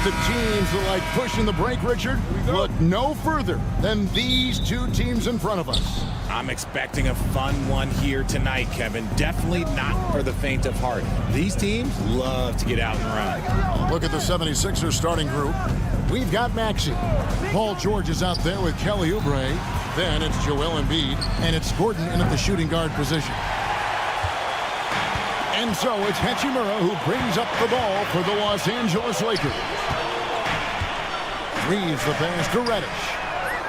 The teams that like pushing the break, Richard, look no further than these two teams in front of us. I'm expecting a fun one here tonight, Kevin. Definitely not for the faint of heart. These teams love to get out and run. Look at the 76ers starting group. We've got Maxey. Paul George is out there with Kelly Oubre. Then it's Joel Embiid, and it's Gordon in at the shooting guard position. And so it's Hachimura who brings up the ball for the Los Angeles Lakers. Reeves the pass to Reddish.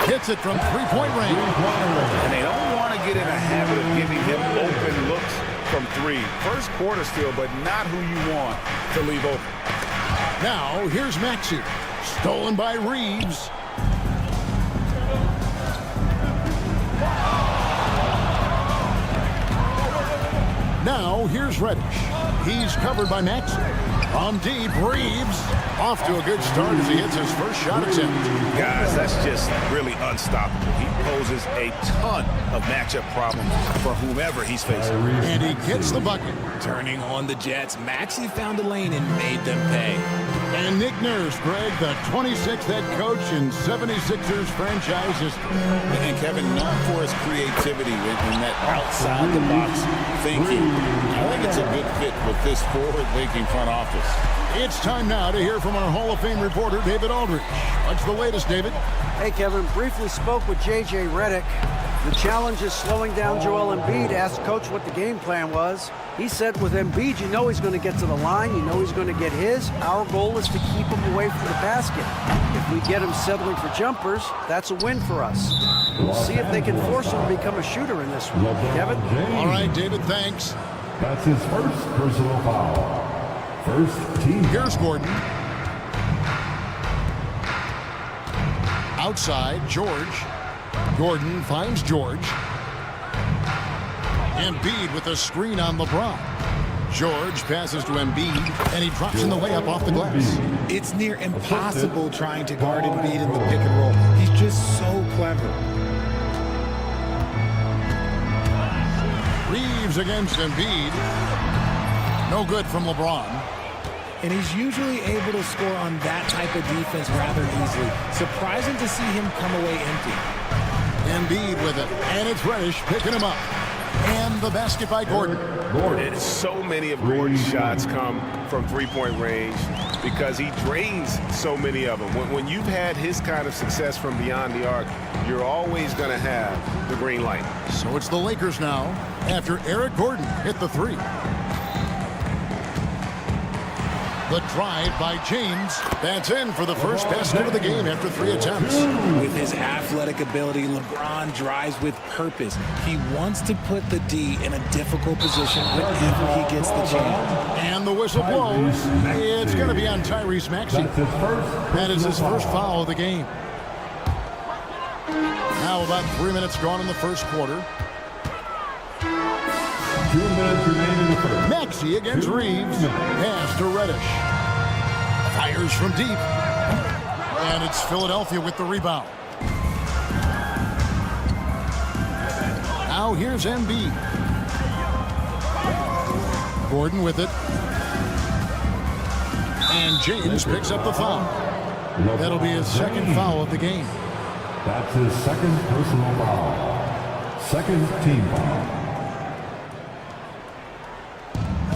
Hits it from three-point range. And they don't want to get in a habit of giving him open looks from three. First quarter still, but not who you want to leave open. Now here's Maxey. Stolen by Reeves. Now here's Reddish. He's covered by Maxey. On deep, Reeves. Off to a good start as he hits his first shot attempt. Guys, that's just really unstoppable. He poses a ton of matchup problems for whomever he's facing. And he gets the bucket. Turning on the Jets, Maxey found a lane and made them pay. And Nick Nurse, Greg, the 26th head coach in 76ers franchise history. And Kevin, known for his creativity and that outside-the-box thinking, I think it's a good fit with this forward-thinking front office. It's time now to hear from our Hall of Fame reporter, David Aldridge. What's the latest, David? Hey, Kevin. Briefly spoke with J.J. Redick. The challenge is slowing down Joel Embiid. Asked Coach what the game plan was. He said with Embiid, you know he's going to get to the line. You know he's going to get his. Our goal is to keep him away from the basket. If we get him settling for jumpers, that's a win for us. We'll see if they can force him to become a shooter in this one. Kevin? All right, David, thanks. That's his first personal foul. First team. Here's Gordon. Outside, George. Gordon finds George. Embiid with a screen on LeBron. George passes to Embiid, and he drops in the layup off the glass. It's near impossible trying to guard Embiid in the pick and roll. He's just so clever. Reeves against Embiid. No good from LeBron. And he's usually able to score on that type of defense rather easily. Surprising to see him come away empty. Embiid with it, and it's Reddish picking him up. And the basket by Gordon. And so many of Gordon's shots come from three-point range because he drains so many of them. When you've had his kind of success from beyond the arc, you're always going to have the green light. So it's the Lakers now after Eric Gordon hit the three. The drive by James. That's in for the first basket of the game after 3 attempts. With his athletic ability, LeBron drives with purpose. He wants to put the D in a difficult position whenever he gets the chance. And the whistle blows. It's going to be on Tyrese Maxey. That is his first foul of the game. Now about 3 minutes gone in the first quarter. 2 minutes remain in the first. Maxey against Reeves. Pass to Reddish. Fires from deep. And it's Philadelphia with the rebound. Now here's Embiid. Gordon with it. And James picks up the foul. That'll be his second foul of the game. That's his second personal foul. Second team foul.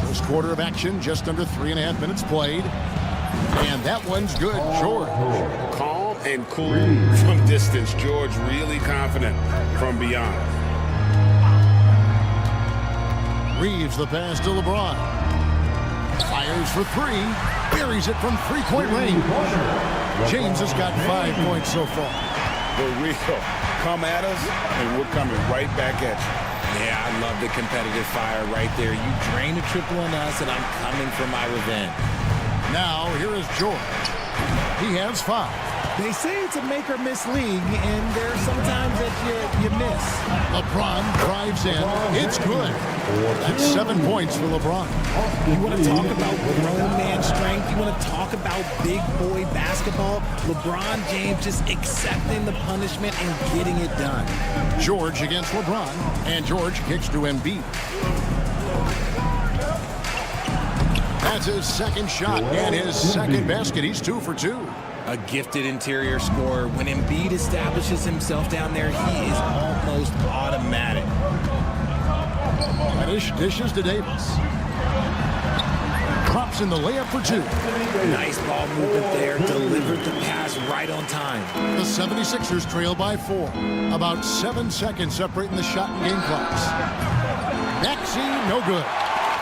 First quarter of action, just under 3.5 minutes played. And that one's good. George. Calm and cool from distance. George really confident from beyond. Reeves the pass to LeBron. Fires for three. Buries it from three-point range. James has got 5 points so far. The real come at us, and we're coming right back at you. Yeah, I love the competitive fire right there. You drain a triple on us, and I'm coming for my revenge. Now, here is George. He has 5. They say it's a make-or-miss league, and there's sometimes that you miss. LeBron drives in. It's good. That's 7 points for LeBron. You want to talk about grown man strength? You want to talk about big boy basketball? LeBron James just accepting the punishment and getting it done. George against LeBron, and George kicks to Embiid. That's his second shot and his second basket. He's 2 for 2. A gifted interior scorer. When Embiid establishes himself down there, he is almost automatic. Dishes to Davis. Drops in the layup for 2. Nice ball movement there. Delivered the pass right on time. The 76ers trail by 4. About 7 seconds separating the shot and game clocks. Maxey, no good.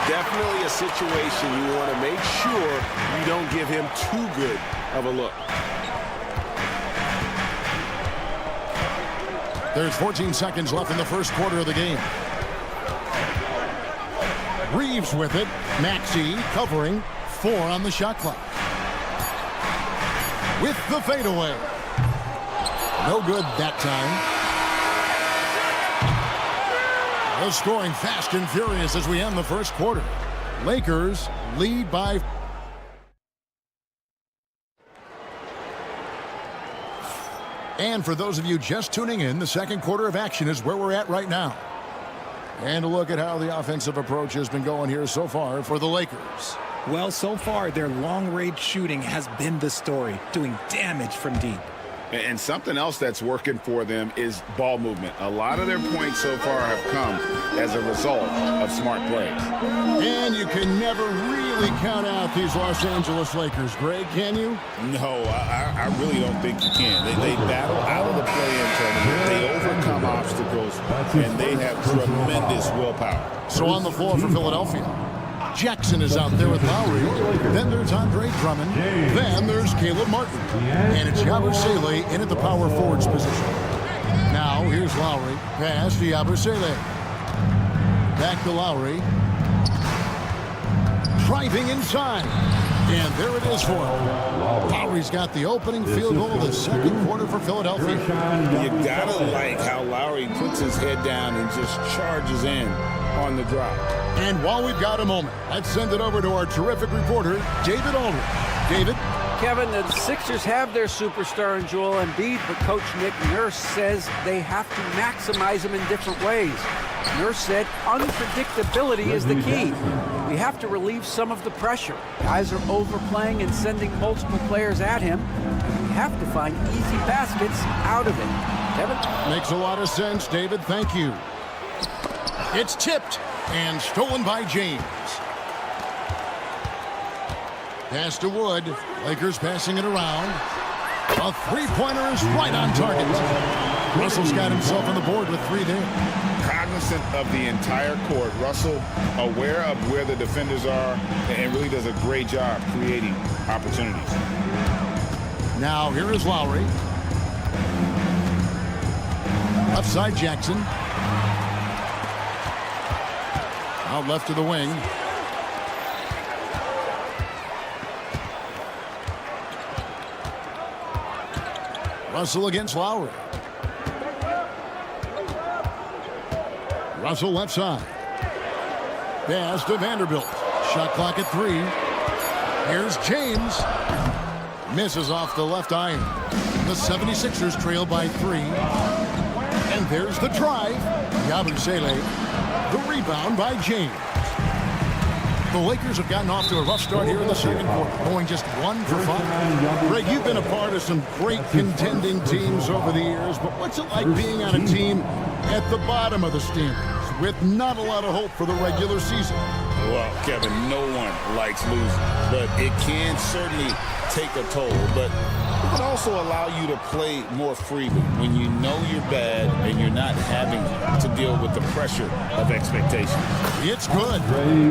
Definitely a situation you want to make sure you don't give him too good of a look. There's 14 seconds left in the first quarter of the game. Reeves with it. Maxey covering. 4 on the shot clock. With the fadeaway. No good that time. The scoring fast and furious as we end the first quarter. Lakers lead by... And for those of you just tuning in, the second quarter of action is where we're at right now. And a look at how the offensive approach has been going here so far for the Lakers. Well, so far, their long-range shooting has been the story, doing damage from deep. And something else that's working for them is ball movement. A lot of their points so far have come as a result of smart plays. And you can never really count out these Los Angeles Lakers, Greg, can you? No, I really don't think you can. They battle out of the play-in tournament. They overcome obstacles, and they have tremendous willpower. So on the floor for Philadelphia, Jackson is out there with Lowry. Then there's Andre Drummond. Then there's Caleb Martin. And it's Yabusele in at the power forwards position. Now here's Lowry. Pass to Yabusele. Back to Lowry. Driving inside. And there it is for him. Lowry's got the opening field goal of the second quarter for Philadelphia. You gotta like how Lowry puts his head down and just charges in on the drive. And while we've got a moment, let's send it over to our terrific reporter, David Aldridge. David? Kevin, the Sixers have their superstar in Joel Embiid, but Coach Nick Nurse says they have to maximize him in different ways. Nurse said unpredictability is the key. We have to relieve some of the pressure. Guys are overplaying and sending multiple players at him. And we have to find easy baskets out of it. Kevin? Makes a lot of sense, David. Thank you. It's tipped and stolen by James. Pass to Wood. Lakers passing it around. A three-pointer is right on target. Russell's got himself on the board with 3 there. Cognizant of the entire court, Russell aware of where the defenders are and really does a great job creating opportunities. Now here is Lowry. Left side Jackson. Out left to the wing. Russell against Lowry. Russell left side. Pass to Vanderbilt. Shot clock at 3. Here's James. Misses off the left iron. The 76ers trail by 3. And there's the drive. Yabusele. The rebound by James. The Lakers have gotten off to a rough start here in the second quarter, going just 1 for 5. Greg, you've been a part of some great contending teams over the years, but what's it like being on a team at the bottom of the standings with not a lot of hope for the regular season? Well, Kevin, no one likes losing, but it can certainly take a toll. But it can also allow you to play more freely when you know you're bad and you're not having to deal with the pressure of expectations. It's good.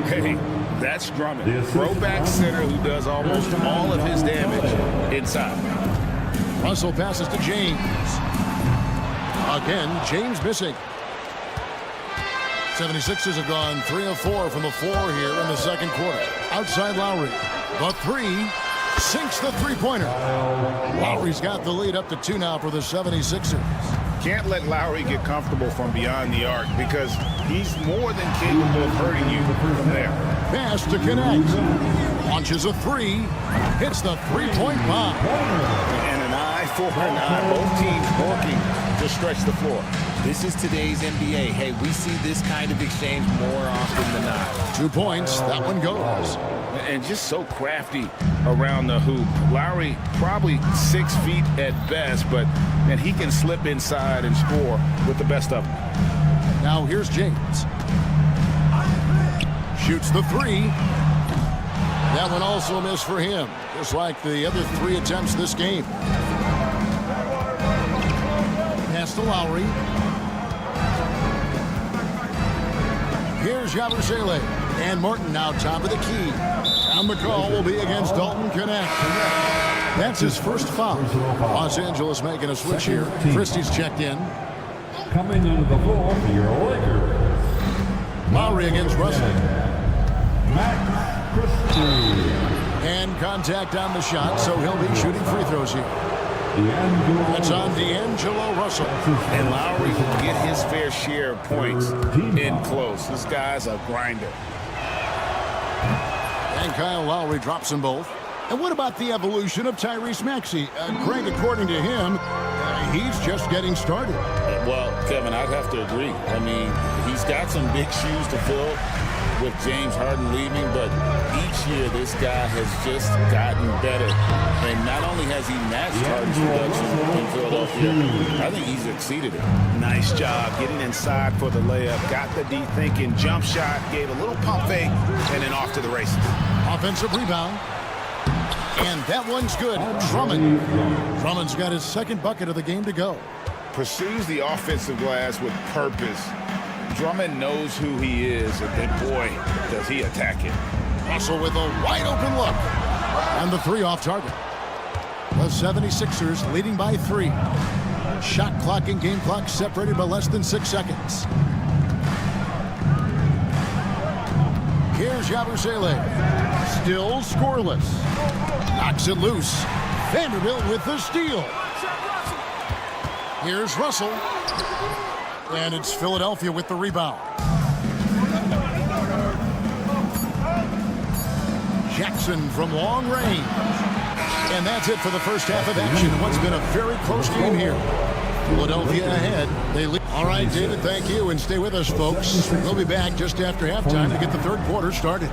Hey, that's Drummond, throwback center who does almost all of his damage inside. Russell passes to James. Again, James missing. 76ers have gone 3 of 4 from the floor here in the second quarter. Outside Lowry. The 3 sinks the three-pointer. Lowry's got the lead up to 2 now for the 76ers. Can't let Lowry get comfortable from beyond the arc because he's more than capable of hurting you from there. Pass to connect. Launches a 3. Hits the three-point bomb. And an eye for an eye. Both teams working to stretch the floor. This is today's NBA. Hey, we see this kind of exchange more often than not. 2 points. That one goes. and just so crafty around the hoop. Lowry probably 6 feet at best, but and he can slip inside and score with the best of them. Now here's James. Shoots the three. That one also a miss for him, just like the other 3 attempts this game. Pass to Lowry. Here's Yabusele. And Morton now top of the key. And the call will be against Dalton Connect. That's his first foul. Los Angeles making a switch here. Christie's checked in. Coming into the floor for your Lakers. Lowry against Russell. Max Christie. And contact on the shot, so he'll be shooting free throws here. It's on D'Angelo Russell. And Lowry will get his fair share of points in close. This guy's a grinder. And Kyle Lowry drops them both. And what about the evolution of Tyrese Maxey? Greg, according to him, he's just getting started. Well, Kevin, I'd have to agree. I mean, he's got some big shoes to fill with James Harden leaving, but each year this guy has just gotten better. And not only has he matched Harden's production in Philadelphia, I think he's exceeded it. Nice job getting inside for the layup. Got the deep thinking jump shot, gave a little pump fake, and then off to the races. Offensive rebound. And that one's good. Drummond. Drummond's got his second bucket of the game to go. Pursues the offensive glass with purpose. Drummond knows who he is, and then, boy, does he attack it. Russell with a wide-open look. And the 3 off target. The 76ers leading by 3. Shot clock and game clock separated by less than 6 seconds. Here's Yabusele. Still scoreless. Knocks it loose. Vanderbilt with the steal. Here's Russell. And it's Philadelphia with the rebound. Jackson from long range. And that's it for the first half of action. What's been a very close game here. Philadelphia ahead. They lead. All right, David, thank you. And stay with us, folks. We'll be back just after halftime to get the third quarter started.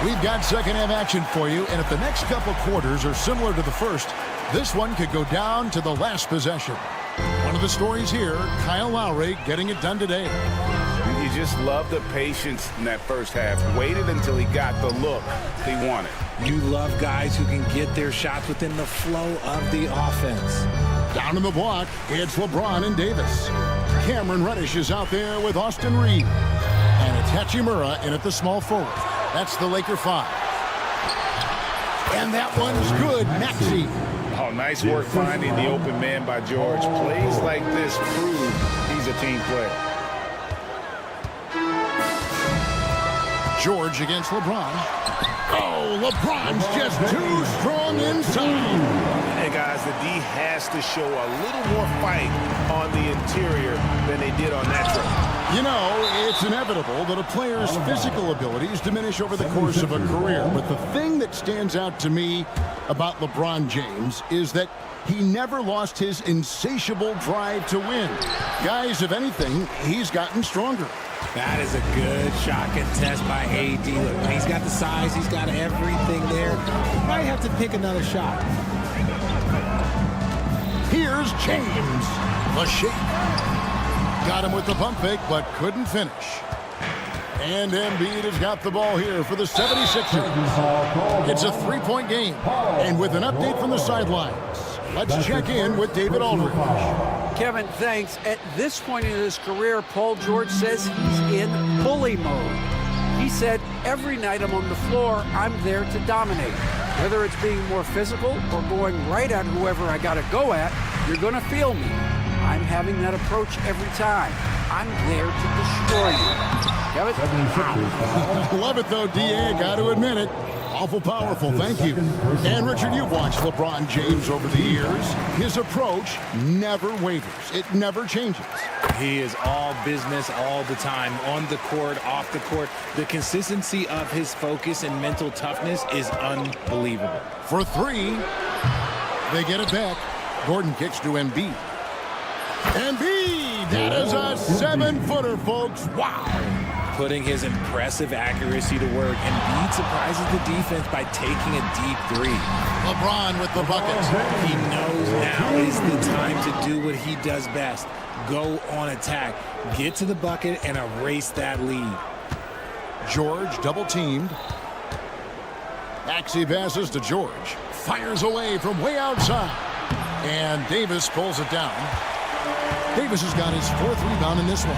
We've got second half action for you, and if the next couple quarters are similar to the first, this one could go down to the last possession. One of the stories here, Kyle Lowry getting it done today. You just love the patience in that first half. Waited until he got the look he wanted. You love guys who can get their shots within the flow of the offense. Down in the block, it's LeBron and Davis. Cameron Reddish is out there with Austin Reeves. And it's Hachimura in at the small forward. That's the Laker 5. And that one's good. Maxey. Oh, nice work finding the open man by George. Plays like this prove he's a team player. George against LeBron. Oh, LeBron's just too strong inside. Hey, guys, the D has to show a little more fight on the interior than they did on that trip. You know, it's inevitable that a player's physical abilities diminish over the course of a career. But the thing that stands out to me about LeBron James is that he never lost his insatiable drive to win. Guys, if anything, he's gotten stronger. That is a good shot contest by AD. Look, he's got the size, he's got everything there. He might have to pick another shot. Here's James. The shake. Got him with the pump fake, but couldn't finish. And Embiid has got the ball here for the 76ers. It's a three-point game. And with an update from the sidelines, let's check in with David Aldridge. Kevin, thanks. At this point in his career, Paul George says he's in bully mode. He said, every night I'm on the floor, I'm there to dominate. Whether it's being more physical or going right at whoever I got to go at, you're going to feel me. I'm having that approach every time. I'm there to destroy you. Kevin? Love it, though, D.A. Got to admit it. Awful powerful, thank you. And, Richard, you've watched LeBron James over the years. His approach never wavers. It never changes. He is all business all the time, on the court, off the court. The consistency of his focus and mental toughness is unbelievable. For three, they get it back. Gordon kicks to Embiid. Embiid, that is a 7-footer, folks. Wow. Putting his impressive accuracy to work, Embiid surprises the defense by taking a deep three. LeBron with the bucket. He knows now is the time to do what he does best. Go on attack, get to the bucket, and erase that lead. George double-teamed. Maxey passes to George. Fires away from way outside. And Davis pulls it down. Davis has got his 4th rebound in this one.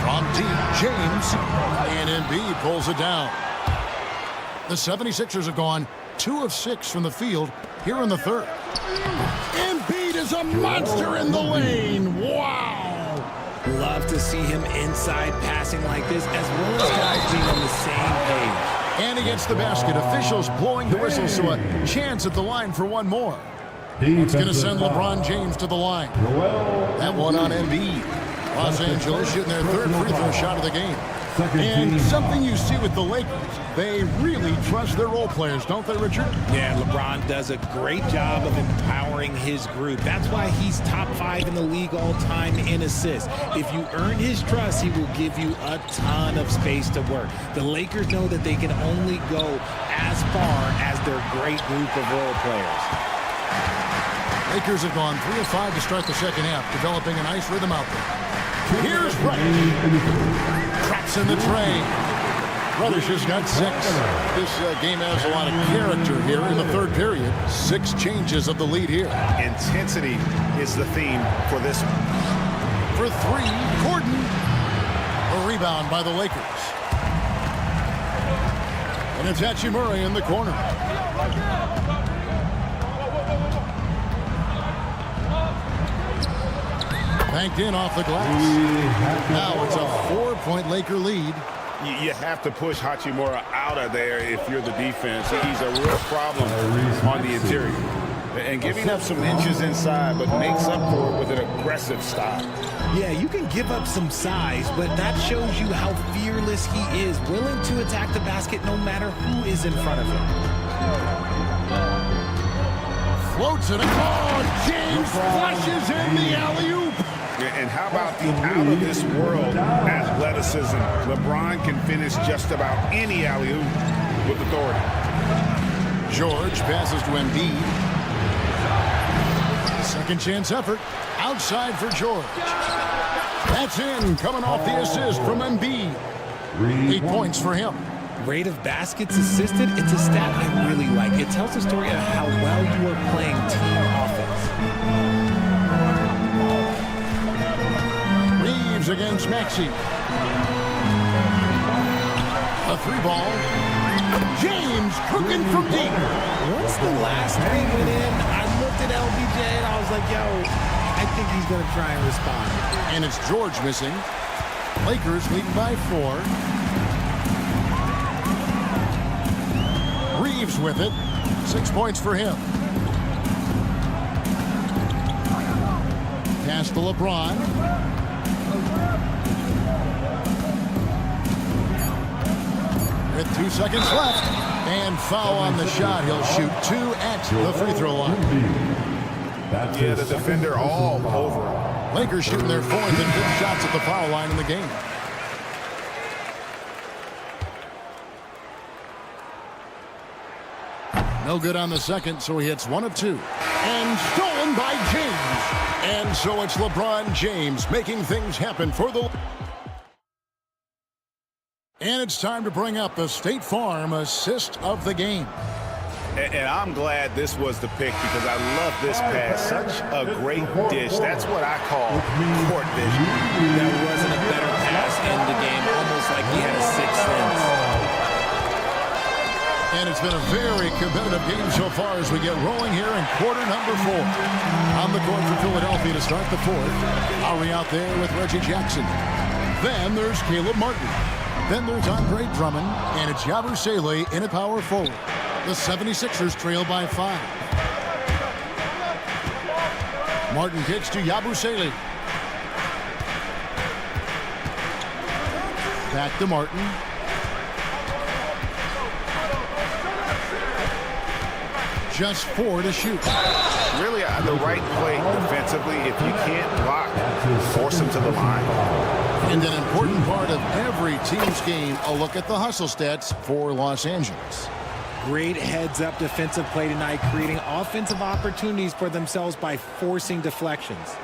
From deep, James. And Embiid pulls it down. The 76ers have gone 2 of 6 from the field here in the 3rd. Embiid is a monster in the lane. Wow. Love to see him inside passing like this, as well as guys being on the same page. And he gets the basket. Officials blowing the whistle, so a chance at the line for one more. It's going to send LeBron James to the line. That one on Embiid. Los Angeles shooting their 3rd free throw shot of the game. And something you see with the Lakers, they really trust their role players, don't they, Richard? Yeah, LeBron does a great job of empowering his group. That's why he's top 5 in the league all time in assists. If you earn his trust, he will give you a ton of space to work. The Lakers know that they can only go as far as their great group of role players. Lakers have gone 3 of 5 to start the second half, developing a nice rhythm out there. Here's Reddish. Traps in the tray. Reddish has got 6. This game has a lot of character here in the 3rd period. 6 changes of the lead here. Intensity is the theme for this one. For 3, Gordon. A rebound by the Lakers. And it's Hachimura in the corner. Banked in off the glass. Now it's a 4-point Laker lead. You have to push Hachimura out of there if you're the defense. He's a real problem on the interior. And giving up some inches inside, but makes up for it with an aggressive stop. Yeah, you can give up some size, but that shows you how fearless he is, willing to attack the basket no matter who is in front of him. Floats it. Oh, James flushes in the alley-oop. And how about the out-of-this-world athleticism? LeBron can finish just about any alley-oop with authority. George passes to Embiid. Second chance effort. Outside for George. That's in. Coming off the assist from Embiid. 8 points for him. Rate of baskets assisted, it's a stat I really like. It tells the story of how well you are playing team offense. Against Maxey. A 3-ball. James cooking from deep. Once the last 3 went in, I looked at LBJ and I was like, yo, I think he's going to try and respond. And it's George missing. Lakers leading by 4. Reeves with it. 6 points for him. Pass to LeBron. With 2 seconds left. And foul on the shot. He'll shoot 2 at the free throw line. Yeah, the defender all over. Lakers shooting their 4th and 5th shots at the foul line in the game. No good on the second, so he hits 1 of 2. And stolen by James. And so it's LeBron James making things happen for the... And it's time to bring up the State Farm assist of the game. And I'm glad this was the pick because I love this pass. Such a great dish. That's what I call court vision. There wasn't a better pass in the game, almost like he had a 6th sense. And it's been a very competitive game so far as we get rolling here in quarter number 4. On the court for Philadelphia to start the 4th. Lowry out there with Reggie Jackson. Then there's Caleb Martin. Then there's Andre Drummond, and it's Yabusele in a power forward. The 76ers trail by 5. Martin kicks to Yabusele. Back to Martin. Just 4 to shoot. Really the right play defensively. If you can't block, force him to the line. And an important part of every team's game, a look at the hustle stats for Los Angeles. Great heads-up defensive play tonight, creating offensive opportunities for themselves by forcing deflections.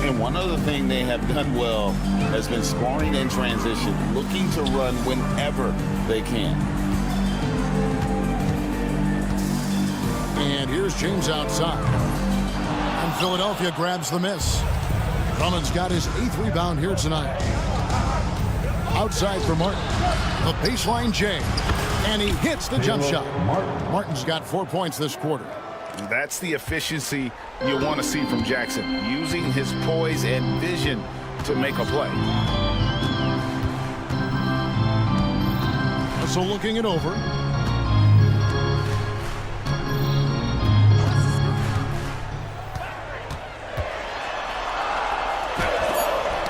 And one other thing they have done well has been scoring in transition, looking to run whenever they can. And here's James outside. And Philadelphia grabs the miss. Drummond's got his 8th rebound here tonight. Outside for Martin. The baseline J. And he hits the jump shot. Martin's got 4 points this quarter. That's the efficiency you want to see from Jackson, using his poise and vision to make a play. So looking it over.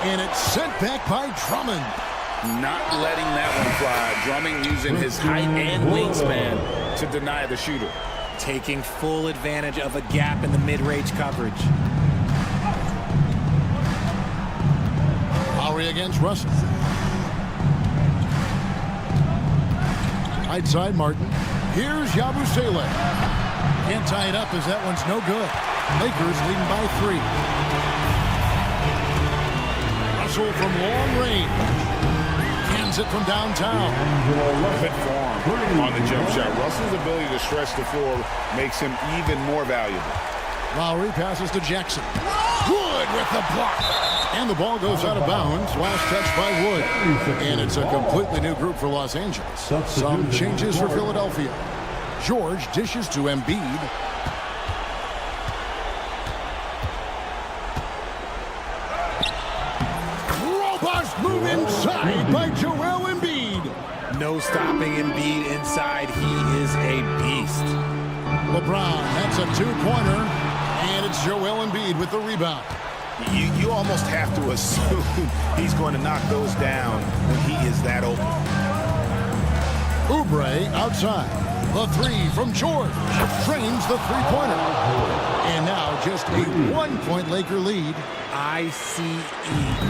And it's sent back by Drummond. Not letting that one fly. Drummond using his height and wingspan to deny the shooter. Taking full advantage of a gap in the mid-range coverage. Lowry against Russell. Right side Martin. Here's Yabusele. Can't tie it up as that one's no good. Lakers leading by 3. Russell from long range. Cans it from downtown. Good form on the jump shot. Russell's ability to stretch the floor makes him even more valuable. Lowry passes to Jackson. Wood with the block. And the ball goes out of bounds. Last touch by Wood. And it's a completely new group for Los Angeles. Some changes for Philadelphia. George dishes to Embiid. Robust move inside by Joel Embiid. No stopping Embiid inside. He is a beast. LeBron, that's a 2-pointer. And it's Joel Embiid with the rebound. You almost have to assume he's going to knock those down when he is that open. Oubre outside. The 3 from George. Drains the 3-pointer. And now just a 1-point Laker lead. ICE,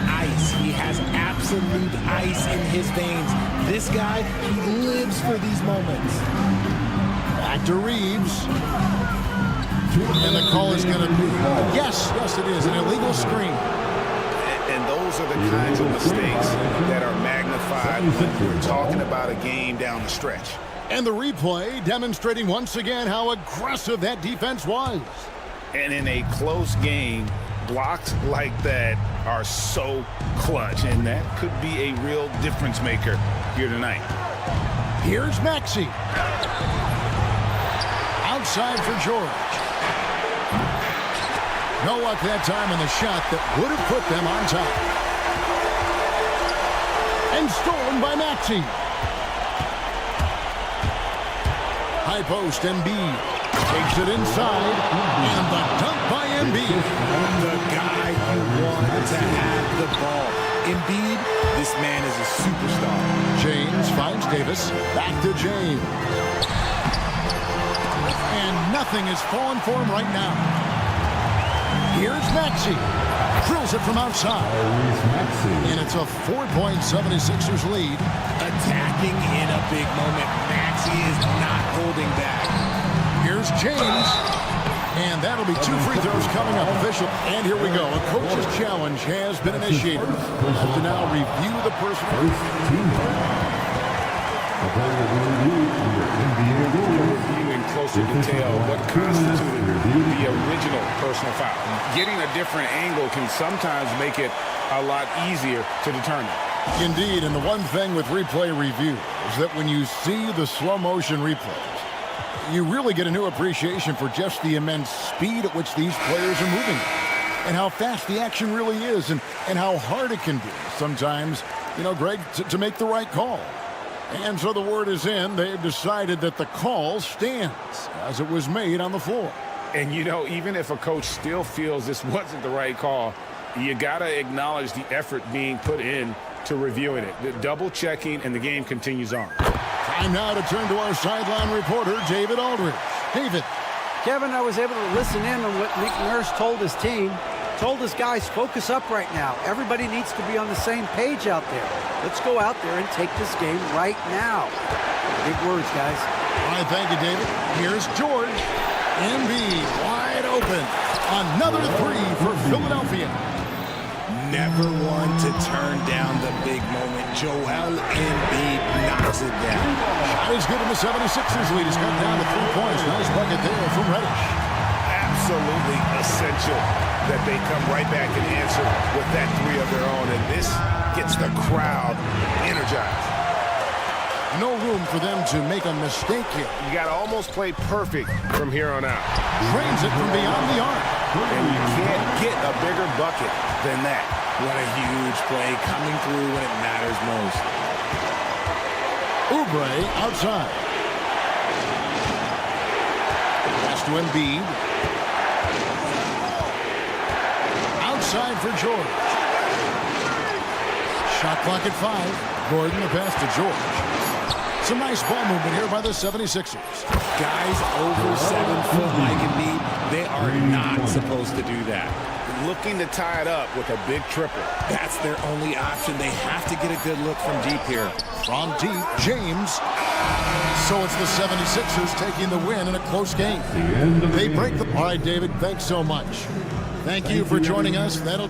ice. He has absolute ice in his veins. This guy, he lives for these moments. Back to Reeves. And the call is going to be, yes, it is, an illegal screen. And those are the kinds of mistakes that are magnified when we're talking about a game down the stretch. And the replay demonstrating once again how aggressive that defense was. And in a close game, blocks like that are so clutch, and that could be a real difference maker here tonight. Here's Maxey. Outside for George. No luck that time on the shot that would have put them on top. And stolen by Maxey. High post, Embiid takes it inside, and the dunk by Embiid. The guy you want to have the ball. Embiid, this man is a superstar. James finds Davis. Back to James. And nothing is falling for him right now. Here's Maxey. Drills it from outside. And it's a 4-point 76ers lead. Attacking in a big moment. Maxey is not holding back. Here's James. And that'll be 2 free throws coming up. Official. And here we go. A coach's challenge has been initiated. To now review the personal. Reviewing closer detail what constituted the original personal foul. Getting a different angle can sometimes make it a lot easier to determine. Indeed, and the one thing with replay review is that when you see the slow motion replays, you really get a new appreciation for just the immense speed at which these players are moving and how fast the action really is and how hard it can be sometimes, Greg, to make the right call. And so the word is in. They've decided that the call stands as it was made on the floor. And, you know, even if a coach still feels this wasn't the right call, you got to acknowledge the effort being put in to reviewing it. The double checking, and the game continues on. Time now to turn to our sideline reporter, David Aldridge. David. Kevin, I was able to listen in on what Nick Nurse told his team. Told his guys, focus up right now. Everybody needs to be on the same page out there. Let's go out there and take this game right now. Big words, guys. All right, thank you, David. Here's George. Embiid wide open. Another three for Philadelphia. Never one to turn down the big moment. Joel Embiid knocks it down. Shot is good in the 76ers lead. He's cut down to 3 points. Nice bucket there from Reddish. Absolutely essential that they come right back and answer with that three of their own. And this gets the crowd energized. No room for them to make a mistake here. You got to almost play perfect from here on out. Drains it from beyond the arc. And you can't get a bigger bucket than that. What a huge play coming through when it matters most. Oubre outside. Pass to Embiid. Outside for George. Shot clock at 5. Gordon, the pass to George. Some nice ball movement here by the 76ers. Guys over 7 foot like Embiid, they are not supposed to do that. Looking to tie it up with a big triple. That's their only option. They have to get a good look from deep here. From deep, James. So it's the 76ers taking the win in a close game. They break the... All right, David, thanks so much. Thank you for joining us. That'll...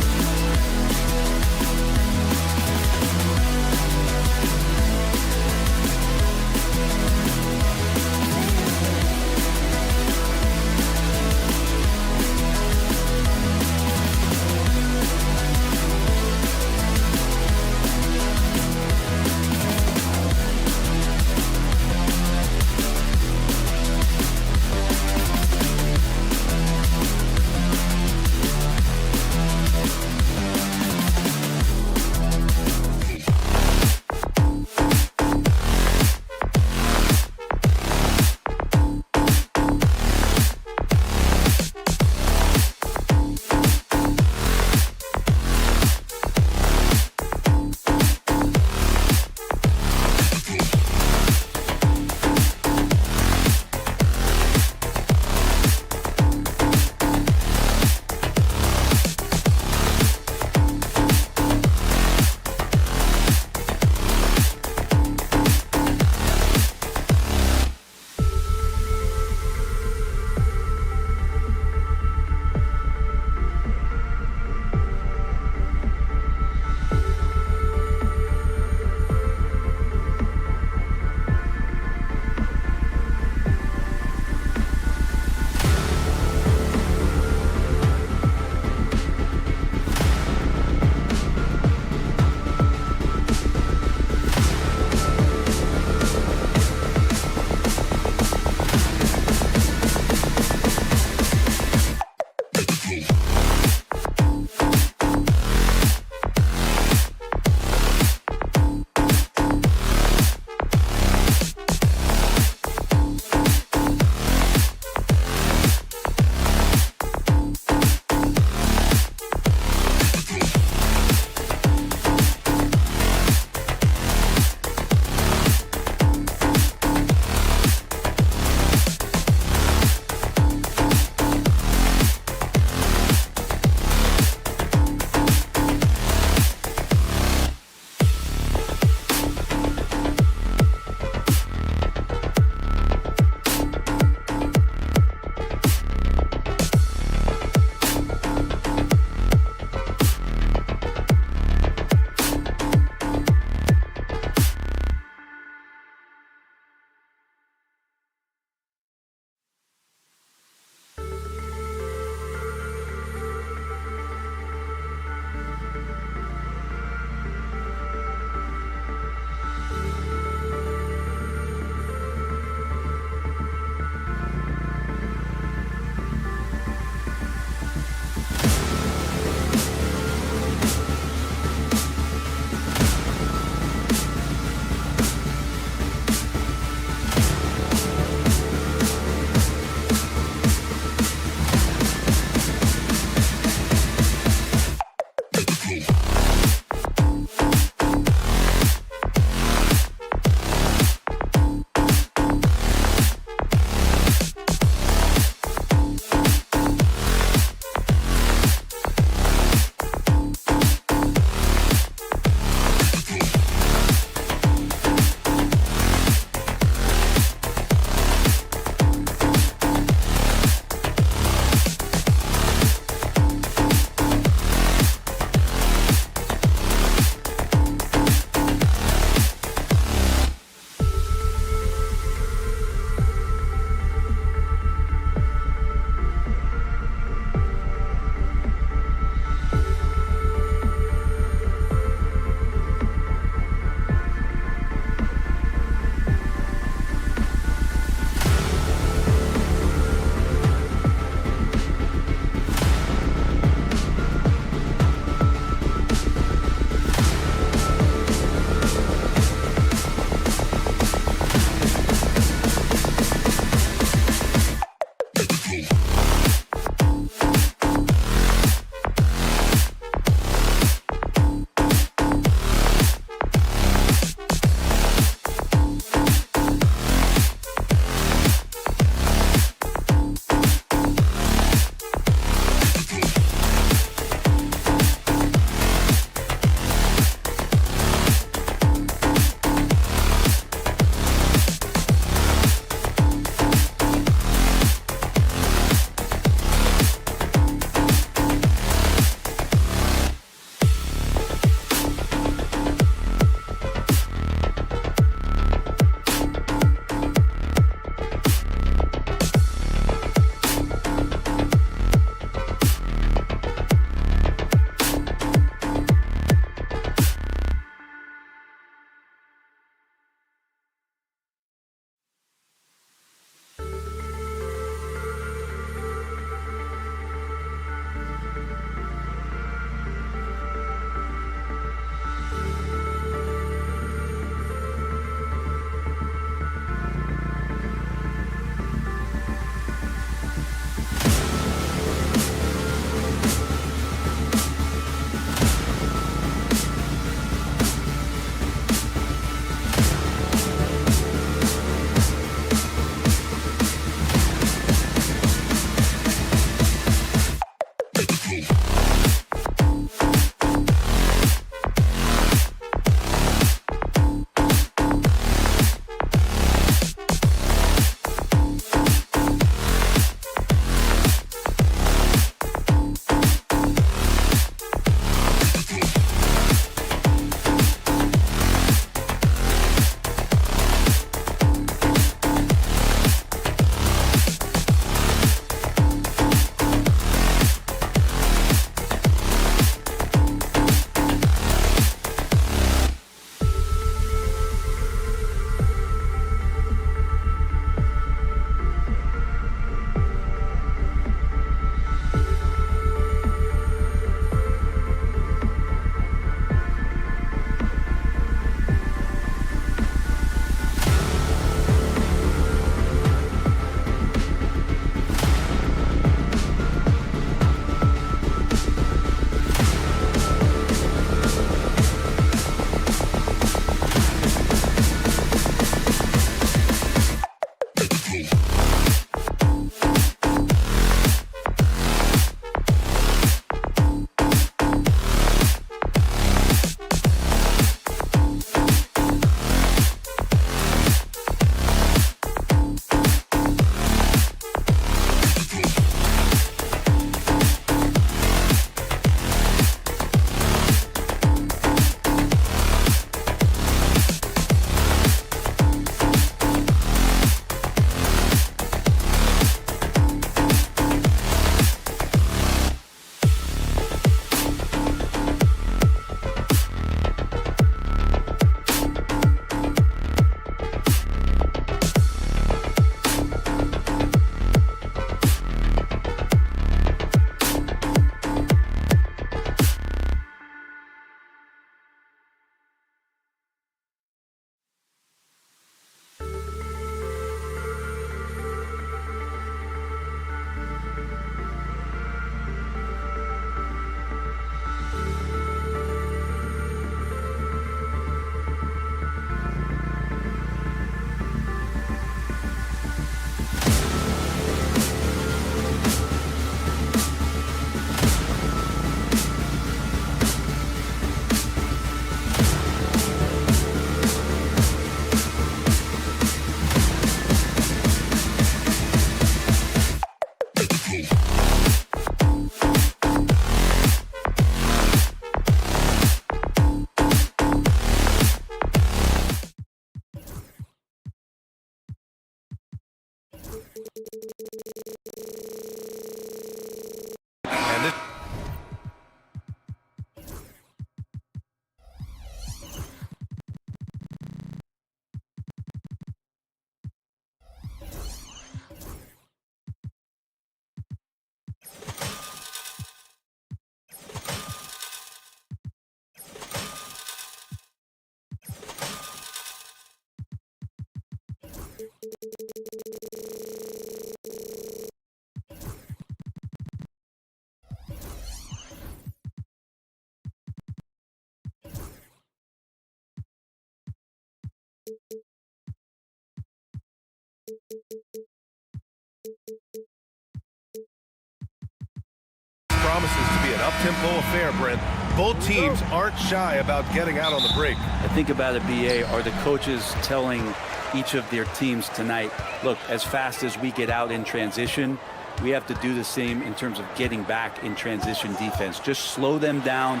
Promises to be an up-tempo affair, Brent. Both teams aren't shy about getting out on the break. I think about it, BA, are the coaches telling each of their teams tonight, look, as fast as we get out in transition, we have to do the same in terms of getting back in transition defense. Just slow them down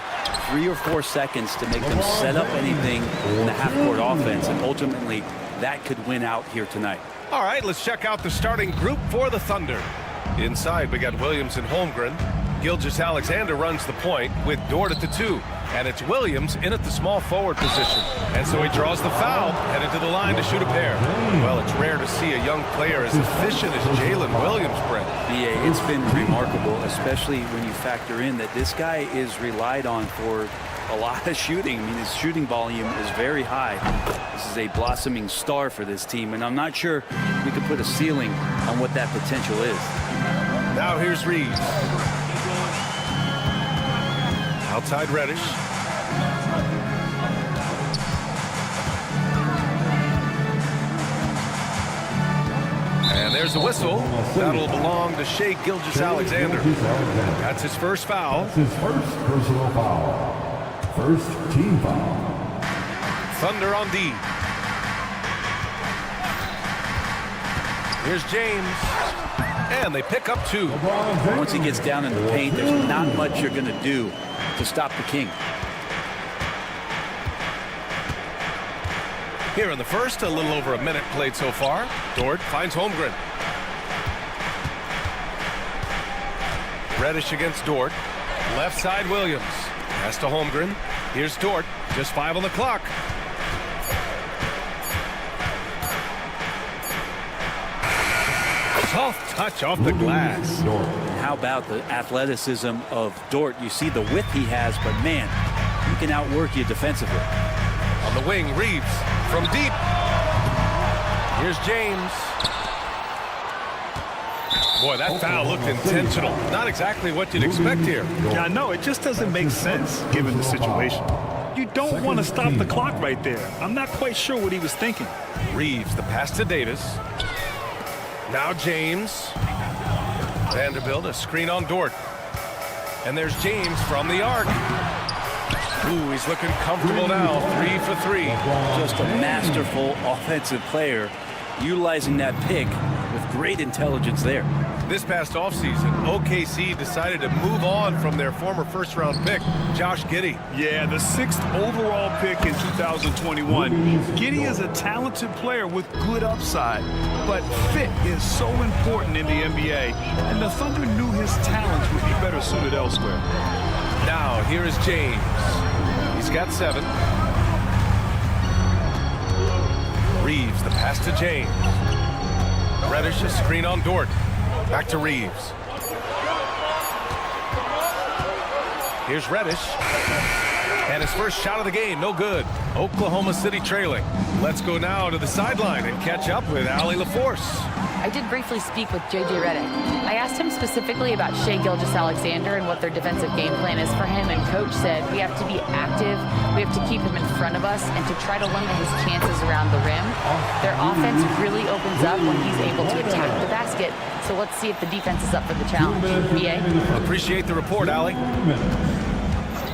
3 or 4 seconds to make them set up anything in the half-court offense, and ultimately that could win out here tonight. All right, let's check out the starting group for the Thunder. Inside, we got Williams and Holmgren. Gilgeous-Alexander runs the point with Dort at the 2. And it's Williams in at the small forward position. And so he draws the foul, headed to the line to shoot a pair. Well, it's rare to see a young player as efficient as Jalen Williams, Brent. BA, it's been remarkable, especially when you factor in that this guy is relied on for a lot of shooting. I mean, his shooting volume is very high. This is a blossoming star for this team, and I'm not sure we could put a ceiling on what that potential is. Now here's Reeves. Outside Reddish. And there's the whistle. That'll belong to Shai Gilgeous-Alexander. That's his first foul. That's his first personal foul. First team foul. Thunder on D. Here's James. And they pick up 2. Once he gets down in the paint, there's not much you're going to do to stop the King. Here in the first, a little over a minute played so far. Dort finds Holmgren. Reddish against Dort. Left side Williams. Pass to Holmgren. Here's Dort. Just 5 on the clock. Soft touch off the glass. How about the athleticism of Dort? You see the width he has, but man, he can outwork you defensively. On the wing, Reeves from deep. Here's James. Boy, that foul looked intentional. Not exactly what you'd expect here. Yeah, I know. It just doesn't make sense given the situation. You don't want to stop the clock right there. I'm not quite sure what he was thinking. Reeves, the pass to Davis. Now James. Vanderbilt, a screen on Dort. And there's James from the arc. Ooh, he's looking comfortable now. 3 for 3. Just a masterful offensive player, utilizing that pick with great intelligence there. This past offseason, OKC decided to move on from their former first-round pick, Josh Giddey. Yeah, the 6th overall pick in 2021. Giddey is a talented player with good upside, but fit is so important in the NBA, and the Thunder knew his talents would be better suited elsewhere. Now, here is James. He's got 7. Reeves, the pass to James. Reddish, a screen on Dort. Back to Reeves. Here's Reddish. And his first shot of the game, no good. Oklahoma City trailing. Let's go now to the sideline and catch up with Allie LaForce. I did briefly speak with J.J. Redick. I asked him specifically about Shai Gilgeous-Alexander and what their defensive game plan is for him, and Coach said we have to be active, we have to keep him in front of us, and to try to limit his chances around the rim. Their offense really opens up when he's able to attack the basket, so let's see if the defense is up for the challenge. BA? Appreciate the report, Allie.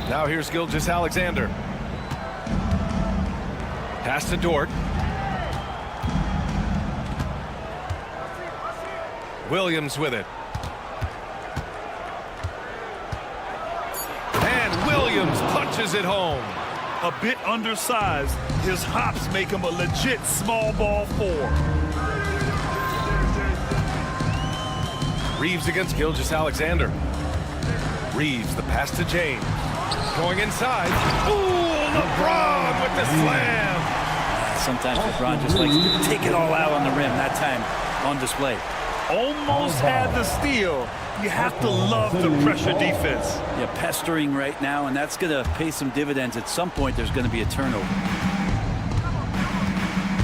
Now here's Gilgeous-Alexander. Pass to Dort. Williams with it. And Williams punches it home. A bit undersized, his hops make him a legit small ball 4. Reeves against Gilgeous-Alexander. Reeves, the pass to James. Going inside. Ooh, LeBron with the slam. Sometimes LeBron just likes to take it all out on the rim, that time on display. Almost had the steal. You have to love the pressure defense. Yeah, pestering right now, and that's going to pay some dividends. At some point, there's going to be a turnover.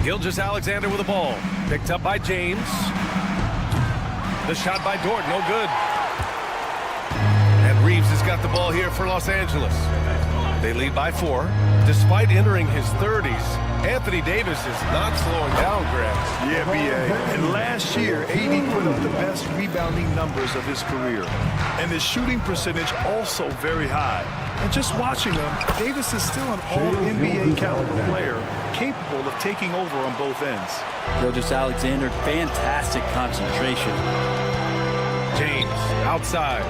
Gilgeous-Alexander with the ball. Picked up by James. The shot by Dort, no good. And Reeves has got the ball here for Los Angeles. They lead by 4. Despite entering his 30s, Anthony Davis is not slowing down, Greg. Yeah, B.A. And last year, AD put up the best rebounding numbers of his career. And his shooting percentage also very high. And just watching him, Davis is still an all-NBA caliber player, capable of taking over on both ends. Gilgeous-Alexander, fantastic concentration. James, outside.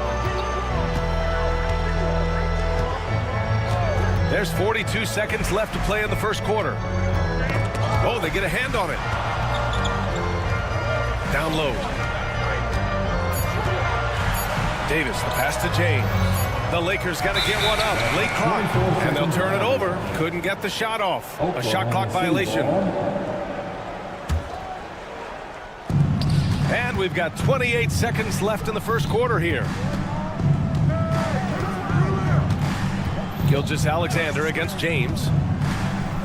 There's 42 seconds left to play in the first quarter. Oh, they get a hand on it. Down low. Davis, the pass to James. The Lakers got to get one up. Late clock. And they'll turn it over. Couldn't get the shot off. A shot clock violation. And we've got 28 seconds left in the first quarter here. Gilgeous-Alexander against James.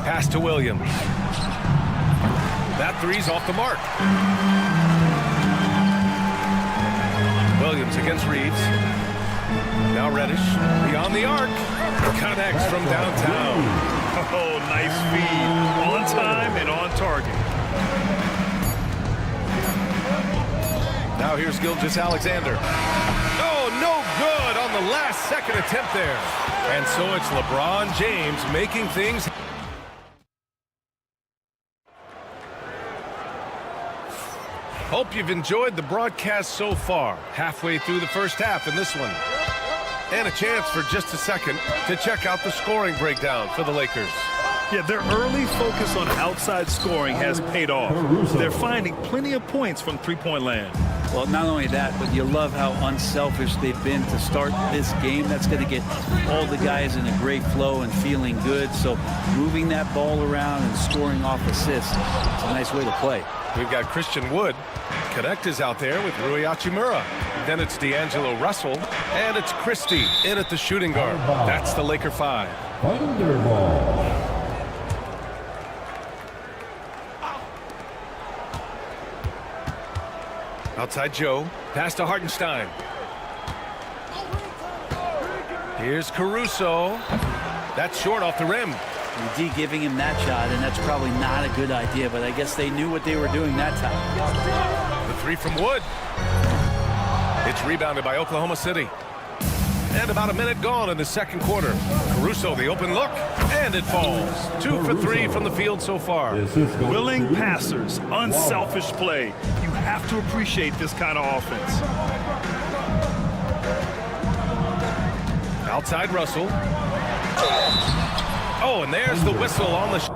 Pass to Williams. That three's off the mark. Williams against Reeves. Now Reddish beyond the arc. Connects from downtown. Oh, nice feed. On time and on target. Now here's Gilgeous-Alexander. Oh, no good on the last second attempt there. And so it's LeBron James making things. Hope you've enjoyed the broadcast so far. Halfway through the first half in this one. And a chance for just a second to check out the scoring breakdown for the Lakers. Yeah, their early focus on outside scoring has paid off. They're finding plenty of points from three-point land. Well, not only that, but you love how unselfish they've been to start this game. That's going to get all the guys in a great flow and feeling good. So moving that ball around and scoring off assists, it's a nice way to play. We've got Christian Wood. Connect is out there with Rui Hachimura. Then it's D'Angelo Russell. And it's Christie in at the shooting guard. That's the Laker 5. Thunderball. Outside Joe. Pass to Hartenstein. Here's Caruso. That's short off the rim. D giving him that shot, and that's probably not a good idea, but I guess they knew what they were doing that time. The three from Wood. It's rebounded by Oklahoma City. And about a minute gone in the second quarter. Caruso, the open look, and it falls. 2 for 3 from the field so far. Willing passers, unselfish play. You have to appreciate this kind of offense. Outside Russell. Oh, and there's the whistle on the shot.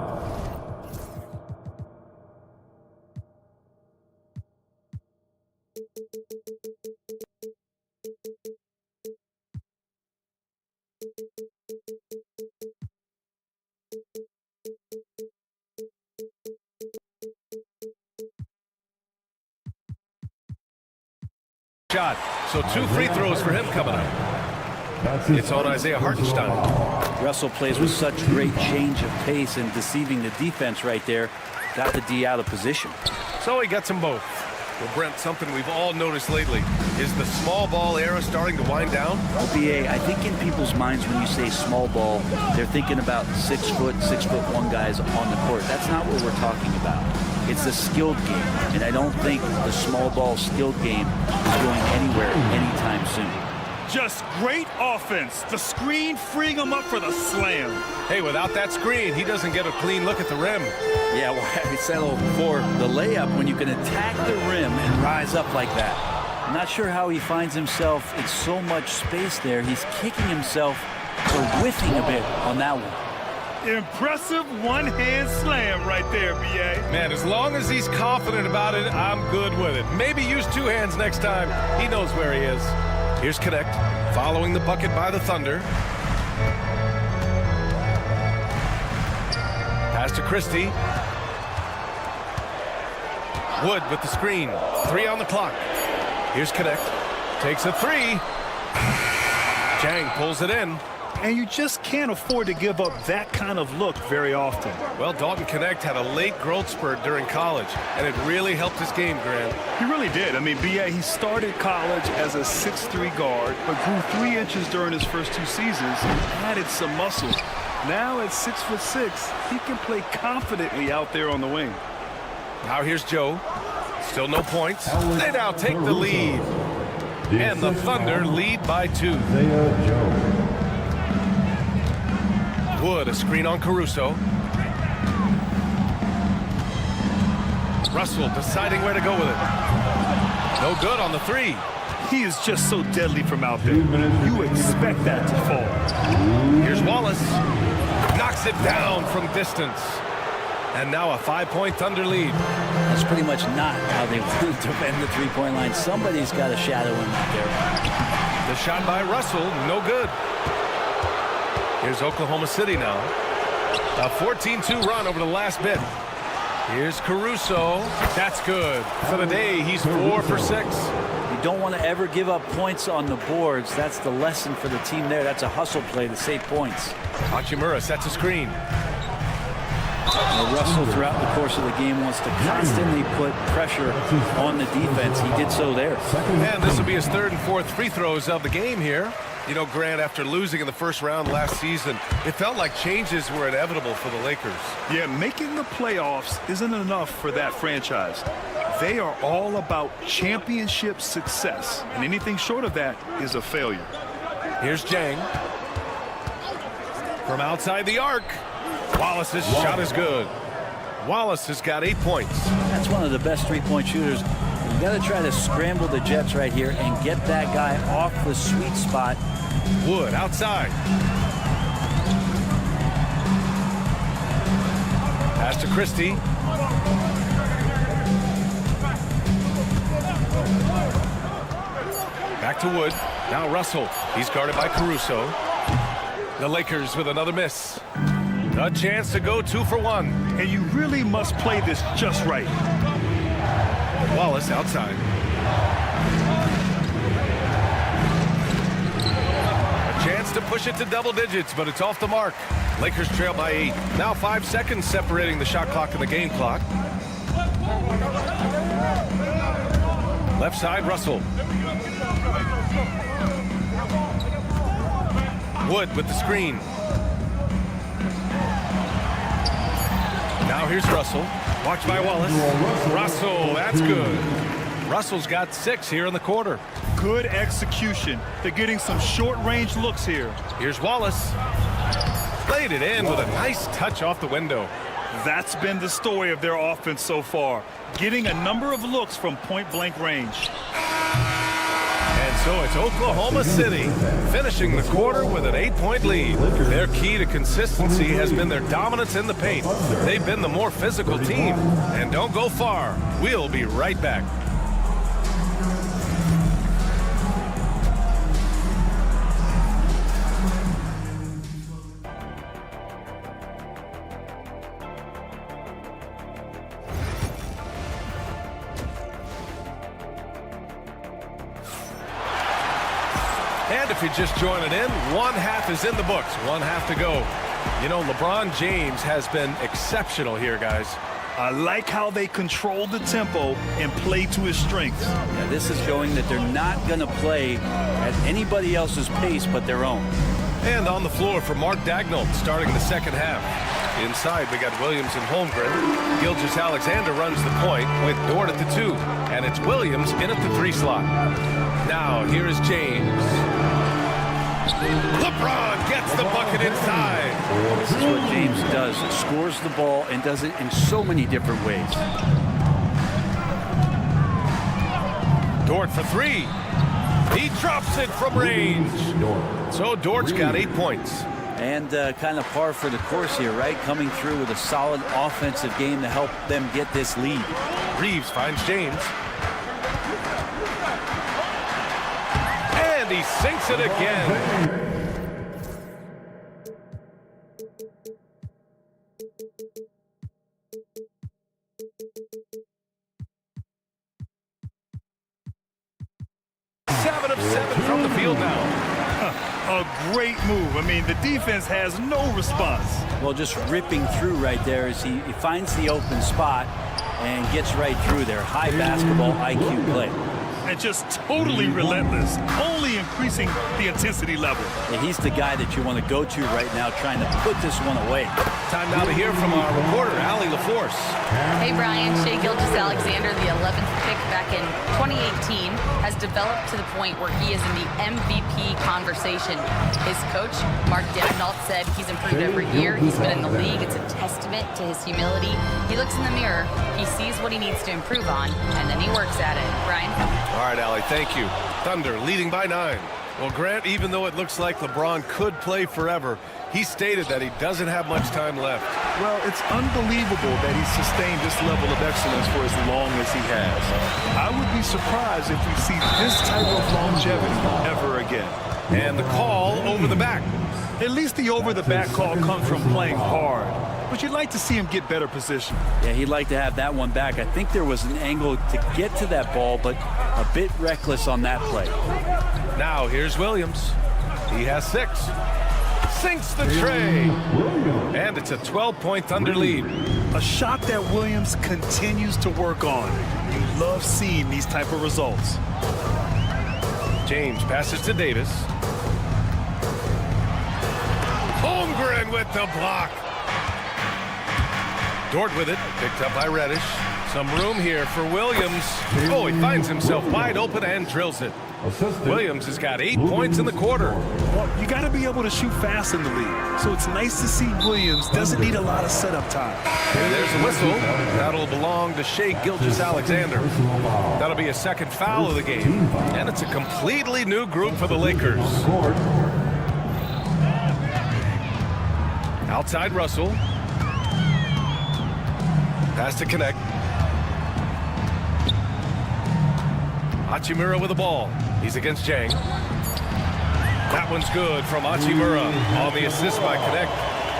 So 2 free throws for him coming up. It's on Isaiah Hartenstein. Russell plays with such great change of pace and deceiving the defense right there. Got the D out of position. So he gets them both. Well, Brent, something we've all noticed lately is the small ball era starting to wind down. OBA, I think in people's minds when you say small ball, they're thinking about 6 foot, 6'1" guys on the court. That's not what we're talking about. It's a skilled game, and I don't think the small ball skilled game is going anywhere anytime soon. Just great offense. The screen freeing him up for the slam. Hey, without that screen, he doesn't get a clean look at the rim. Yeah, well, I said before, the layup, when you can attack the rim and rise up like that. I'm not sure how he finds himself in so much space there. He's kicking himself for whiffing a bit on that one. Impressive one-hand slam right there, B.A. Man, as long as he's confident about it, I'm good with it. Maybe use 2 hands next time. He knows where he is. Here's Connect, following the bucket by the Thunder. Pass to Christie. Wood with the screen. 3 on the clock. Here's Connect. Takes a 3. Jang pulls it in. and you just can't afford to give up that kind of look very often. Well, Dalton Connect had a late growth spurt during college, and it really helped his game, Grant. He really did. I mean, B.A., he started college as a 6'3" guard, but grew 3 inches during his first 2 seasons and added some muscle. Now at 6'6", he can play confidently out there on the wing. Now here's Joe. Still no points. They now take the lead. And the Thunder lead by 2. Wood, a screen on Caruso. Russell deciding where to go with it. No good on the 3. He is just so deadly from out there. You expect that to fall. Here's Wallace. Knocks it down from distance. And now a 5-point Thunder lead. That's pretty much not how they want to defend the three-point line. Somebody's got to shadow him out there. The shot by Russell, no good. Here's Oklahoma City now. A 14-2 run over the last bit. Here's Caruso. That's good. For the day, he's 4 for 6. You don't want to ever give up points on the boards. That's the lesson for the team there. That's a hustle play to save points. Hachimura sets a screen. Russell, throughout the course of the game, wants to constantly put pressure on the defense. He did so there. And this will be his 3rd and 4th free throws of the game here. You know, Grant, after losing in the first round last season, it felt like changes were inevitable for the Lakers. Yeah, making the playoffs isn't enough for that franchise. They are all about championship success, and anything short of that is a failure. Here's Jang. From outside the arc. Wallace's shot is good. Wallace has got 8 points. That's one of the best three-point shooters. You got to try to scramble the Jets right here and get that guy off the sweet spot. Wood outside. Pass to Christie. Back to Wood. Now Russell. He's guarded by Caruso. The Lakers with another miss. A chance to go 2 for 1. And you really must play this just right. Wallace outside. A chance to push it to double digits, but it's off the mark. Lakers trail by 8. Now 5 seconds separating the shot clock and the game clock. Left side, Russell. Wood with the screen. Now here's Russell. Watched by Wallace. Russell, that's good. Russell's got 6 here in the quarter. Good execution. They're getting some short-range looks here. Here's Wallace. Played it in with a nice touch off the window. That's been the story of their offense so far. Getting a number of looks from point-blank range. And so it's Oklahoma City finishing the quarter with an 8-point lead. Their key to consistency has been their dominance in the paint. They've been the more physical team. And don't go far. We'll be right back. And if you're just joining in, 1 half is in the books, 1 half to go. You know, LeBron James has been exceptional here, guys. I like how they control the tempo and play to his strengths. Yeah, this is showing that they're not going to play at anybody else's pace but their own. And on the floor for Mark Dagnall, starting the second half. Inside, we got Williams and Holmgren. Gilgeous-Alexander runs the point with Dort at the 2. And it's Williams in at the 3 slot. Now, here is James. LeBron gets the bucket inside. This is what James does. Scores the ball and does it in so many different ways. Dort for 3. He drops it from range. So Dort's got 8 points. And kind of par for the course here, right? Coming through with a solid offensive game to help them get this lead. Reeves finds James. And he sinks it again. Seven of 7 from the field now. A great move. I mean, the defense has no response. Well, just ripping through right there as he finds the open spot and gets right through there. High basketball IQ play. And just totally relentless, only increasing the intensity level. Yeah, he's the guy that you want to go to right now, trying to put this one away. Time now to hear from our reporter, Allie LaForce. Hey, Brian. Shai Gilgeous-Alexander, the 11th pick back in 2018, has developed to the point where he is in the MVP conversation. His coach, Mark Daigneault, said he's improved every year. He's been in the league. It's a testament to his humility. He looks in the mirror, he sees what he needs to improve on, and then he works at it. Brian? All right, Allie, thank you. Thunder leading by 9. Well, Grant, even though it looks like LeBron could play forever, he stated that he doesn't have much time left. Well, it's unbelievable that he's sustained this level of excellence for as long as he has. I would be surprised if we see this type of longevity ever again. And the call over the back. At least the over-the-back call comes from playing hard. But you'd like to see him get better position. Yeah, he'd like to have that one back. I think there was an angle to get to that ball, but a bit reckless on that play. Now here's Williams. He has 6. Sinks the tray. And it's a 12-point Thunder lead. A shot that Williams continues to work on. You love seeing these type of results. James passes to Davis. Holmgren with the block. Dort with it, picked up by Reddish. Some room here for Williams. Oh, he finds himself wide open and drills it. Williams has got 8 points in the quarter. Well, you got to be able to shoot fast in the league. So it's nice to see Williams doesn't need a lot of setup time. And there's a whistle. That'll belong to Shai Gilgeous-Alexander. That'll be a second foul of the game. And it's a completely new group for the Lakers. Outside Russell. Pass to connect. Hachimura with the ball. He's against Jang. That one's good from Hachimura on the assist by Connect.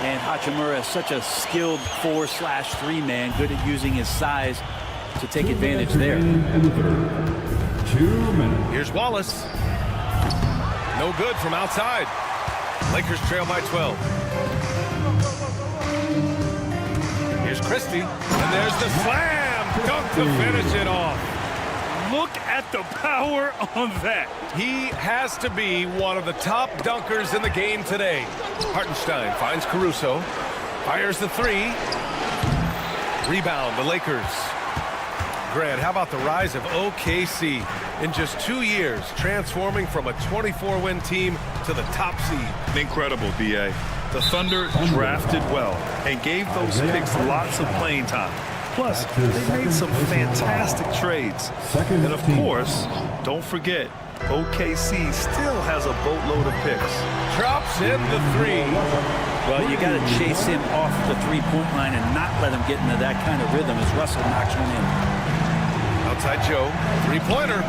And Hachimura is such a skilled 4/3 man, good at using his size to take advantage there. 2 minutes. Here's Wallace. No good from outside. Lakers trail by 12. Here's Christie. And there's the slam dunk to finish it off. Look at the power on that. He has to be one of the top dunkers in the game today. Hartenstein finds Caruso. Fires the 3. Rebound, the Lakers. Grant, how about the rise of OKC in just 2 years, transforming from a 24-win team to the top seed? Incredible, B.A. The Thunder drafted well and gave those picks lots of playing time. Plus, they made some fantastic trades. And of course, don't forget, OKC still has a boatload of picks. Drops in the 3. Well, you got to chase him off the three-point line and not let him get into that kind of rhythm as Russell knocks one in. Outside Joe, 3-pointer.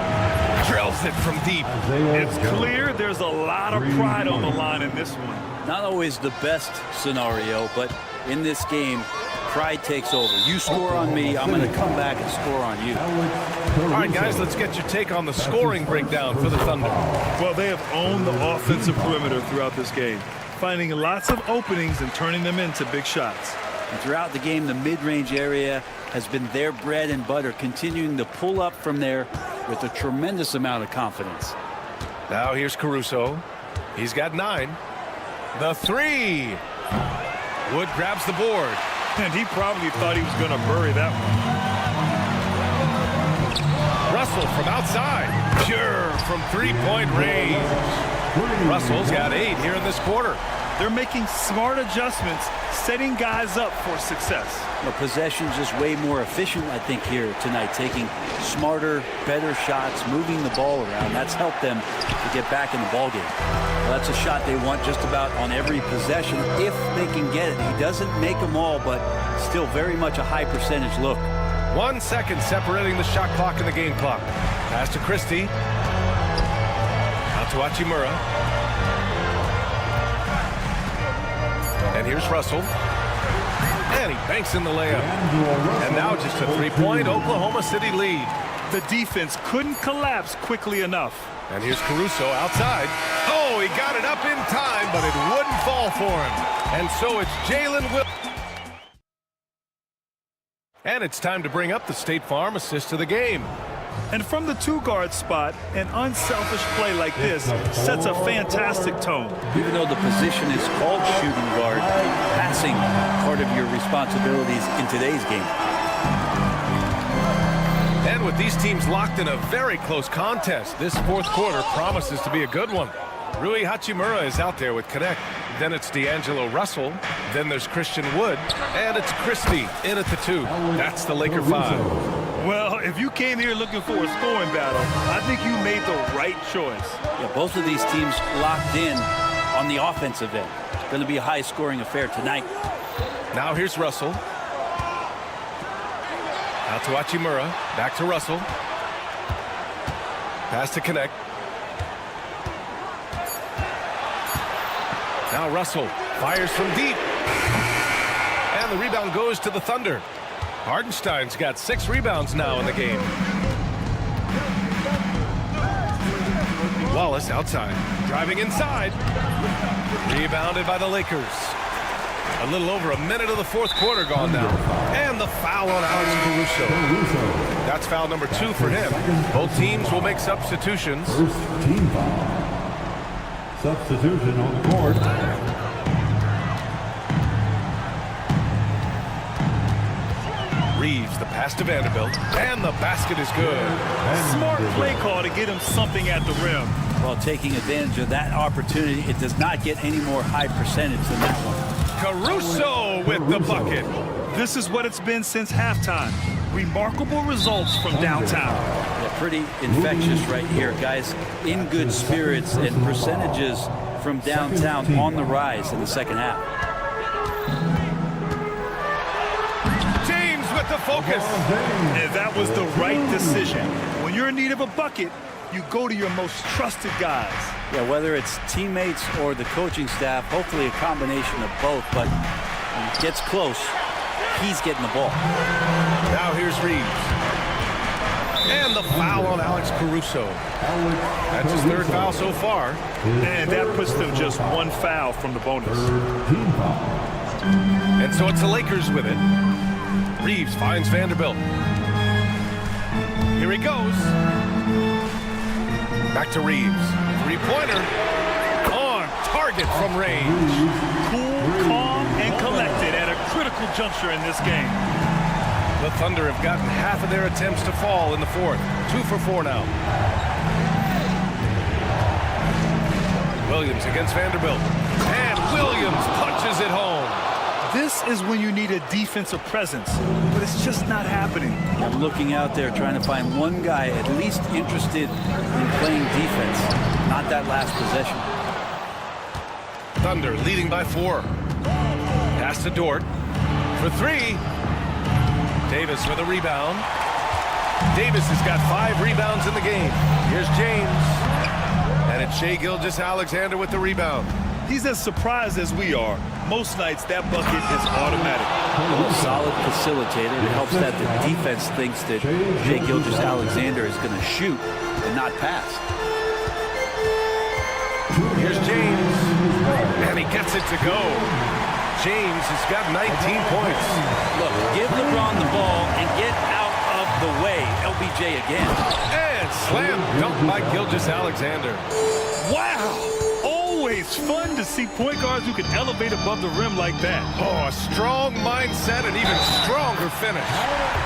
Drills it from deep. It's clear there's a lot of pride on the line in this one. Not always the best scenario, but in this game, pride takes over. You score on me, I'm going to come back and score on you. All right, guys, let's get your take on the scoring breakdown for the Thunder. Well, they have owned the offensive perimeter throughout this game, finding lots of openings and turning them into big shots. And throughout the game, the mid-range area has been their bread and butter, continuing to pull up from there with a tremendous amount of confidence. Now here's Caruso. He's got 9. The 3. Wood grabs the board. And he probably thought he was going to bury that one. Russell from outside. Pure from 3-point range. Russell's got 8 here in this quarter. They're making smart adjustments, setting guys up for success. Possession's just way more efficient, I think, here tonight, taking smarter, better shots, moving the ball around. That's helped them to get back in the ballgame. Well, that's a shot they want just about on every possession if they can get it. He doesn't make them all, but still very much a high percentage look. 1 second separating the shot clock and the game clock. Pass to Christie. Out to Hachimura. And here's Russell. And he banks in the layup. And now just a 3-point Oklahoma City lead. The defense couldn't collapse quickly enough. And here's Caruso outside. Oh, he got it up in time, but it wouldn't fall for him. And so it's Jalen Williams. And it's time to bring up the State Farm assist of the game. And from the two-guard spot, an unselfish play like this sets a fantastic tone. Even though the position is called shooting guard, passing part of your responsibilities in today's game. And with these teams locked in a very close contest, this fourth quarter promises to be a good one. Rui Hachimura is out there with Connect. Then it's D'Angelo Russell. Then there's Christian Wood. And it's Christie in at the 2. That's the Laker 5. Well, if you came here looking for a scoring battle, I think you made the right choice. Yeah, both of these teams locked in on the offensive end. It's going to be a high-scoring affair tonight. Now here's Russell. Out to Hachimura. Back to Russell. Pass to Connect. Now Russell fires from deep. And the rebound goes to the Thunder. Hardenstein's got 6 rebounds now in the game. Wallace outside. Driving inside. Rebounded by the Lakers. A little over a minute of the fourth quarter gone now. And the foul on Alex Caruso. That's foul number 2 for him. Both teams will make substitutions. First team foul. Substitution on the court. Reeves, the pass to Vanderbilt, and the basket is good. Smart play call to get him something at the rim. Well, taking advantage of that opportunity, it does not get any more high percentage than that one. Caruso with the bucket. This is what it's been since halftime. Remarkable results from downtown. Yeah, pretty infectious right here, guys. In good spirits and percentages from downtown on the rise in the second half. James with the focus. And that was the right decision. When you're in need of a bucket, you go to your most trusted guys. Yeah, whether it's teammates or the coaching staff, hopefully a combination of both, but when it gets close, he's getting the ball. Now here's Reeves. And the foul on Alex Caruso. That's his 3rd foul so far. And that puts them just 1 foul from the bonus. And so it's the Lakers with it. Reeves finds Vanderbilt. Here he goes. Back to Reeves. 3-pointer. On target from range. Cool, calm, and collected at a critical juncture in this game. The Thunder have gotten half of their attempts to fall in the fourth. 2 for 4 now. Williams against Vanderbilt. And Williams punches it home. This is when you need a defensive presence, but it's just not happening. I'm looking out there trying to find one guy at least interested in playing defense, not that last possession. Thunder leading by 4. Pass to Dort for 3. Davis with a rebound. Davis has got 5 rebounds in the game. Here's James. And it's Shai Gilgeous-Alexander with the rebound. He's as surprised as we are. Most nights, that bucket is automatic. A solid facilitator. It helps that the defense thinks that Shai Gilgeous-Alexander is going to shoot and not pass. Here's James. And he gets it to go. James has got 19 points. Look, give LeBron the ball and get out of the way. LBJ again. And slam dunk by Gilgeous-Alexander. Wow! Always fun to see point guards who can elevate above the rim like that. Oh, a strong mindset and even stronger finish.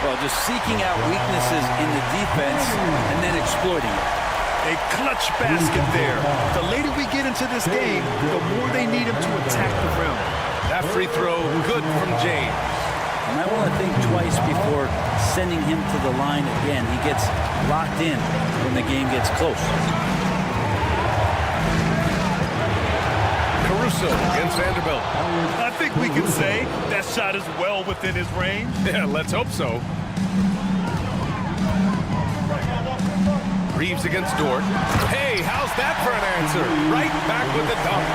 Well, just seeking out weaknesses in the defense and then exploiting it. A clutch basket there. The later we get into this game, the more they need him to attack the rim. That free throw, good from James. And I want to think twice before sending him to the line again. He gets locked in when the game gets close. Caruso against Vanderbilt. I think we can say that shot is well within his range. Yeah, let's hope so. Reeves against Dort. Hey, how's that for an answer? Right back with the dunk.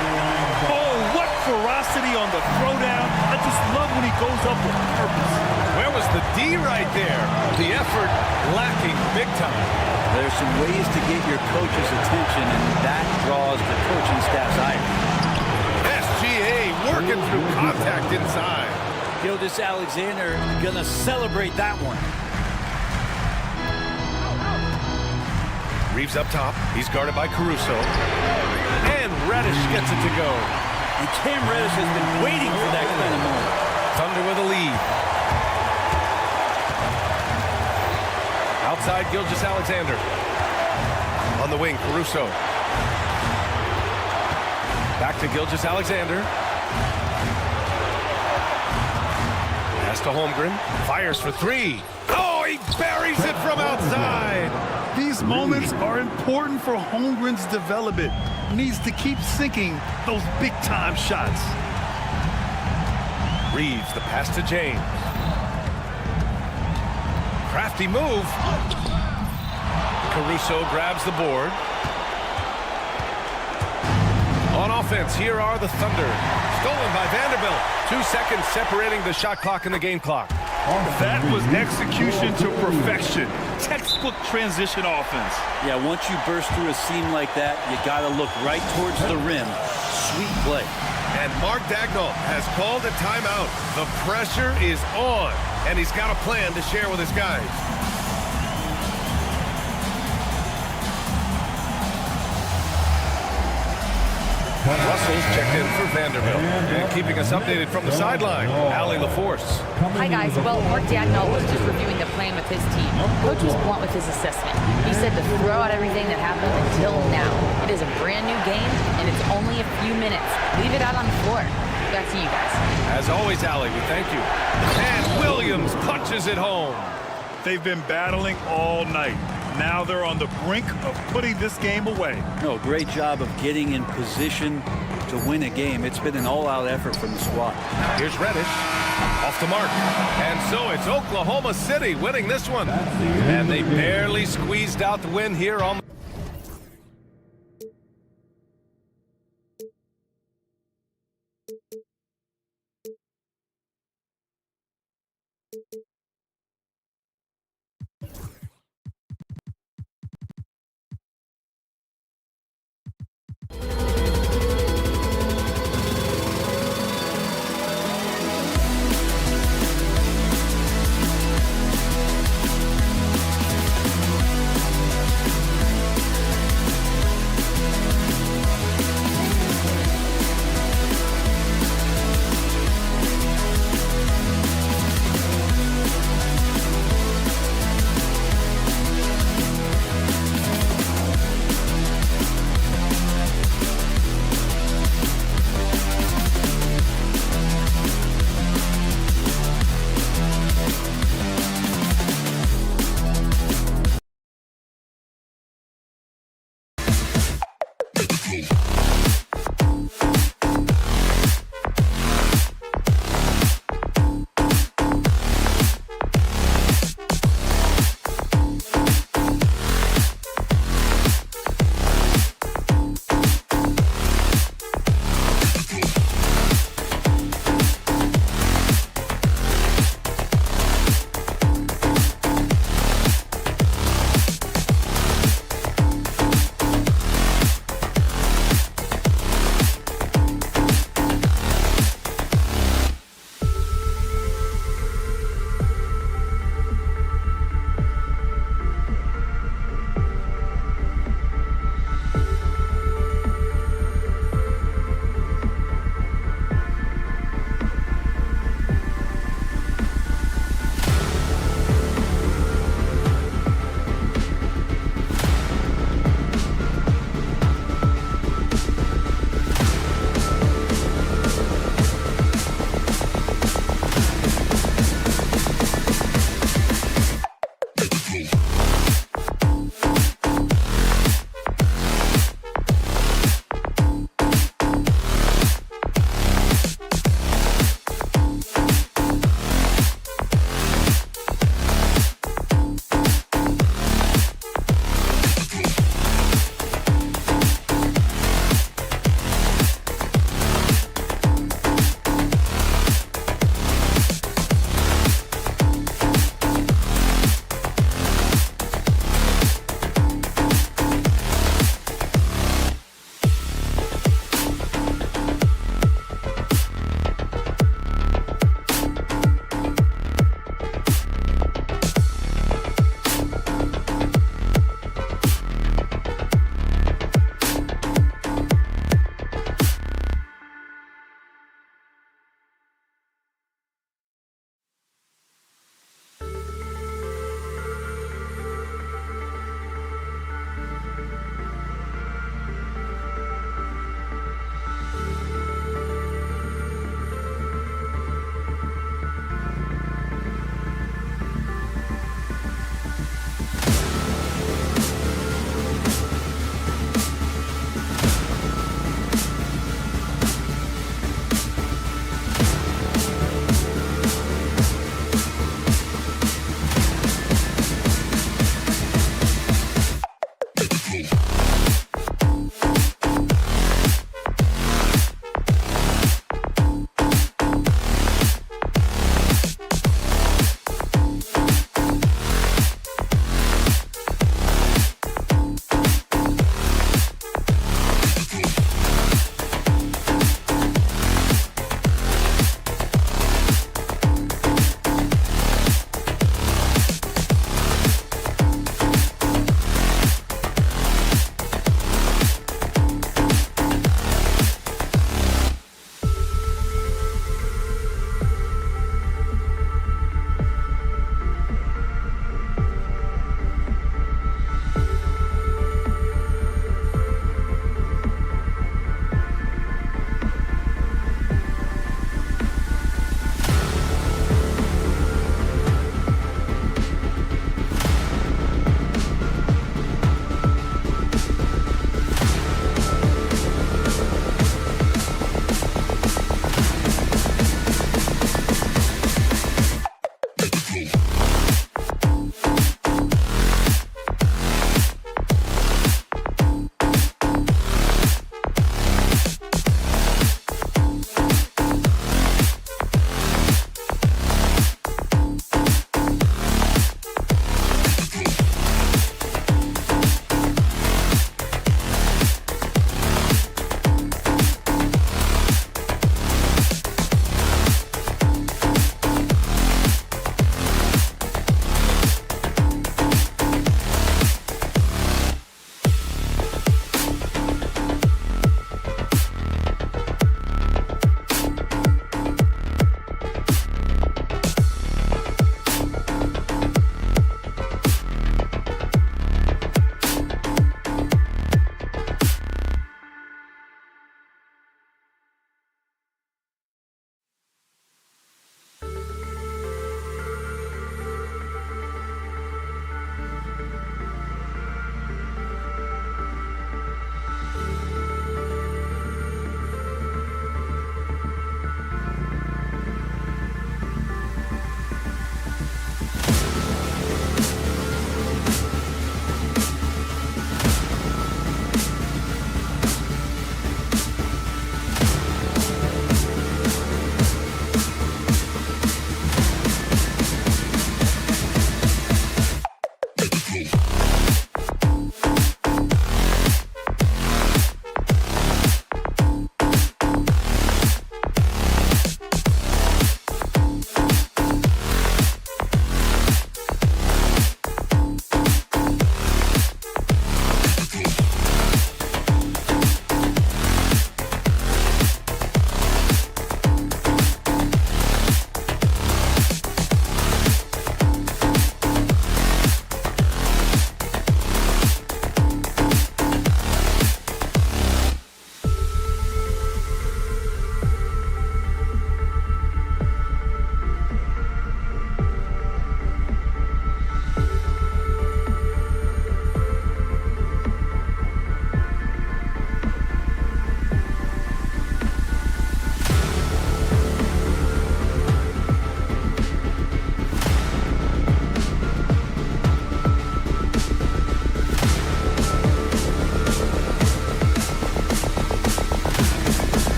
Oh, what ferocity on the throwdown. I just love when he goes up with purpose. Where was the D right there? The effort lacking big time. There's some ways to get your coach's attention, and that draws the coaching staff's ire. SGA working through contact inside. Gilgeous-Alexander gonna celebrate that one. Reeves up top. He's guarded by Caruso. And Reddish gets it to go. And Cam Reddish has been waiting for that kind of moment. Thunder with a lead. Outside Gilgeous-Alexander. On the wing, Caruso. Back to Gilgeous-Alexander. Pass to Holmgren. Fires for three. Oh, he buries it from outside. These moments are important for Holmgren's development. Needs to keep sinking those big-time shots. Reeves, the pass to James. Crafty move. Caruso grabs the board. On offense, here are the Thunder. Stolen by Vanderbilt. 2 seconds separating the shot clock and the game clock. That was execution to perfection. Textbook transition offense. Yeah, once you burst through a seam like that, you got to look right towards the rim. Sweet play. And Mark Dagnall has called a timeout. The pressure is on, and he's got a plan to share with his guys. Russell's checked in for Vanderbilt. And keeping us updated from the sideline, Allie LaForce. Hi, guys. Well, Mark Dagnall was just reviewing the plan with his team. Coach was blunt with his assessment. He said to throw out everything that happened until now. It is a brand new game, and it's only a few minutes. Leave it out on the floor. Back to you guys. As always, Allie, we thank you. And Williams punches it home. They've been battling all night. Now they're on the brink of putting this game away. No, great job of getting in position to win a game. It's been an all-out effort from the squad. Here's Reddish. Off the mark. And so it's Oklahoma City winning this one. And they barely squeezed out the win here on the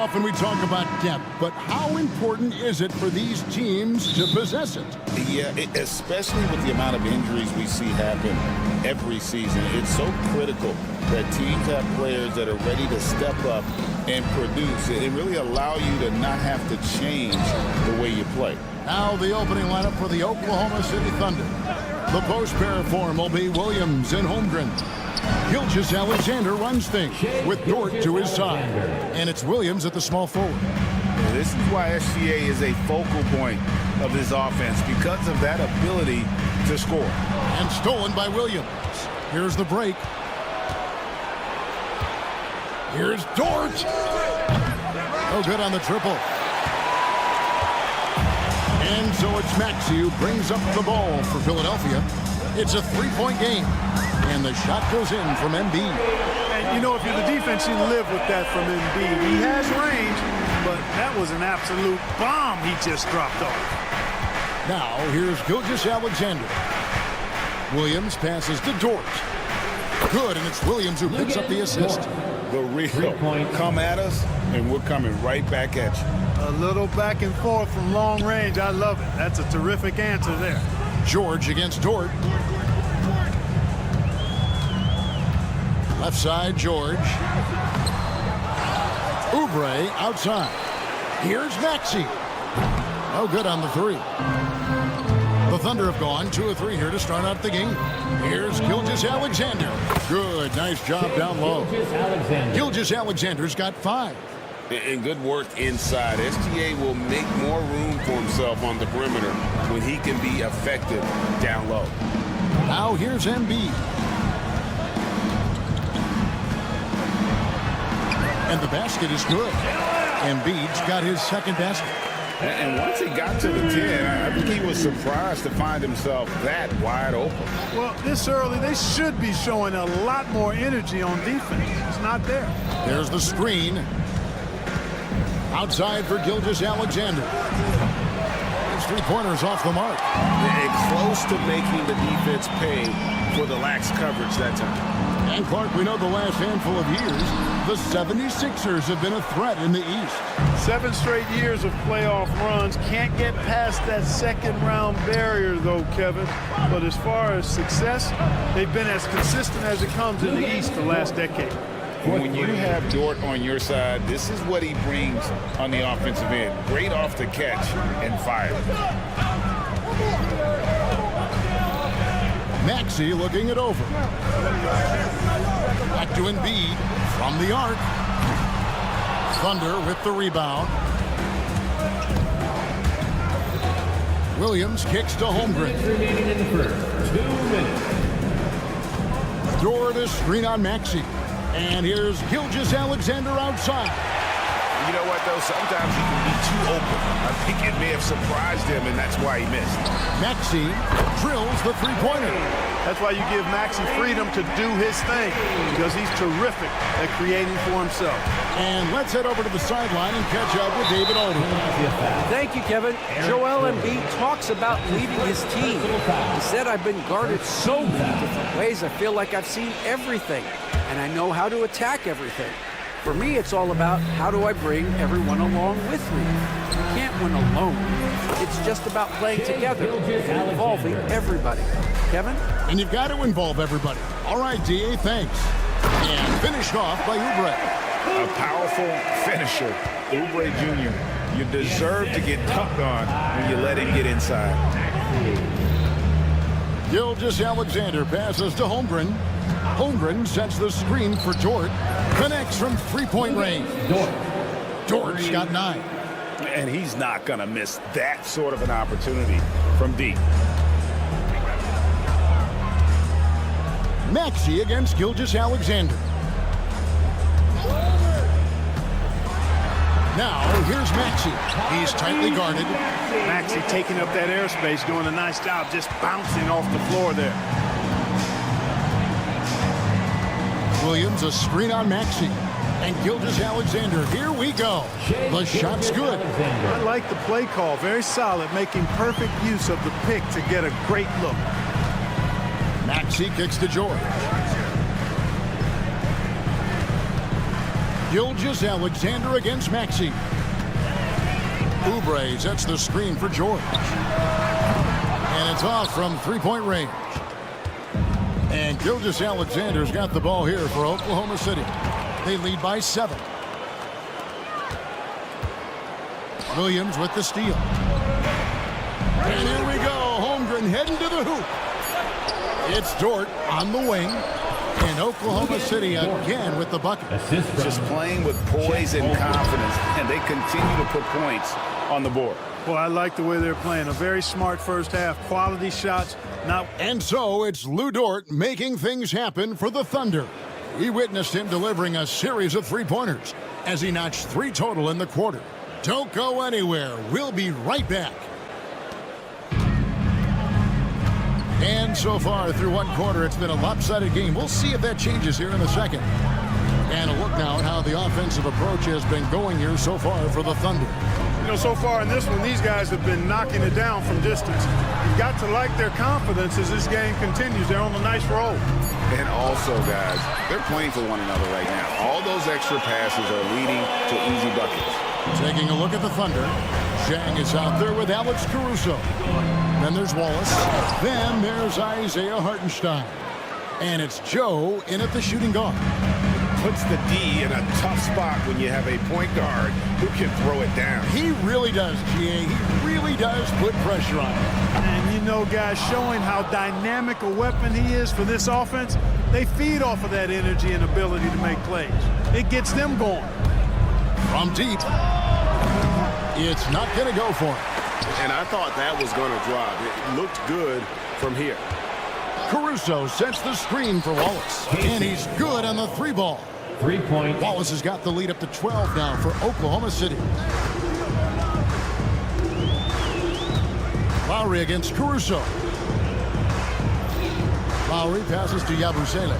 often we talk about depth, but how important is it for these teams to possess it? Yeah, especially with the amount of injuries we see happen every season. It's so critical that teams have players that are ready to step up and produce and really allow you to not have to change the way you play. Now the opening lineup for the Oklahoma City Thunder. The post pair form will be Williams and Holmgren. Gilgeous-Alexander runs things with Dort to his side. And it's Williams at the small forward. This is why SGA is a focal point of this offense, because of that ability to score. And stolen by Williams. Here's the break. Here's Dort. No good on the triple. And so it's Maxey who brings up the ball for Philadelphia. It's a three-point game. And the shot goes in from Embiid. And, you know, if you're the defense, you live with that from Embiid. He has range, but that was an absolute bomb he just dropped off. Now, here's Gilgeous-Alexander. Williams passes to Dort. Good, and it's Williams who picks up the assist. The real come at us, and we're coming right back at you. A little back and forth from long range. I love it. That's a terrific answer there. George against Dort. Left side, George. Oubre outside. Here's Maxey. No good on the three. The Thunder have gone 2 of 3 here to start out the game. Here's Gilgeous-Alexander. Good, nice job down low. Gilgeous-Alexander's got 5. And good work inside. SGA will make more room for himself on the perimeter when he can be effective down low. Now here's Embiid. And the basket is good. Embiid's got his second basket. And once he got to the 10, I think he was surprised to find himself that wide open. Well, this early, they should be showing a lot more energy on defense. It's not there. There's the screen. Outside for Gilgeous-Alexander. His three-pointers off the mark. And close to making the defense pay for the lax coverage that time. And Clark, we know the last handful of years, the 76ers have been a threat in the East. 7 straight years of playoff runs. Can't get past that second-round barrier, though, Kevin. But as far as success, they've been as consistent as it comes in the East the last decade. When you have Dort on your side, this is what he brings on the offensive end. Great off the catch and fire. Maxey looking it over. Back to Embiid from the arc. Thunder with the rebound. Williams kicks to Holmgren. Remaining in the first 2 minutes. Dort a screen on Maxey. And here's Gilgeous-Alexander outside. You know what, though? Sometimes he can be too open. I think it may have surprised him, and that's why he missed. Maxey drills the three-pointer. That's why you give Maxey freedom to do his thing, because he's terrific at creating for himself. And let's head over to the sideline and catch up with David Aldridge. Thank you, Kevin. Joel Embiid talks about leading his team. He said, I've been guarded so many different ways. I feel like I've seen everything, and I know how to attack everything. For me, it's all about how do I bring everyone along with me. You can't win alone. It's just about playing together and involving everybody. Kevin? And you've got to involve everybody. All right, D.A., thanks. And finished off by Oubre. A powerful finisher, Oubre Jr. You deserve to get dunked on when you let him get inside. Gilgeous-Alexander passes to Holmgren. Holmgren sets the screen for Dort. Connects from three-point range. Dort's got 9. And he's not going to miss that sort of an opportunity from deep. Maxey against Gilgeous-Alexander. Now, here's Maxey. He's tightly guarded. Maxey taking up that airspace, doing a nice job just bouncing off the floor there. Williams, a screen on Maxey. And Gilgeous-Alexander, here we go. The shot's good. I like the play call, very solid, making perfect use of the pick to get a great look. Maxey kicks to George. Gilgeous-Alexander against Maxey. Oubre sets the screen for George. And it's off from three-point range. And Gilgeous-Alexander's got the ball here for Oklahoma City. They lead by 7. Williams with the steal. And here we go. Holmgren heading to the hoop. It's Dort on the wing. And Oklahoma City again with the bucket. Just playing with poise and confidence, and they continue to put points on the board. Well, I like the way they're playing. A very smart first half. Quality shots. And so it's Lou Dort making things happen for the Thunder. We witnessed him delivering a series of three-pointers as he notched 3 total in the quarter. Don't go anywhere. We'll be right back. And so far through one quarter, it's been a lopsided game. We'll see if that changes here in the second. And a look now at how the offensive approach has been going here so far for the Thunder. You know, so far in this one, these guys have been knocking it down from distance. You've got to like their confidence as this game continues. They're on a nice roll. And also, guys, they're playing for one another right now. All those extra passes are leading to easy buckets. Taking a look at the Thunder. Zhang is out there with Alex Caruso. Then there's Wallace. Then there's Isaiah Hartenstein. And it's Joe in at the shooting guard. Puts the D in a tough spot when you have a point guard who can throw it down. He really does, GA. He really does put pressure on him. And you know, guys, showing how dynamic a weapon he is for this offense, they feed off of that energy and ability to make plays. It gets them going. From deep. It's not going to go for him. And I thought that was going to drop. It looked good from here. Caruso sets the screen for Wallace. And he's good on the 3-ball. 3-point. Wallace has got the lead up to 12 now for Oklahoma City. Lowry against Caruso. Lowry passes to Yabusele.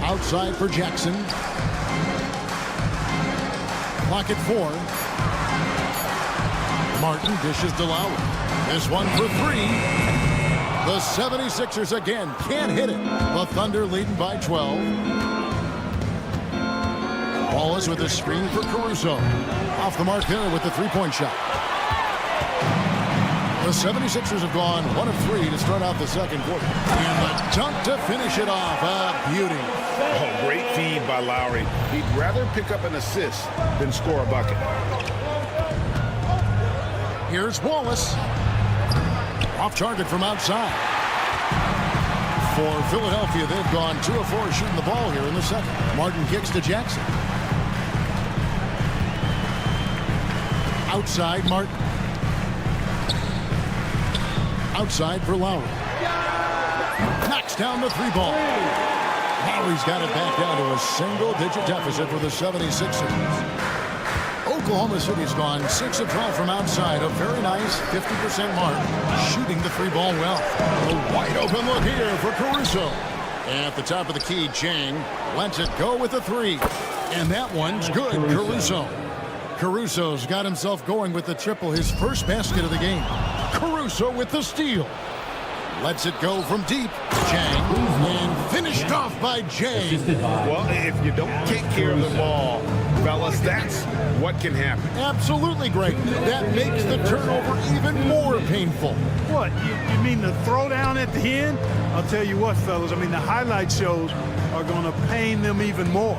Outside for Jackson. Clock at 4. Martin dishes to Lowry. This one for 3. The 76ers again can't hit it. The Thunder leading by 12. Wallace with a screen for Caruso. Off the mark there with the 3-point shot. The 76ers have gone 1 of 3 to start out the second quarter. And the dunk to finish it off. A beauty. Oh, great feed by Lowry. He'd rather pick up an assist than score a bucket. Here's Wallace. Off target from outside. For Philadelphia, they've gone 2 of 4 shooting the ball here in the second. Martin kicks to Jackson. Outside, Martin. Outside for Lowry. Knocks down the 3-ball. Lowry's got it back down to a single-digit deficit for the 76ers. Oklahoma City's gone 6 of 12 from outside. A very nice 50% mark. Shooting the 3-ball well. A wide open look here for Caruso. At the top of the key, Chang lets it go with the 3. And that one's good. Caruso. Caruso's got himself going with the triple. His first basket of the game. Caruso with the steal. Lets it go from deep. Chang. And finished off by Chang. Well, if you don't take care of the ball, fellas, that's what can happen. Absolutely, Greg. That makes the turnover even more painful. What? You mean the throwdown at the end? I'll tell you what, fellas. I mean, the highlight shows are going to pain them even more.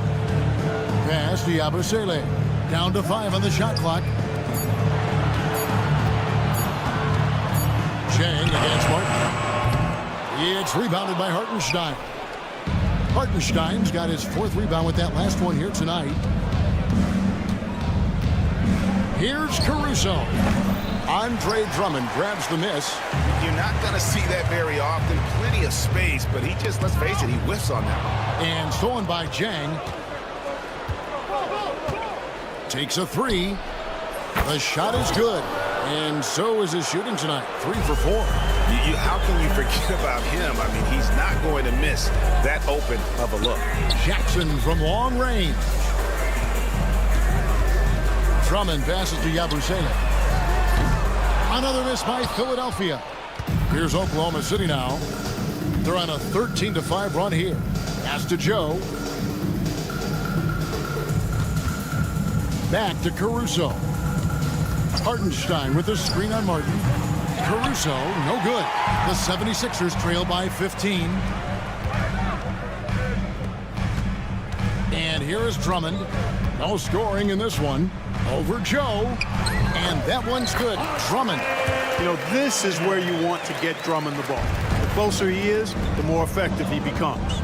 Pass to Yabusele. Down to 5 on the shot clock. Chang against Martin. It's rebounded by Hartenstein. Hartenstein's got his 4th rebound with that last one here tonight. Here's Caruso. Andre Drummond grabs the miss. You're not going to see that very often. Plenty of space, but he just, let's face it, he whiffs on that. And stolen by Chang. Takes a 3. The shot is good. And so is his shooting tonight. 3 for 4. How can you forget about him? I mean, he's not going to miss that open of a look. Jackson from long range. Drummond passes to Yabusele. Another miss by Philadelphia. Here's Oklahoma City now. They're on a 13-5 run here. Pass to Joe. Back to Caruso. Hartenstein with the screen on Martin. Caruso, no good. The 76ers trail by 15. And here is Drummond. No scoring in this one. Over Joe. And that one's good. Drummond. You know, this is where you want to get Drummond the ball. The closer he is, the more effective he becomes.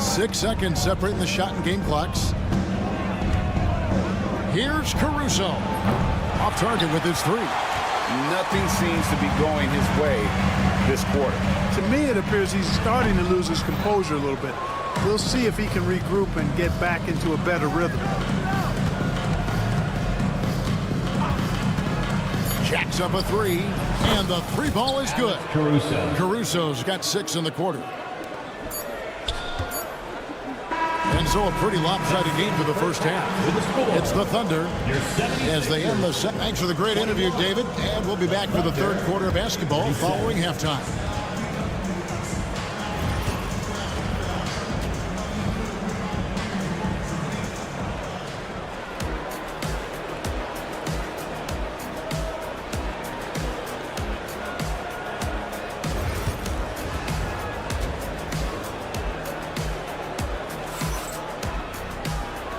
6 seconds separating the shot and game clocks. Here's Caruso. Off target with his three. Nothing seems to be going his way this quarter. To me, it appears he's starting to lose his composure a little bit. We'll see if he can regroup and get back into a better rhythm. Jacks up a three, and the three ball is good. Caruso's got 6 in the quarter. And so a pretty lopsided game for the first half. It's the Thunder as they end the set. Thanks for the great interview, David. And we'll be back for the third quarter of basketball following halftime.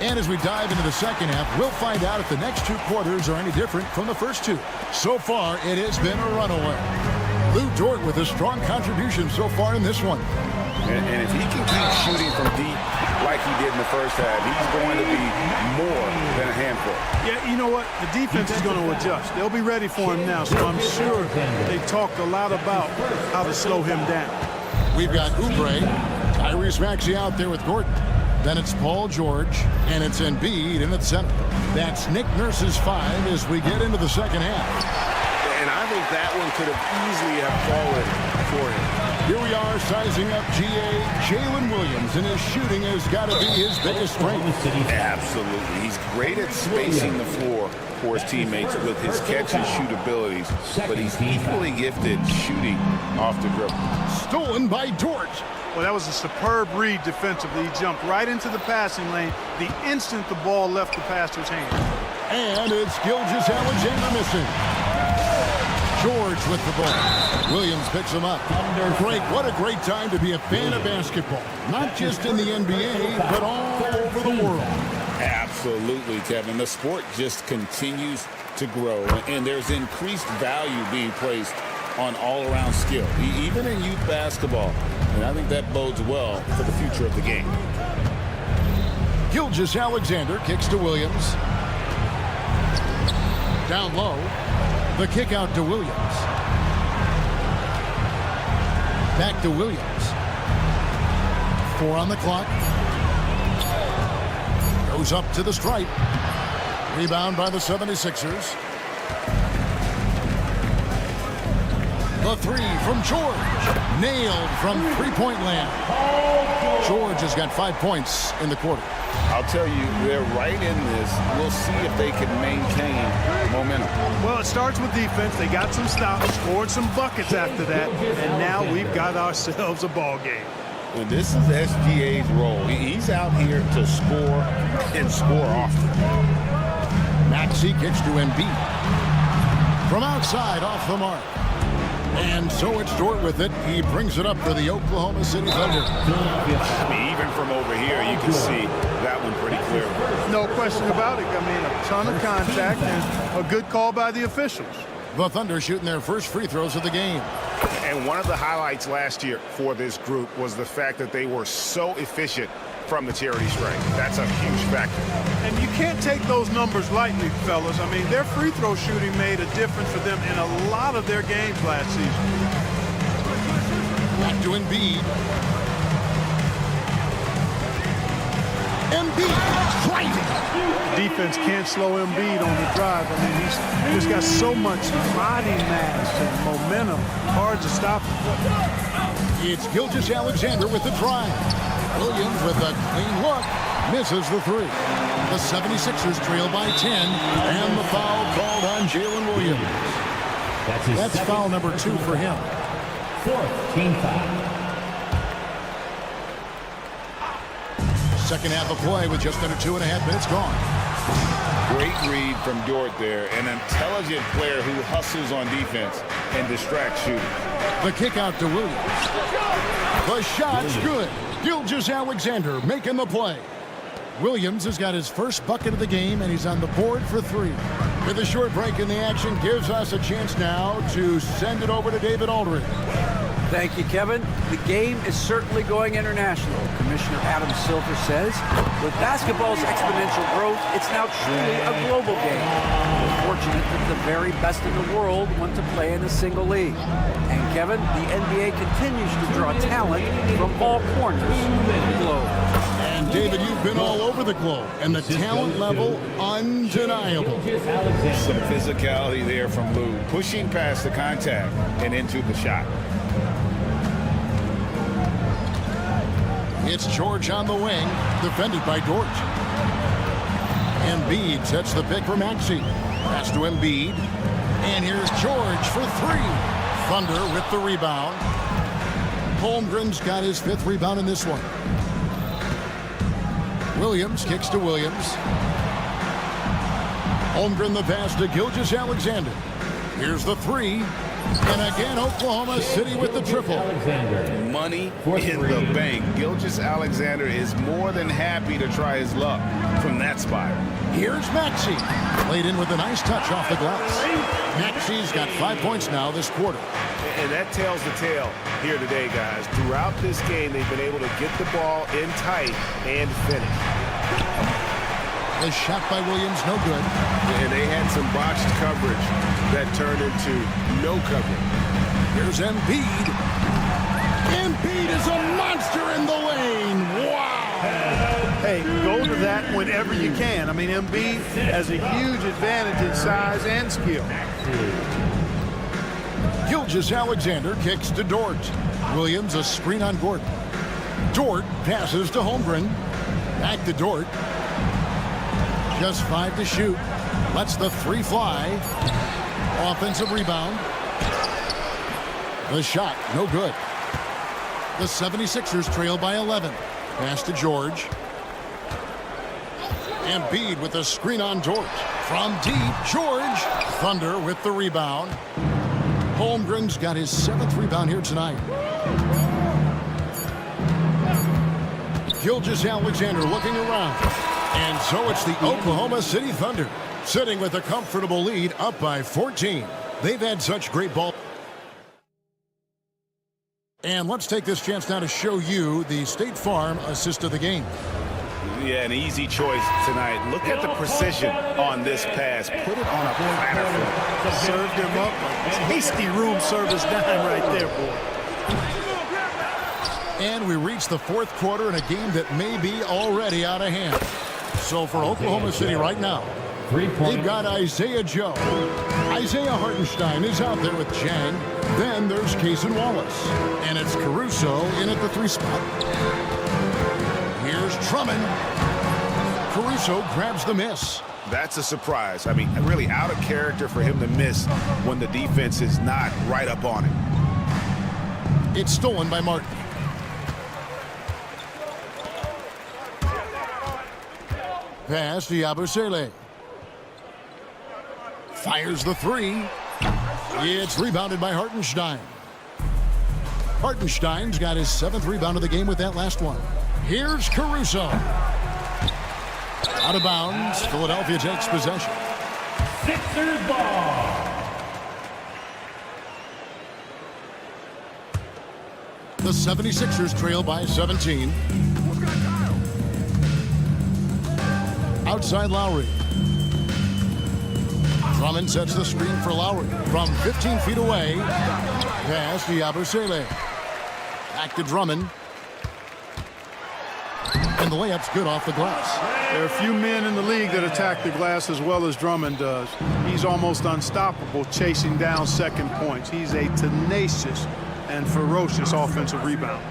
And as we dive into the second half, we'll find out if the next 2 quarters are any different from the first 2. So far, it has been a runaway. Lou Dort with a strong contribution so far in this one. And if he can keep shooting from deep like he did in the first half, he's going to be more than a handful. Yeah, you know what? The defense is going to adjust. They'll be ready for him now, so I'm sure they talked a lot about how to slow him down. We've got Oubre, Tyrese Maxey out there with Gordon. Then it's Paul George, and it's Embiid in at center. That's Nick Nurse's 5 as we get into the second half. And I think that one could have easily have fallen for him. Here we are sizing up Jalen Williams, and his shooting has got to be his biggest strength. Absolutely. He's great at spacing the floor for his teammates with his catch and shoot abilities, but he's equally gifted shooting off the dribble. Stolen by Dort. Well, that was a superb read defensively. He jumped right into the passing lane the instant the ball left the passer's hand. And it's Gilgeous-Alexander missing. George with the ball. Williams picks him up. Frank, what a great time to be a fan of basketball. Not just in the NBA, but all over the world. Absolutely, Kevin. The sport just continues to grow, and there's increased value being placed on all-around skill, even in youth basketball. And I think that bodes well for the future of the game. Gilgeous-Alexander kicks to Williams. Down low. The kick out to Williams. Back to Williams. 4 on the clock. Goes up to the stripe. Rebound by the 76ers. The 3 from George. Nailed from three-point land. George has got 5 points in the quarter. I'll tell you, they're right in this. We'll see if they can maintain momentum. Well, it starts with defense. They got some stops, scored some buckets after that, and now we've got ourselves a ball game. And this is SGA's role. He's out here to score and score often. Maxey kicks to Embiid. From outside, off the mark. And so it's Dort with it. He brings it up for the Oklahoma City Thunder. I mean, even from over here, you can see that one pretty clearly. No question about it. I mean, a ton of contact and a good call by the officials. The Thunder shooting their first free throws of the game. And one of the highlights last year for this group was the fact that they were so efficient from the charity stripe. That's a huge factor. And you can't take those numbers lightly, fellas. I mean, their free throw shooting made a difference for them in a lot of their games last season. Back to Embiid. Embiid driving. Defense can't slow Embiid on the drive. I mean, he's got so much body mass and momentum. Hard to stop him. It's Gilgeous-Alexander with the drive. Williams with a clean look. Misses the 3. The 76ers trail by 10. And the foul called on Jalen Williams. That's foul number 2 for him. 4th team foul. Second half of play with just under 2.5 minutes gone. Great read from Dort there. An intelligent player who hustles on defense and distracts shooters. The kick out to Williams. The shot's good. Gilgeous-Alexander making the play. Williams has got his first bucket of the game, and he's on the board for 3. With a short break in the action, gives us a chance now to send it over to David Aldridge. Thank you, Kevin. The game is certainly going international. Commissioner Adam Silver says, with basketball's exponential growth, it's now truly a global game. We're fortunate that the very best in the world want to play in a single league. And Kevin, the NBA continues to draw talent from all corners of the globe. And David, you've been all over the globe, and the talent level undeniable. Some physicality there from Lou, pushing past the contact and into the shot. It's George on the wing, defended by Dort. Embiid sets the pick for Maxey. Pass to Embiid. And here's George for 3. Thunder with the rebound. Holmgren's got his 5th rebound in this one. Williams kicks to Williams. Holmgren the pass to Gilgeous-Alexander. Here's the 3. And again, Oklahoma City with the triple. Money in the bank. Gilgeous-Alexander is more than happy to try his luck from that spot. Here's Maxey. Played in with a nice touch off the glass. Maxey's got 5 points now this quarter. And that tells the tale here today, guys. Throughout this game, they've been able to get the ball in tight and finish. The shot by Williams, no good. And they had some botched coverage that turned into no coverage. Here's Embiid. Embiid is a monster in the lane. Wow. Hey, go to that whenever you can. I mean, Embiid has a huge advantage in size and skill. Gilgeous-Alexander kicks to Dort. Williams a screen on Gordon. Dort passes to Holmgren. Back to Dort. Just 5 to shoot. Lets the 3 fly. Offensive rebound. The shot, no good. The 76ers trail by 11. Pass to George. Embiid with a screen on Dort. From deep, George. Thunder with the rebound. Holmgren's got his 7th rebound here tonight. Gilgeous-Alexander looking around. And so it's the Oklahoma City Thunder sitting with a comfortable lead up by 14. They've had such great ball. And let's take this chance now to show you the State Farm assist of the game. Yeah, an easy choice tonight. Look at the precision on this pass. Put it on a platter. Served him up. Hasty room service dime right there, boy. And we reach the 4th quarter in a game that may be already out of hand. So for Oklahoma City right now, they've got Isaiah Joe. Isaiah Hartenstein is out there with Chang. Then there's Cason Wallace. And it's Caruso in at the 3 spot. Here's Drummond. Caruso grabs the miss. That's a surprise. I mean, really out of character for him to miss when the defense is not right up on him. It's stolen by Martin. Pass to Yabusele. Fires the 3. It's rebounded by Hartenstein. Hartenstein's got his 7th rebound of the game with that last one. Here's Caruso. Out of bounds. Philadelphia takes possession. Sixers ball. The 76ers trail by 17. Outside Lowry. Drummond sets the screen for Lowry from 15 feet away. Pass to Yabusele. Back to Drummond. And the layup's good off the glass. There are few men in the league that attack the glass as well as Drummond does. He's almost unstoppable chasing down second points. He's a tenacious and ferocious offensive rebounder.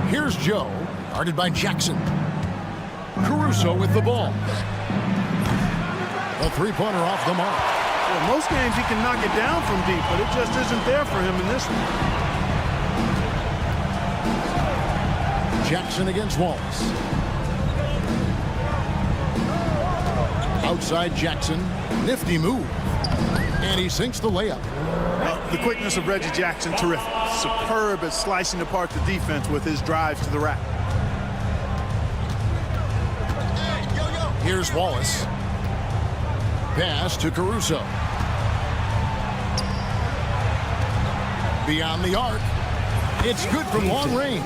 Here's Joe, guarded by Jackson. Caruso with the ball. A 3-pointer off the mark. Well, most games he can knock it down from deep, but it just isn't there for him in this one. Jackson against Wallace. Outside Jackson. Nifty move. And he sinks the layup. The quickness of Reggie Jackson, terrific. Superb at slicing apart the defense with his drives to the rack. Here's Wallace. Pass to Caruso. Beyond the arc. It's good from long range.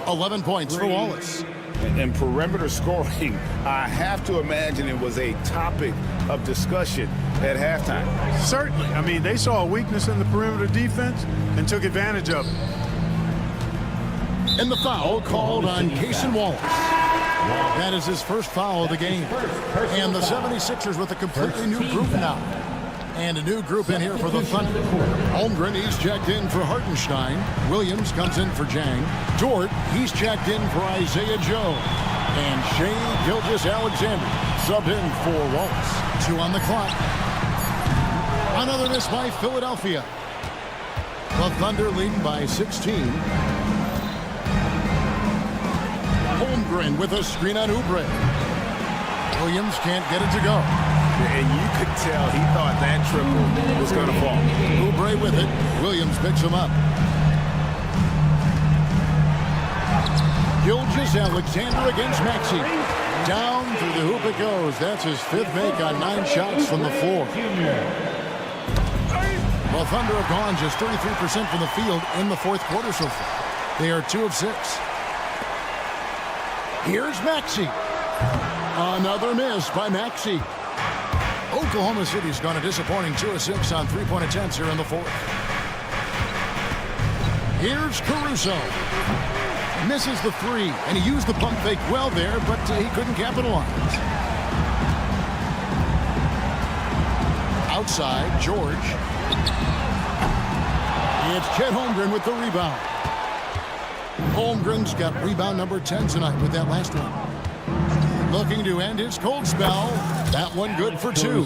11 points for Wallace. And perimeter scoring, I have to imagine it was a topic of discussion at halftime. Certainly. I mean, they saw a weakness in the perimeter defense and took advantage of it. And the foul called on Cason Wallace. That is his first foul of the game. And the 76ers with a completely new group now. And a new group in here for the Thunder. Holmgren, he's checked in for Hartenstein. Williams comes in for Jang. Dort, he's checked in for Isaiah Joe. And Shea Gilgeous-Alexander subbed in for Wallace. 2 on the clock. Another miss by Philadelphia. The Thunder leading by 16. Holmgren with a screen on Oubre. Williams can't get it to go. And you could tell he thought that triple was going to fall. Oubre with it. Williams picks him up. Gilgeous-Alexander against Maxey. Down through the hoop it goes. That's his 5th make on 9 shots from the floor. The Thunder have gone just 33% from the field in the 4th quarter so far. They are 2 of 6. Here's Maxey. Another miss by Maxey. Oklahoma City's gone a disappointing 2 of 6 on 3-point attempts here in the 4th. Here's Caruso. Misses the 3, and he used the pump fake well there, but he couldn't capitalize. Outside, George. It's Chet Holmgren with the rebound. Holmgren's got rebound number 10 tonight with that last one. Looking to end his cold spell. That one good for 2.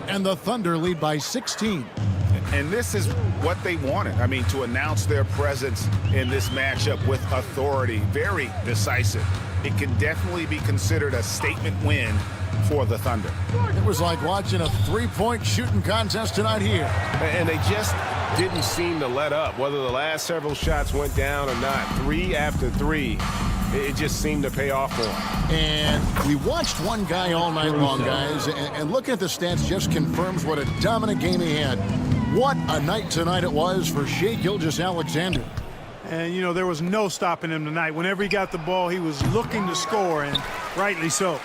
And the Thunder lead by 16. And this is what they wanted. I mean, to announce their presence in this matchup with authority. Very decisive. It can definitely be considered a statement win for the Thunder. It was like watching a 3-point shooting contest tonight here. And they just didn't seem to let up. Whether the last several shots went down or not, 3 after 3. It just seemed to pay off for him. And we watched one guy all night long, guys, and looking at the stats just confirms what a dominant game he had. What a night tonight it was for Shea Gilgeous-Alexander. And, you know, there was no stopping him tonight. Whenever he got the ball, he was looking to score, and rightly so.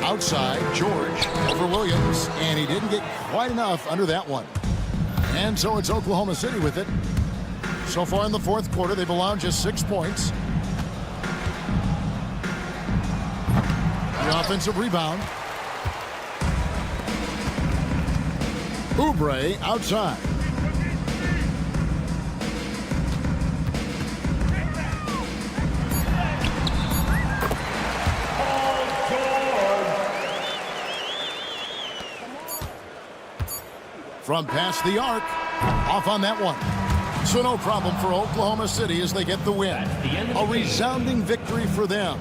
Outside, George over Williams, and he didn't get quite enough under that one. And so it's Oklahoma City with it. So far in the 4th quarter, they've allowed just 6 points. The offensive rebound. Oubre outside. From past the arc, off on that one. So no problem for Oklahoma City as they get the win. A resounding victory for them.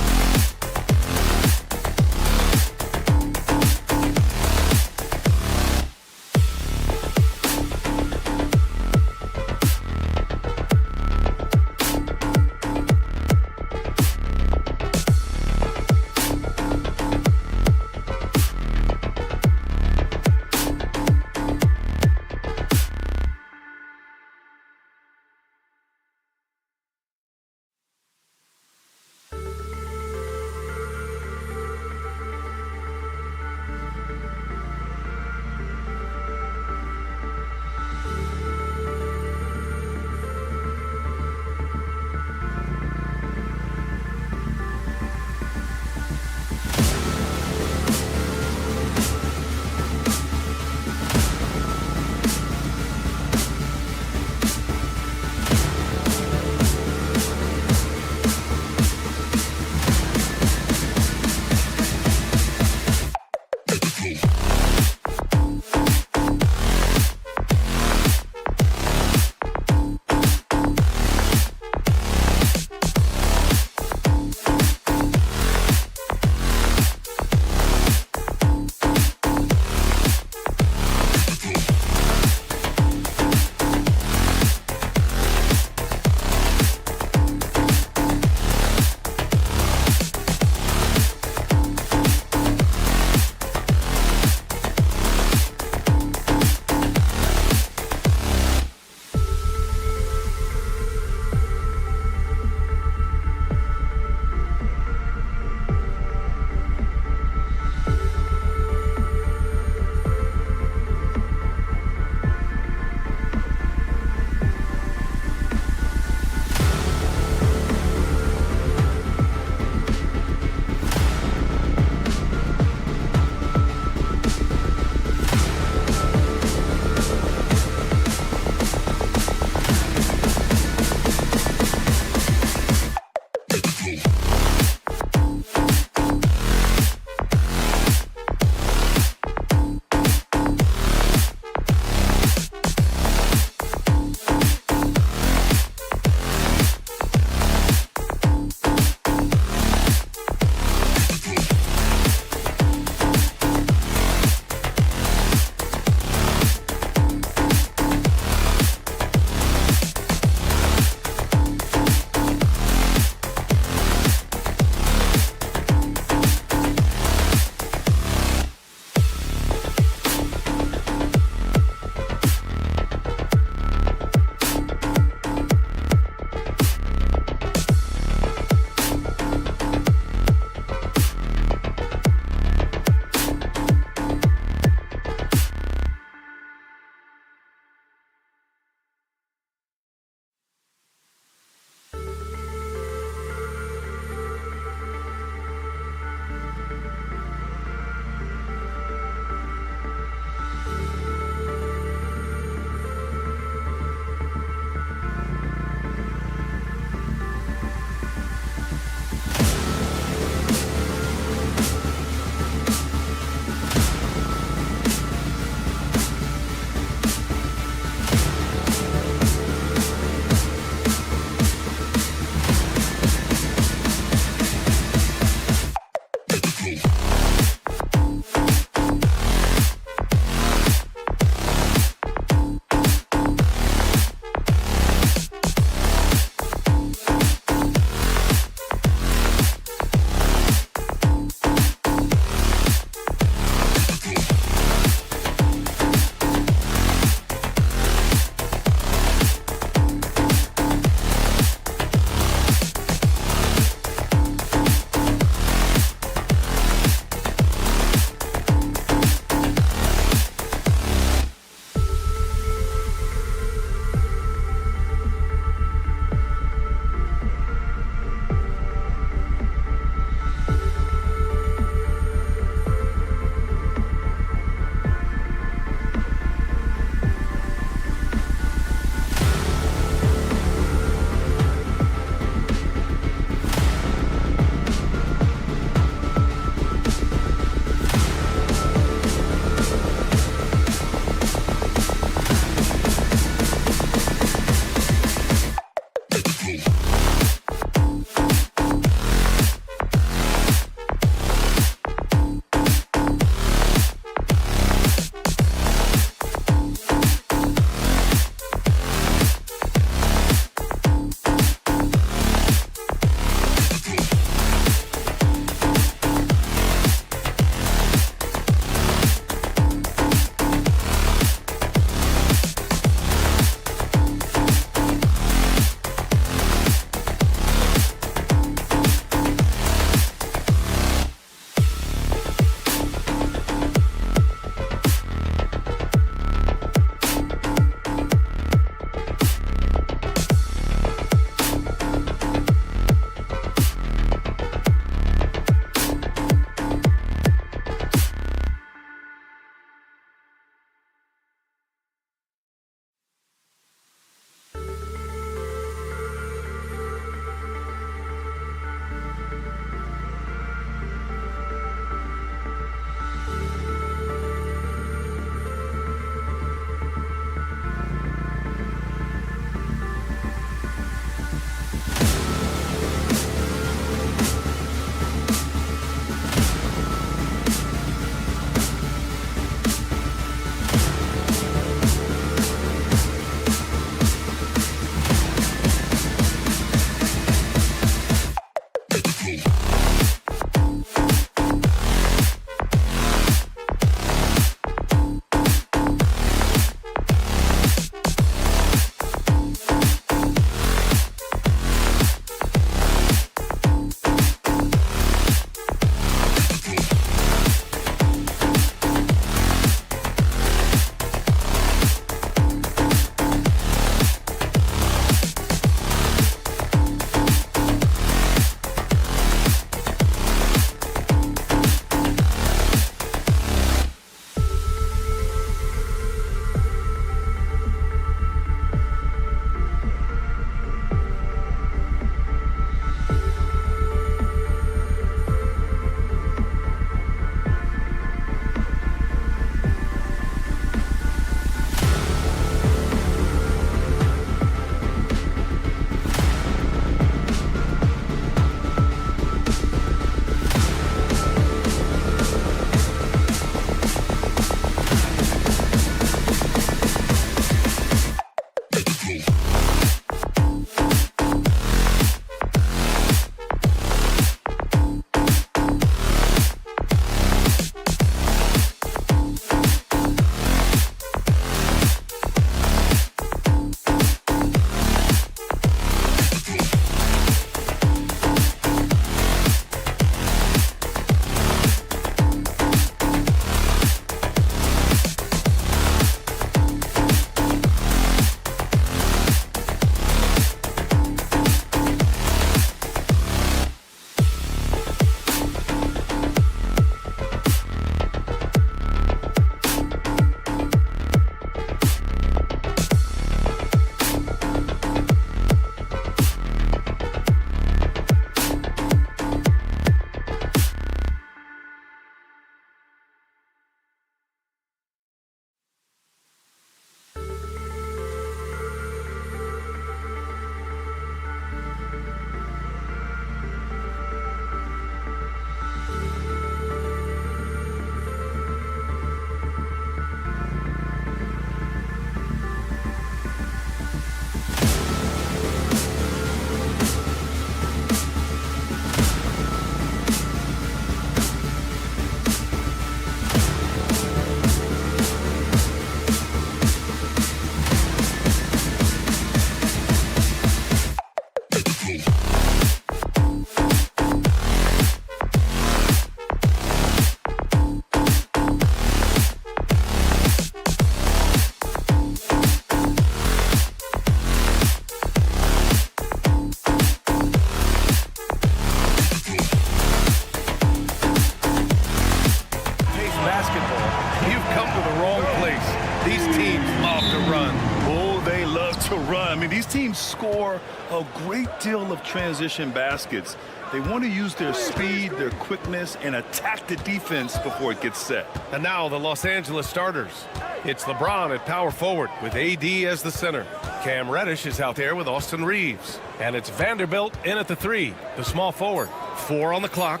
run. I mean, these teams score a great deal of transition baskets. They want to use their speed, their quickness, and attack the defense before it gets set. And now the Los Angeles starters. It's LeBron at power forward with AD as the center. Cam Reddish is out there with Austin Reeves. And it's Vanderbilt in at the 3, the small forward. 4 on the clock.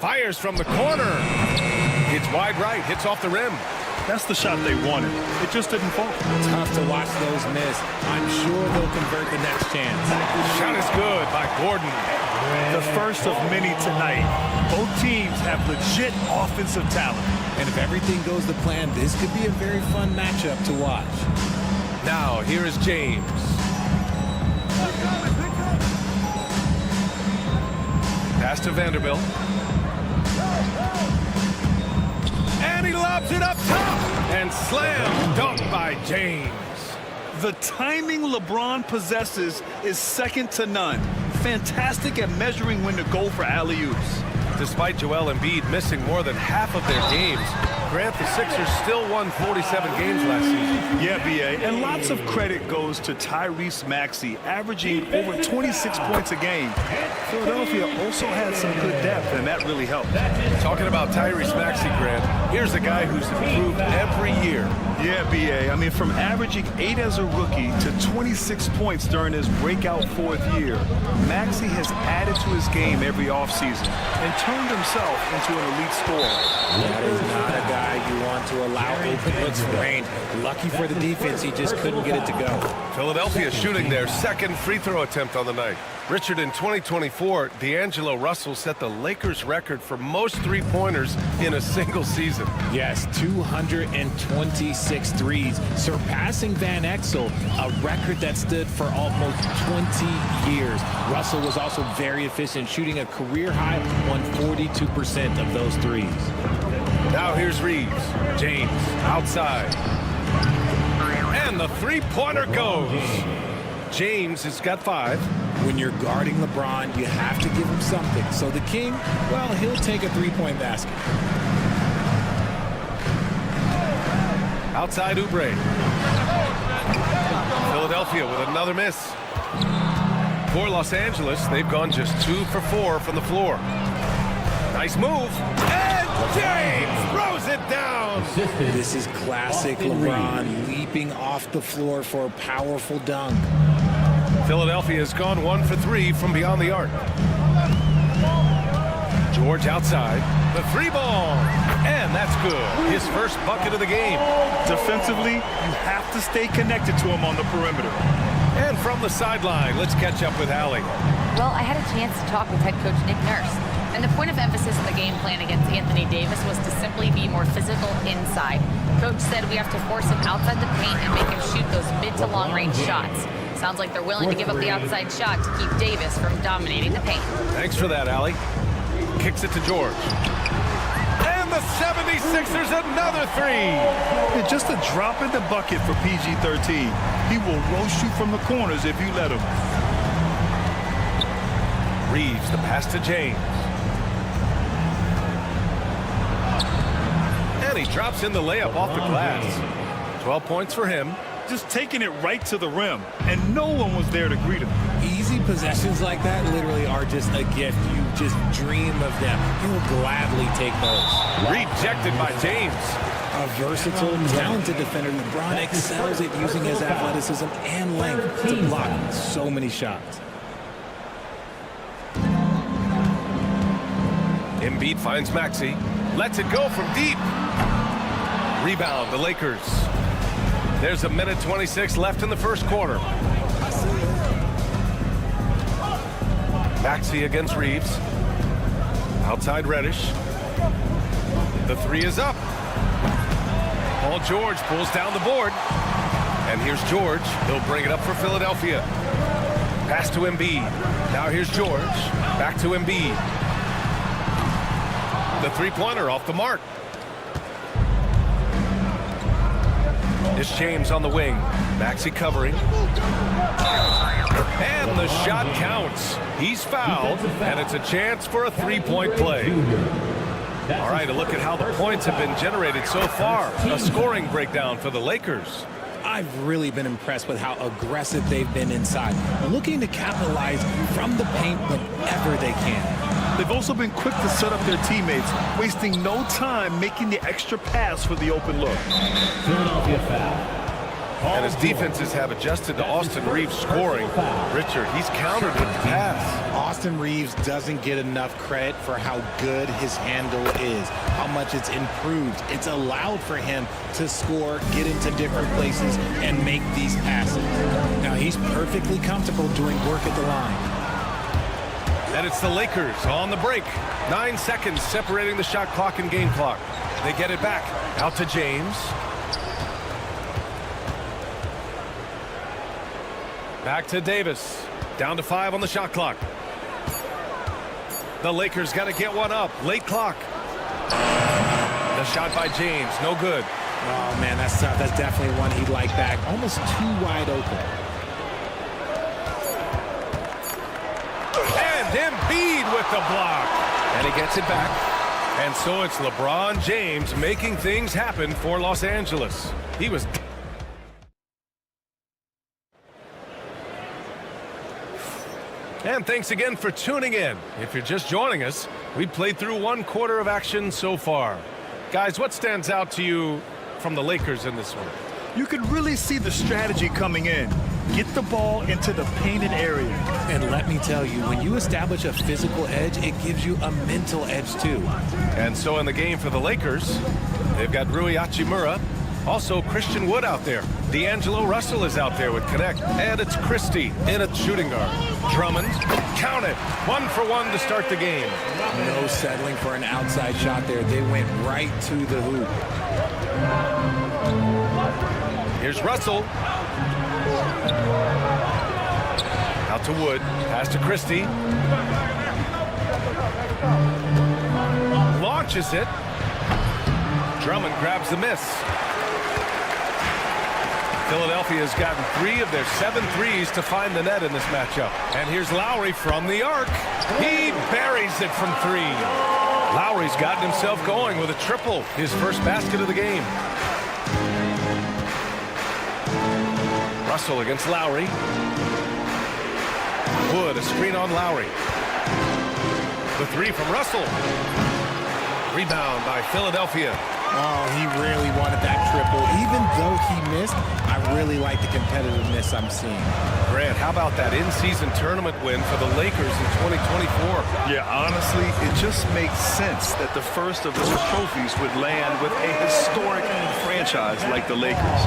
Fires from the corner. It's wide right, hits off the rim. That's the shot they wanted. It just didn't fall. Tough to watch those miss. I'm sure they'll convert the next chance. Shot is good by Gordon. The first of many tonight. Both teams have legit offensive talent. And if everything goes to plan, this could be a very fun matchup to watch. Now, here is James. Pass to Vanderbilt. And he lobs it up top. And slam dunk by James. The timing LeBron possesses is second to none. Fantastic at measuring when to go for alley-oops. Despite Joel Embiid missing more than half of their games, Grant, the Sixers still won 47 games last season. Yeah, B.A., and lots of credit goes to Tyrese Maxey, averaging over 26 points a game. Philadelphia also had some good depth, and that really helped. Talking about Tyrese Maxey, Grant, here's a guy who's improved every year. Yeah, B.A., I mean, from averaging 8 as a rookie to 26 points during his breakout 4th year, Maxey has added to his game every offseason and turned himself into an elite scorer. That is not a guy you want to allow open looks for rain. Lucky for the defense, he just couldn't get it to go. Philadelphia shooting their second free throw attempt on the night. Richard, in 2024, D'Angelo Russell set the Lakers record for most three-pointers in a single season. Yes, 226 threes, surpassing Van Exel, a record that stood for almost 20 years. Russell was also very efficient, shooting a career-high 42% of those threes. Now here's Reeves. James outside. And the three-pointer goes. James has got 5. When you're guarding LeBron, you have to give him something. So the King, well, he'll take a three-point basket. Outside Oubre. Philadelphia with another miss. For Los Angeles, they've gone just 2 for 4 from the floor. Nice move. And James throws it down. This is classic LeBron leaping off the floor for a powerful dunk. Philadelphia has gone 1 for 3 from beyond the arc. George outside. The 3-ball. And that's good. His first bucket of the game. Defensively, you have to stay connected to him on the perimeter. And from the sideline, let's catch up with Allie. Well, I had a chance to talk with head coach Nick Nurse. And the point of emphasis of the game plan against Anthony Davis was to simply be more physical inside. Coach said we have to force him outside the paint and make him shoot those mid to long range shots. Sounds like they're willing to give up the outside shot to keep Davis from dominating the paint. Thanks for that, Allie. Kicks it to George. And the 76ers another 3. And just a drop in the bucket for PG-13. He will roast you from the corners if you let him. Reeves, the pass to James. And he drops in the layup off the glass. 12 points for him. Just taking it right to the rim, and no one was there to greet him. Easy possessions like that literally are just a gift. You just dream of them. You'll gladly take those. Rejected by James. A versatile, talented defender. LeBron excels at using his athleticism and length to block so many shots. Embiid finds Maxey. Lets it go from deep. Rebound, the Lakers. There's a minute 26 left in the first quarter. Maxey against Reeves. Outside Reddish. The 3 is up. Paul George pulls down the board. And here's George. He'll bring it up for Philadelphia. Pass to Embiid. Now here's George. Back to Embiid. The three-pointer off the mark. It's James on the wing. Maxey covering. And the shot counts. He's fouled, and it's a chance for a three-point play. All right, a look at how the points have been generated so far. A scoring breakdown for the Lakers. I've really been impressed with how aggressive they've been inside, looking to capitalize from the paint whenever they can. They've also been quick to set up their teammates, wasting no time making the extra pass for the open look. Philadelphia foul. And his defenses have adjusted to Austin Reeves scoring. Richard, he's countered with the pass. Austin Reeves doesn't get enough credit for how good his handle is, how much it's improved. It's allowed for him to score, get into different places, and make these passes. Now, he's perfectly comfortable doing work at the line. And it's the Lakers on the break. 9 seconds separating the shot clock and game clock. They get it back. Out to James. Back to Davis. Down to 5 on the shot clock. The Lakers got to get one up. Late clock. The shot by James. No good. Oh, man, that's tough. That's definitely one he'd like back. Almost too wide open. And Embiid with the block. And he gets it back. And so it's LeBron James making things happen for Los Angeles. He was... And thanks again for tuning in. If you're just joining us, we played through 1 quarter of action so far. Guys, what stands out to you from the Lakers in this one? You can really see the strategy coming in. Get the ball into the painted area. And let me tell you, when you establish a physical edge, it gives you a mental edge too. And so in the game for the Lakers, they've got Rui Hachimura, also Christian Wood out there. D'Angelo Russell is out there with Connect. And it's Christie in at shooting guard. Drummond, count it. 1 for 1 to start the game. No settling for an outside shot there. They went right to the hoop. Here's Russell. Out to Wood. Pass to Christie. Launches it. Drummond grabs the miss. Philadelphia's gotten 3 of their 7 threes to find the net in this matchup. And here's Lowry from the arc. He buries it from 3. Lowry's gotten himself going with a triple, his first basket of the game. Russell against Lowry. Wood, a screen on Lowry. The 3 from Russell. Rebound by Philadelphia. Oh, he really wanted that triple. Even though he missed, I really like the competitiveness I'm seeing. Grant, how about that in-season tournament win for the Lakers in 2024? Yeah, honestly, it just makes sense that the first of those trophies would land with a historic franchise like the Lakers.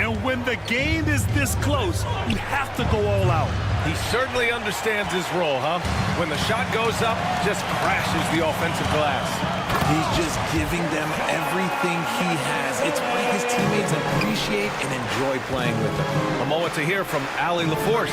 And when the game is this close, you have to go all out. He certainly understands his role, huh? When the shot goes up, just crashes the offensive glass. He's just giving them everything he has. It's why his teammates appreciate and enjoy playing with him. A moment to hear from Allie LaForce.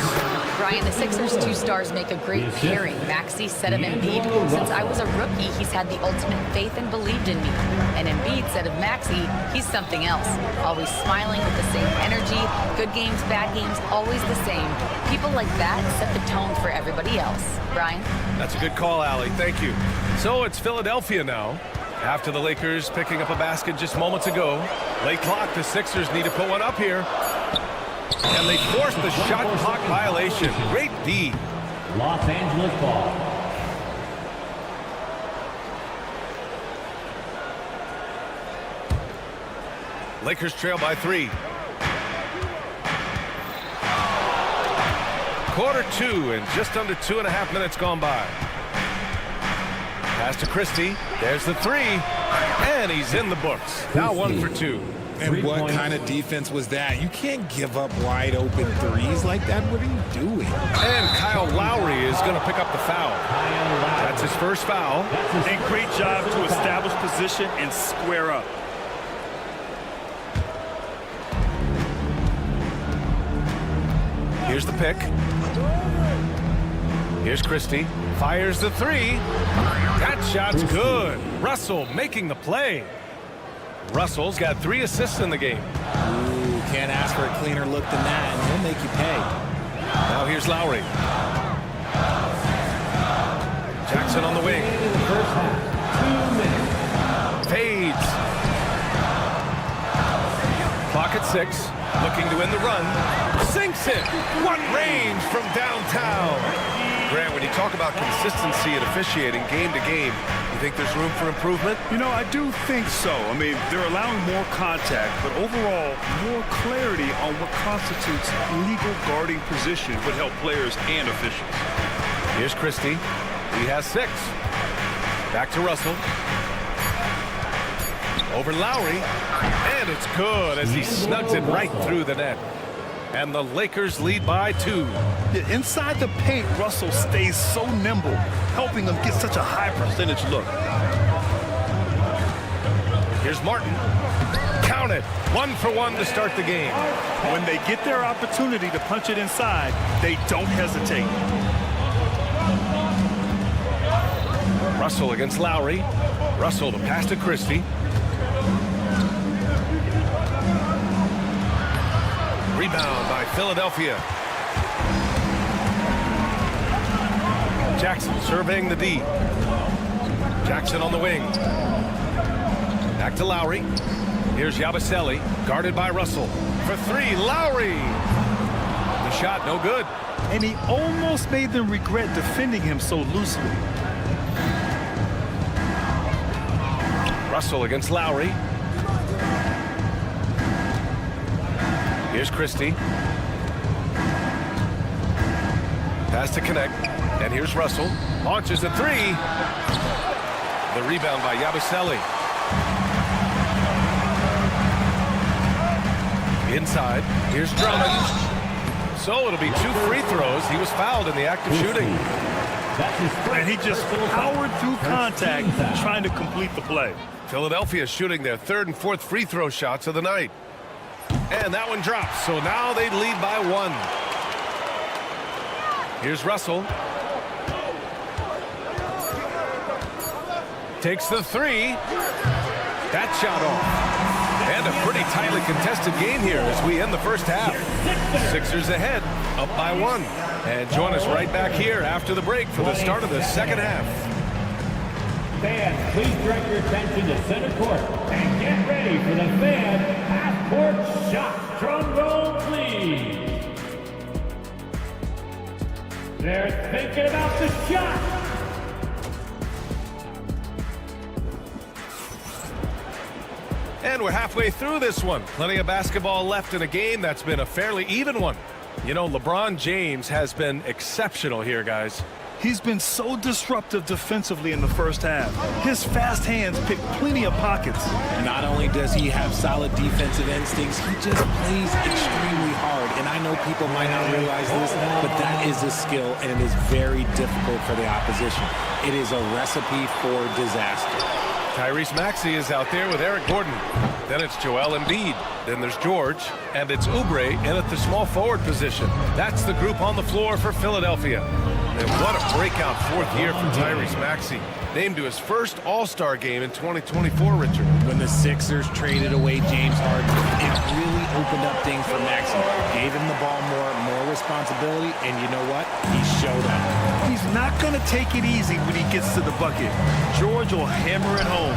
Brian, the Sixers' 2 stars make a great pairing. Maxey said of Embiid, since I was a rookie, he's had the ultimate faith and believed in me. And Embiid said of Maxey, he's something else. Always smiling with the same energy. Good games, bad games, always the same. People like that set the tone for everybody else. Brian? That's a good call, Allie. Thank you. So it's Philadelphia now. After the Lakers picking up a basket just moments ago. Late clock, the Sixers need to put one up here. And they forced the shot clock violation. Great D. Los Angeles ball. Lakers trail by 3. Quarter 2 and just under 2.5 minutes gone by. Pass to Christie. There's the 3. And he's in the books. Now 1 for 2. And what kind of defense was that? You can't give up wide open threes like that. What are you doing? And Kyle Lowry is going to pick up the foul. That's his first foul. A great job to establish position and square up. Here's the pick. Here's Christie. Fires the 3. That shot's good. Russell making the play. Russell's got 3 assists in the game. Ooh, can't ask for a cleaner look than that, and he'll make you pay. Now here's Lowry. Jackson on the wing. First half, 2 minutes. Fades. Clock at 6. Looking to win the run. Sinks it. What range from downtown. Grant, when you talk about consistency and officiating game to game, you think there's room for improvement? You know, I do think so. I mean, they're allowing more contact, but overall, more clarity on what constitutes legal guarding position would help players and officials. Here's Christie. He has 6. Back to Russell. Over Lowry. And it's good as he snugs it right through the net. And the Lakers lead by 2. Yeah, inside the paint, Russell stays so nimble, helping them get such a high percentage look. Here's Martin. Count it. 1 for 1 to start the game. When they get their opportunity to punch it inside, they don't hesitate. Russell against Lowry. Russell to pass to Christie. Rebound by Philadelphia. Jackson surveying the D. Jackson on the wing. Back to Lowry. Here's Yabusele, guarded by Russell. For 3, Lowry. The shot, no good. And he almost made them regret defending him so loosely. Russell against Lowry. Here's Christie. Pass to connect. And here's Russell. Launches a 3. The rebound by Yabusele. Inside. Here's Drummond. So it'll be 2 free throws. He was fouled in the act of shooting. And he just powered through contact trying to complete the play. Philadelphia shooting their 3rd and 4th free throw shots of the night. And that one drops, so now they lead by 1. Here's Russell. Takes the 3. That shot off. And a pretty tightly contested game here as we end the first half. Sixers ahead, up by 1. And join us right back here after the break for the start of the second half. Fans, please direct your attention to center court and get ready for the fan half-court shot. Drum roll, please. They're thinking about the shot. And we're halfway through this one. Plenty of basketball left in a game that's been a fairly even one. You know, LeBron James has been exceptional here, guys. He's been so disruptive defensively in the first half. His fast hands pick plenty of pockets. Not only does he have solid defensive instincts, he just plays extremely hard. And I know people might not realize this, but that is a skill and is very difficult for the opposition. It is a recipe for disaster. Tyrese Maxey is out there with Eric Gordon. Then it's Joel Embiid. Then there's George. And it's Oubre in at the small forward position. That's the group on the floor for Philadelphia. And what a breakout 4th year for Tyrese Maxey. Named to his first All-Star game in 2024, Richard. When the Sixers traded away James Harden, it really opened up things for Maxey. Gave him the ball more responsibility, and you know what? He showed up. He's not going to take it easy when he gets to the bucket. George will hammer it home.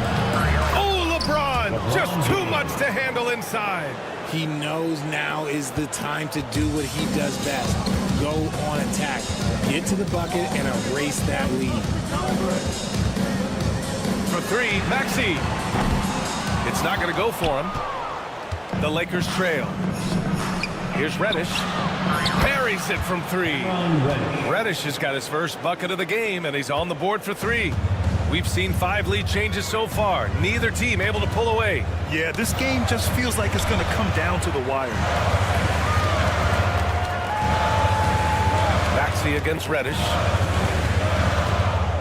Oh, LeBron! Just too much to handle inside. He knows now is the time to do what he does best. Go on attack. Get to the bucket and erase that lead. For 3, Maxey. It's not going to go for him. The Lakers trail. Here's Reddish. Parries it from 3. Reddish has got his first bucket of the game, and he's on the board for 3. We've seen 5 lead changes so far. Neither team able to pull away. Yeah, this game just feels like it's going to come down to the wire. Maxey against Reddish.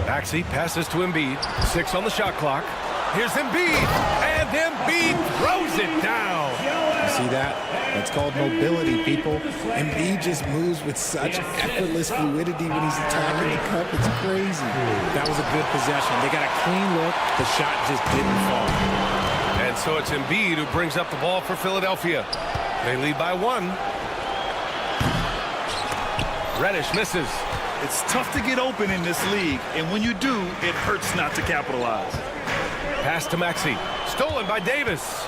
Maxey passes to Embiid. 6 on the shot clock. Here's Embiid. And Embiid throws it down. You see that? That's called mobility, people. Embiid just moves with such effortless fluidity when he's attacking the cup. It's crazy. That was a good possession. They got a clean look. The shot just didn't fall. And so it's Embiid who brings up the ball for Philadelphia. They lead by 1. Reddish misses. It's tough to get open in this league, and when you do, it hurts not to capitalize. Pass to Maxey. Stolen by Davis.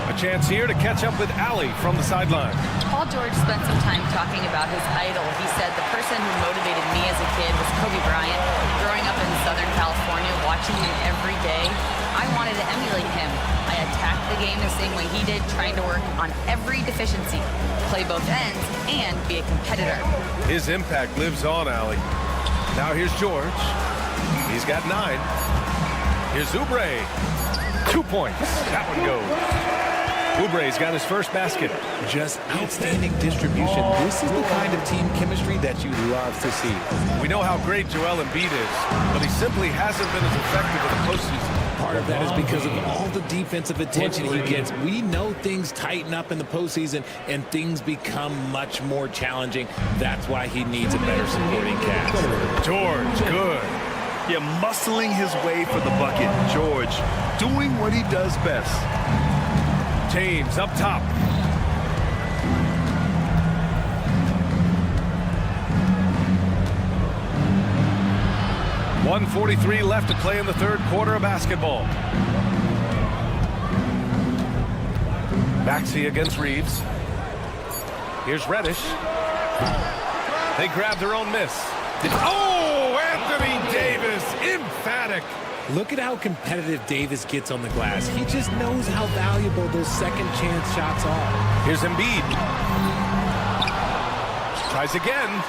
A chance here to catch up with Allie from the sideline. Paul George spent some time talking about his idol. He said the person who motivated me as a kid was Kobe Bryant. Growing up in Southern California, watching him every day, I wanted to emulate him. I attacked the game the same way he did, trying to work on every deficiency, play both ends, and be a competitor. His impact lives on, Allie. Now here's George. He's got 9. Here's Oubre. 2 points. That one goes. Oubre's got his first basket. Just outstanding distribution. This is the kind of team chemistry that you love to see. We know how great Joel Embiid is, but he simply hasn't been as effective in the postseason. Part of that is because of all the defensive attention he gets. We know things tighten up in the postseason and things become much more challenging. That's why he needs a better supporting cast. George, good. Yeah, muscling his way for the bucket. George doing what he does best. James up top. .143 left to play in the third quarter of basketball. Maxey against Reeves. Here's Reddish. They grab their own miss. Oh, Anthony Davis, emphatic. Look at how competitive Davis gets on the glass. He just knows how valuable those second chance shots are. Here's Embiid. Tries again.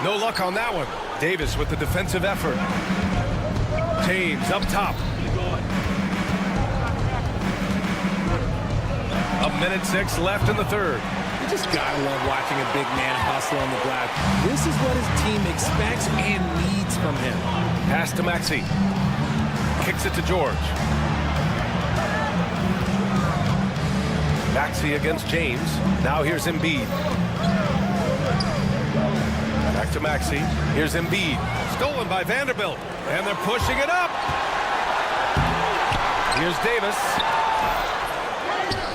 No luck on that one. Davis with the defensive effort. James up top. 1:06 left in the third. You just gotta love watching a big man hustle on the glass. This is what his team expects and needs from him. Pass to Maxey. Kicks it to George. Maxey against James. Now here's Embiid. Back to Maxey. Here's Embiid. Stolen by Vanderbilt. And they're pushing it up. Here's Davis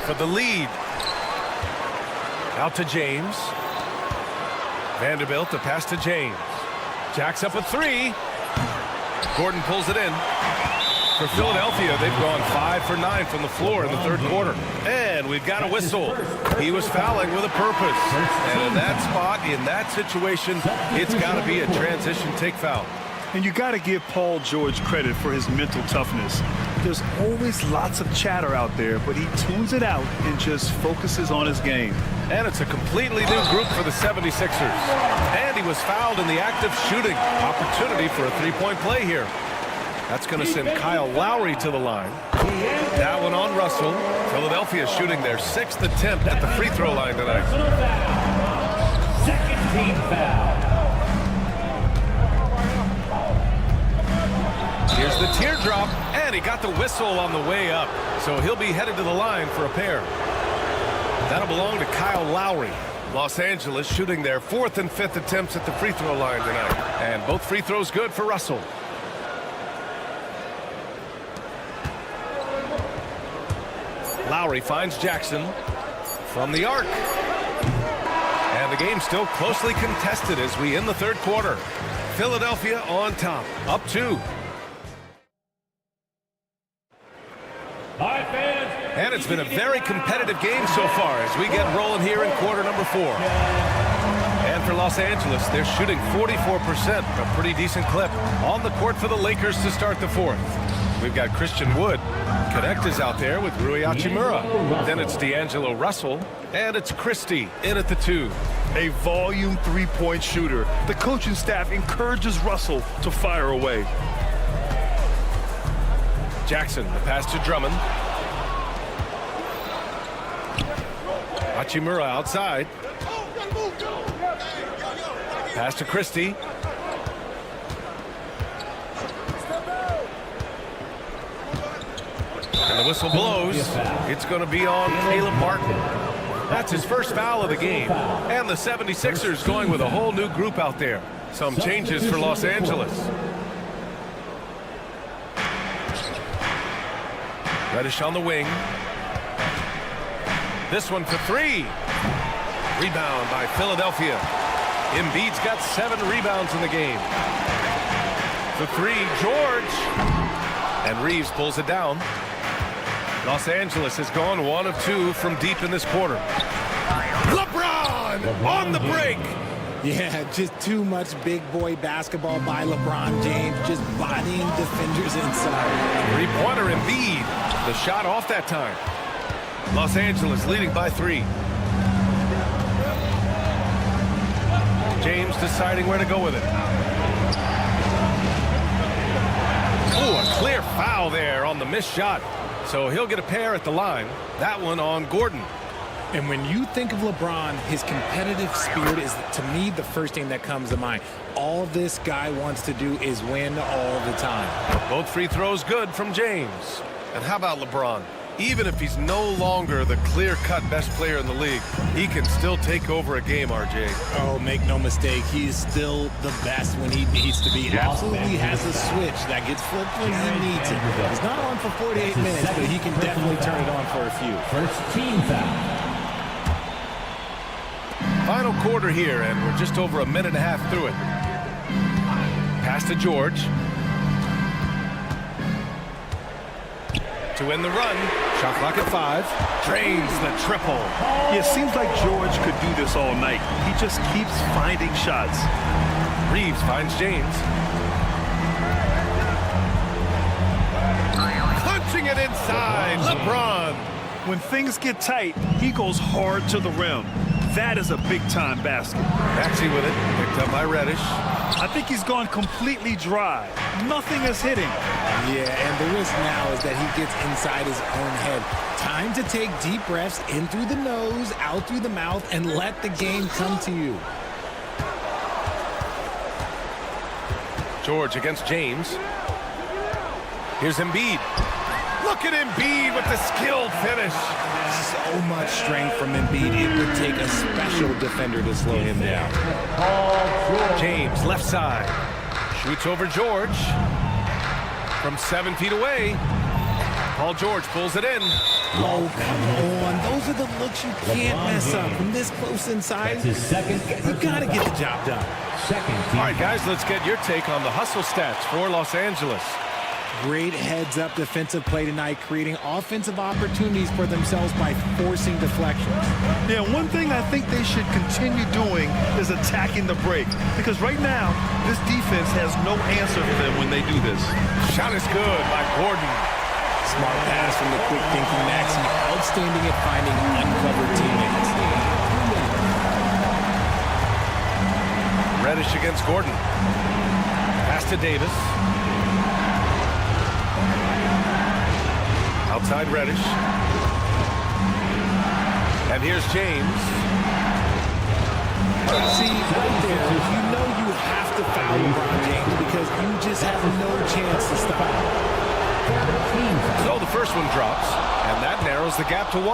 for the lead. Out to James. Vanderbilt, the pass to James. Jacks up a 3. Gordon pulls it in. For Philadelphia, they've gone 5 for 9 from the floor in the third quarter. And we've got a whistle. He was fouling with a purpose. And in that spot, in that situation, it's got to be a transition take foul. And you got to give Paul George credit for his mental toughness. There's always lots of chatter out there, but he tunes it out and just focuses on his game. And it's a completely new group for the 76ers. And he was fouled in the act of shooting. Opportunity for a three-point play here. That's going to send Kyle Lowry to the line. That one on Russell. Philadelphia shooting their 6th attempt at the free throw line tonight. Second team foul. Here's the teardrop, and he got the whistle on the way up. So he'll be headed to the line for a pair. That'll belong to Kyle Lowry. Los Angeles shooting their 4th and 5th attempts at the free throw line tonight. And both free throws good for Russell. Lowry finds Jackson from the arc. And the game's still closely contested as we end the third quarter. Philadelphia on top, up 2. And it's been a very competitive game so far as we get rolling here in quarter number 4. And for Los Angeles, they're shooting 44%, a pretty decent clip. On the court for the Lakers to start the 4th. We've got Christian Wood. Connect is out there with Rui Hachimura. Then it's D'Angelo Russell. And it's Christie in at the 2. A volume three-point shooter. The coaching staff encourages Russell to fire away. Jackson, the pass to Drummond. Hachimura outside. Pass to Christie. And the whistle blows. It's going to be on Caleb Martin. That's his first foul of the game. And the 76ers going with a whole new group out there. Some changes for Los Angeles. Reddish on the wing. This one for 3. Rebound by Philadelphia. Embiid's got 7 rebounds in the game. The 3, George. And Reeves pulls it down. Los Angeles has gone 1 of 2 from deep in this quarter. LeBron on the break. Yeah, just too much big boy basketball by LeBron James, just bodying defenders inside. Three-pointer Embiid. The shot off that time. Los Angeles leading by 3. James deciding where to go with it. Oh, a clear foul there on the missed shot. So he'll get a pair at the line. That one on Gordon. And when you think of LeBron, his competitive spirit is, to me, the first thing that comes to mind. All this guy wants to do is win all the time. Both free throws good from James. And how about LeBron? Even if he's no longer the clear-cut best player in the league, he can still take over a game, RJ. Oh, make no mistake, he is still the best when he needs to be. Absolutely has a switch that gets flipped when he needs it. He's not on for 48 minutes, but he can definitely turn it on for a few. First team foul. Final quarter here, and we're just over a minute and a half through it. Pass to George. To win the run. Shot clock at 5. Drains the triple. Yeah, it seems like George could do this all night. He just keeps finding shots. Reeves finds James. Punching it inside. LeBron. When things get tight, he goes hard to the rim. That is a big-time basket. Maxey with it. Picked up by Reddish. I think he's gone completely dry. Nothing is hitting. Yeah, and the risk now is that he gets inside his own head. Time to take deep breaths in through the nose, out through the mouth, and let the game come to you. George against James. Here's Embiid. Look at Embiid with the skilled finish. So much strength from Embiid. It would take a special defender to slow him down. James, left side. Shoots over George. From 7 feet away. Paul George pulls it in. Oh, come on. Those are the looks you can't mess up. From this close inside, you got to get the job done. All right, guys, let's get your take on the hustle stats for Los Angeles. Great heads-up defensive play tonight, creating offensive opportunities for themselves by forcing deflections. Yeah, one thing I think they should continue doing is attacking the break. Because right now, this defense has no answer for them when they do this. Shot is good by Gordon. Smart pass from the quick-thinking Maxey. Outstanding at finding uncovered teammates. Reddish against Gordon. Pass to Davis. Outside Reddish. And here's James. See, right there, you know you have to foul LeBron James because you just have no chance to stop. So the first one drops, and that narrows the gap to 1.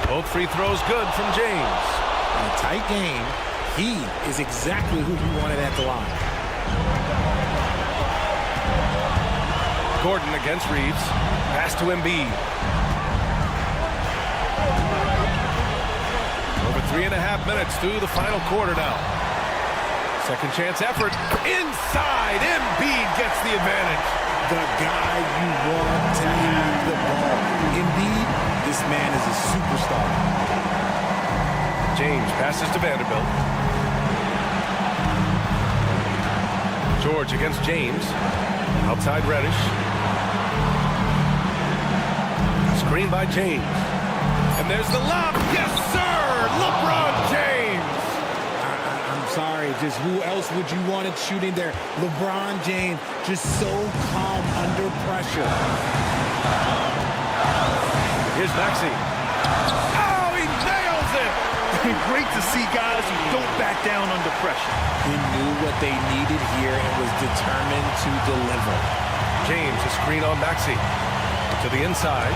Both free throws good from James. In a tight game, he is exactly who you wanted at the line. Gordon against Reeves. Pass to Embiid. Over 3.5 minutes through the final quarter now. Second chance effort. Inside. Embiid gets the advantage. The guy you want to have the ball. Embiid, this man is a superstar. James passes to Vanderbilt. George against James. Outside Reddish. Screen by James. And there's the lob. Yes, sir! LeBron James! I'm sorry, just who else would you want it shooting there? LeBron James, just so calm under pressure. Here's Maxey. Oh, he nails it! Great to see guys who don't back down under pressure. He knew what they needed here and was determined to deliver. James, a screen on Maxey. To the inside.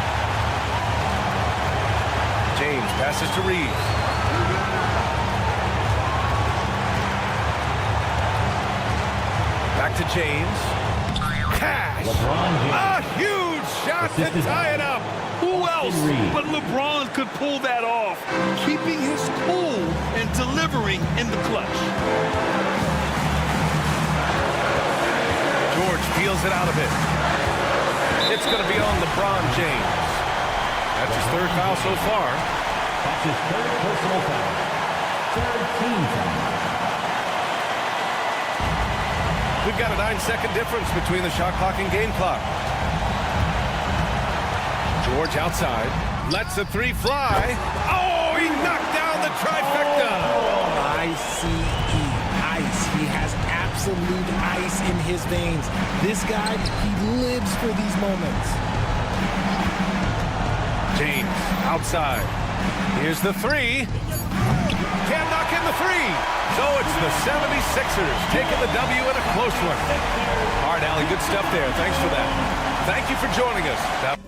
James passes to Reeves. Back to James. Cash! A huge shot to tie it up! Who else but LeBron could pull that off, keeping his cool and delivering in the clutch. George peels it out of it. That's going to be on LeBron James. That's his third foul so far. That's his third personal foul. Third team foul. We've got a 9-second difference between the shot clock and game clock. George outside. Lets the three fly. Oh, he knocked down the trifecta. ICE. Ice. He has absolute ice in his veins. This guy, he lives for these moments. James outside. Here's the three. Can't knock in the three. So it's the 76ers taking the W in a close one. All right, Allie, good stuff there. Thanks for that. Thank you for joining us.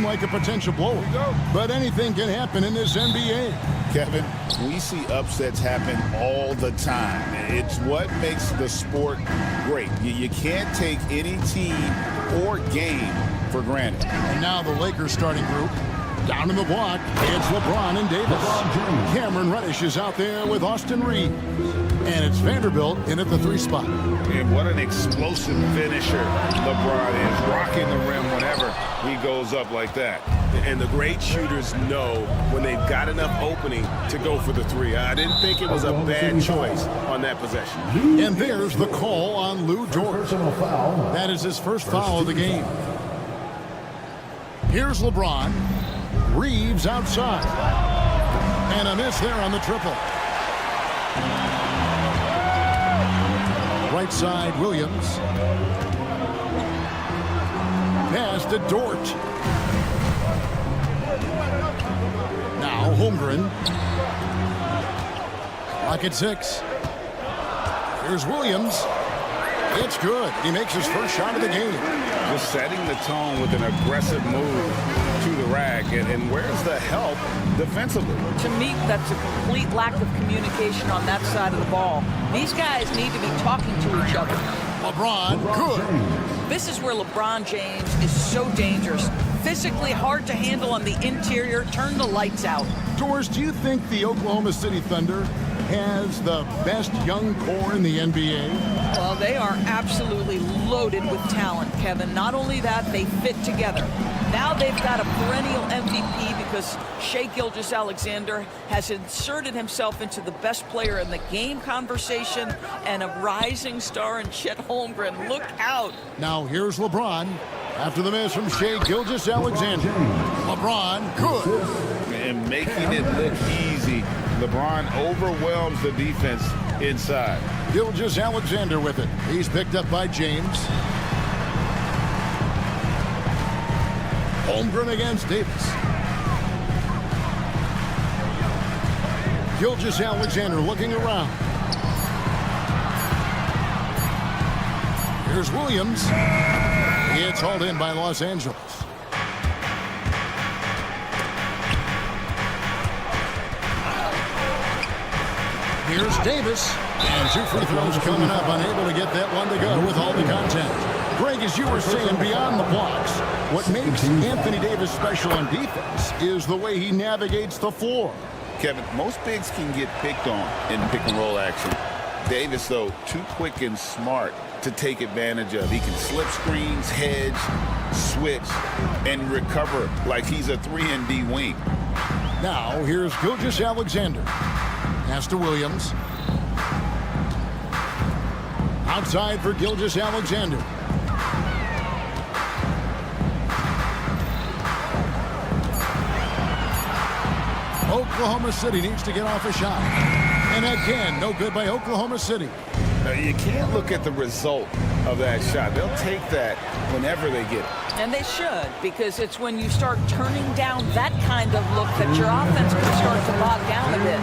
like a potential blower. But anything can happen in this NBA. Kevin, we see upsets happen all the time. It's what makes the sport great. You can't take any team or game for granted. And now the Lakers starting group. Down in the block, it's LeBron and Davis. Cameron Reddish is out there with Austin Reeves. And it's Vanderbilt in at the 3 spot. And what an explosive finisher LeBron is, rocking the rim whenever he goes up like that. And the great shooters know when they've got enough opening to go for the 3. I didn't think it was a bad choice on that possession. And there's the call on Lou Dort. That is his first foul of the game. Here's LeBron. Reeves outside. And a miss there on the triple. Right side, Williams. Pass to Dort. Now Holmgren. Clock at 6. Here's Williams. It's good. He makes his first shot of the game. Just setting the tone with an aggressive move to the rack. And where's the help defensively? To me, that's a complete lack of communication on that side of the ball. These guys need to be talking to each other. LeBron, good. This is where LeBron James is so dangerous. Physically hard to handle on the interior. Turn the lights out. Doris, do you think the Oklahoma City Thunder has the best young core in the NBA? Well, they are absolutely loaded with talent, Kevin. Not only that, they fit together. Now they've got a perennial MVP because Shai Gilgeous-Alexander has inserted himself into the best player in the game conversation, and a rising star in Chet Holmgren. Look out. Now here's LeBron after the miss from Shai Gilgeous-Alexander. LeBron, good. And making it look easy. LeBron overwhelms the defense inside. Gilgeous-Alexander with it. He's picked up by James. Holmgren against Davis. Gilgeous-Alexander looking around. Here's Williams. It's hauled in by Los Angeles. Here's Davis. And 2 free throws coming up. Unable to get that one to go with all the contact. Greg, as you were saying, beyond the blocks, what makes Anthony Davis special on defense is the way he navigates the floor. Kevin, most bigs can get picked on in pick-and-roll action. Davis, though, too quick and smart to take advantage of. He can slip screens, hedge, switch, and recover like he's a 3-and-D wing. Now, here's Gilgeous-Alexander. Pass to Williams. Outside for Gilgeous-Alexander. Oklahoma City needs to get off a shot. And again, no good by Oklahoma City. You can't look at the result of that shot. They'll take that whenever they get it. And they should, because it's when you start turning down that kind of look that your offense can start to bog down a bit.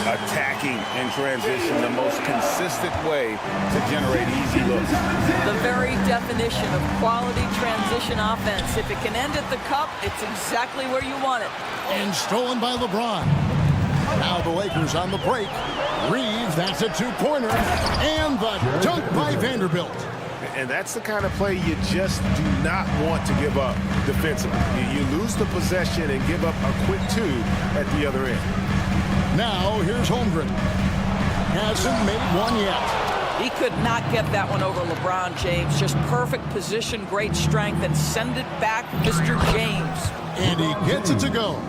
Attacking in transition, the most consistent way to generate easy looks. The very definition of quality transition offense. If it can end at the cup, it's exactly where you want it. And stolen by LeBron. Now the Lakers on the break. Reeves, that's a 2-pointer. And the dunk by Vanderbilt. And that's the kind of play you just do not want to give up defensively. You lose the possession and give up a quick 2 at the other end. Now here's Holmgren. Hasn't made one yet. He could not get that one over LeBron James. Just perfect position, great strength, and send it back, Mr. James. And he gets it to go.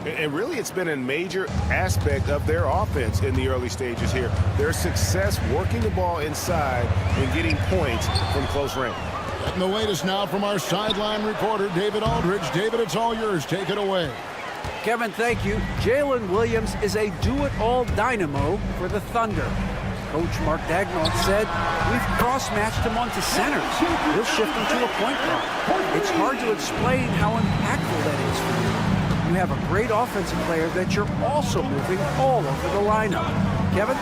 And really, it's been a major aspect of their offense in the early stages here. Their success working the ball inside and getting points from close range. Getting the latest now from our sideline reporter, David Aldridge. David, it's all yours. Take it away. Kevin, thank you. Jalen Williams is a do-it-all dynamo for the Thunder. Coach Mark Dagnall said, we've cross-matched him onto centers. We'll shift him to a point guard. It's hard to explain how impactful that is for you. You have a great offensive player that you're also moving all over the lineup. Kevin?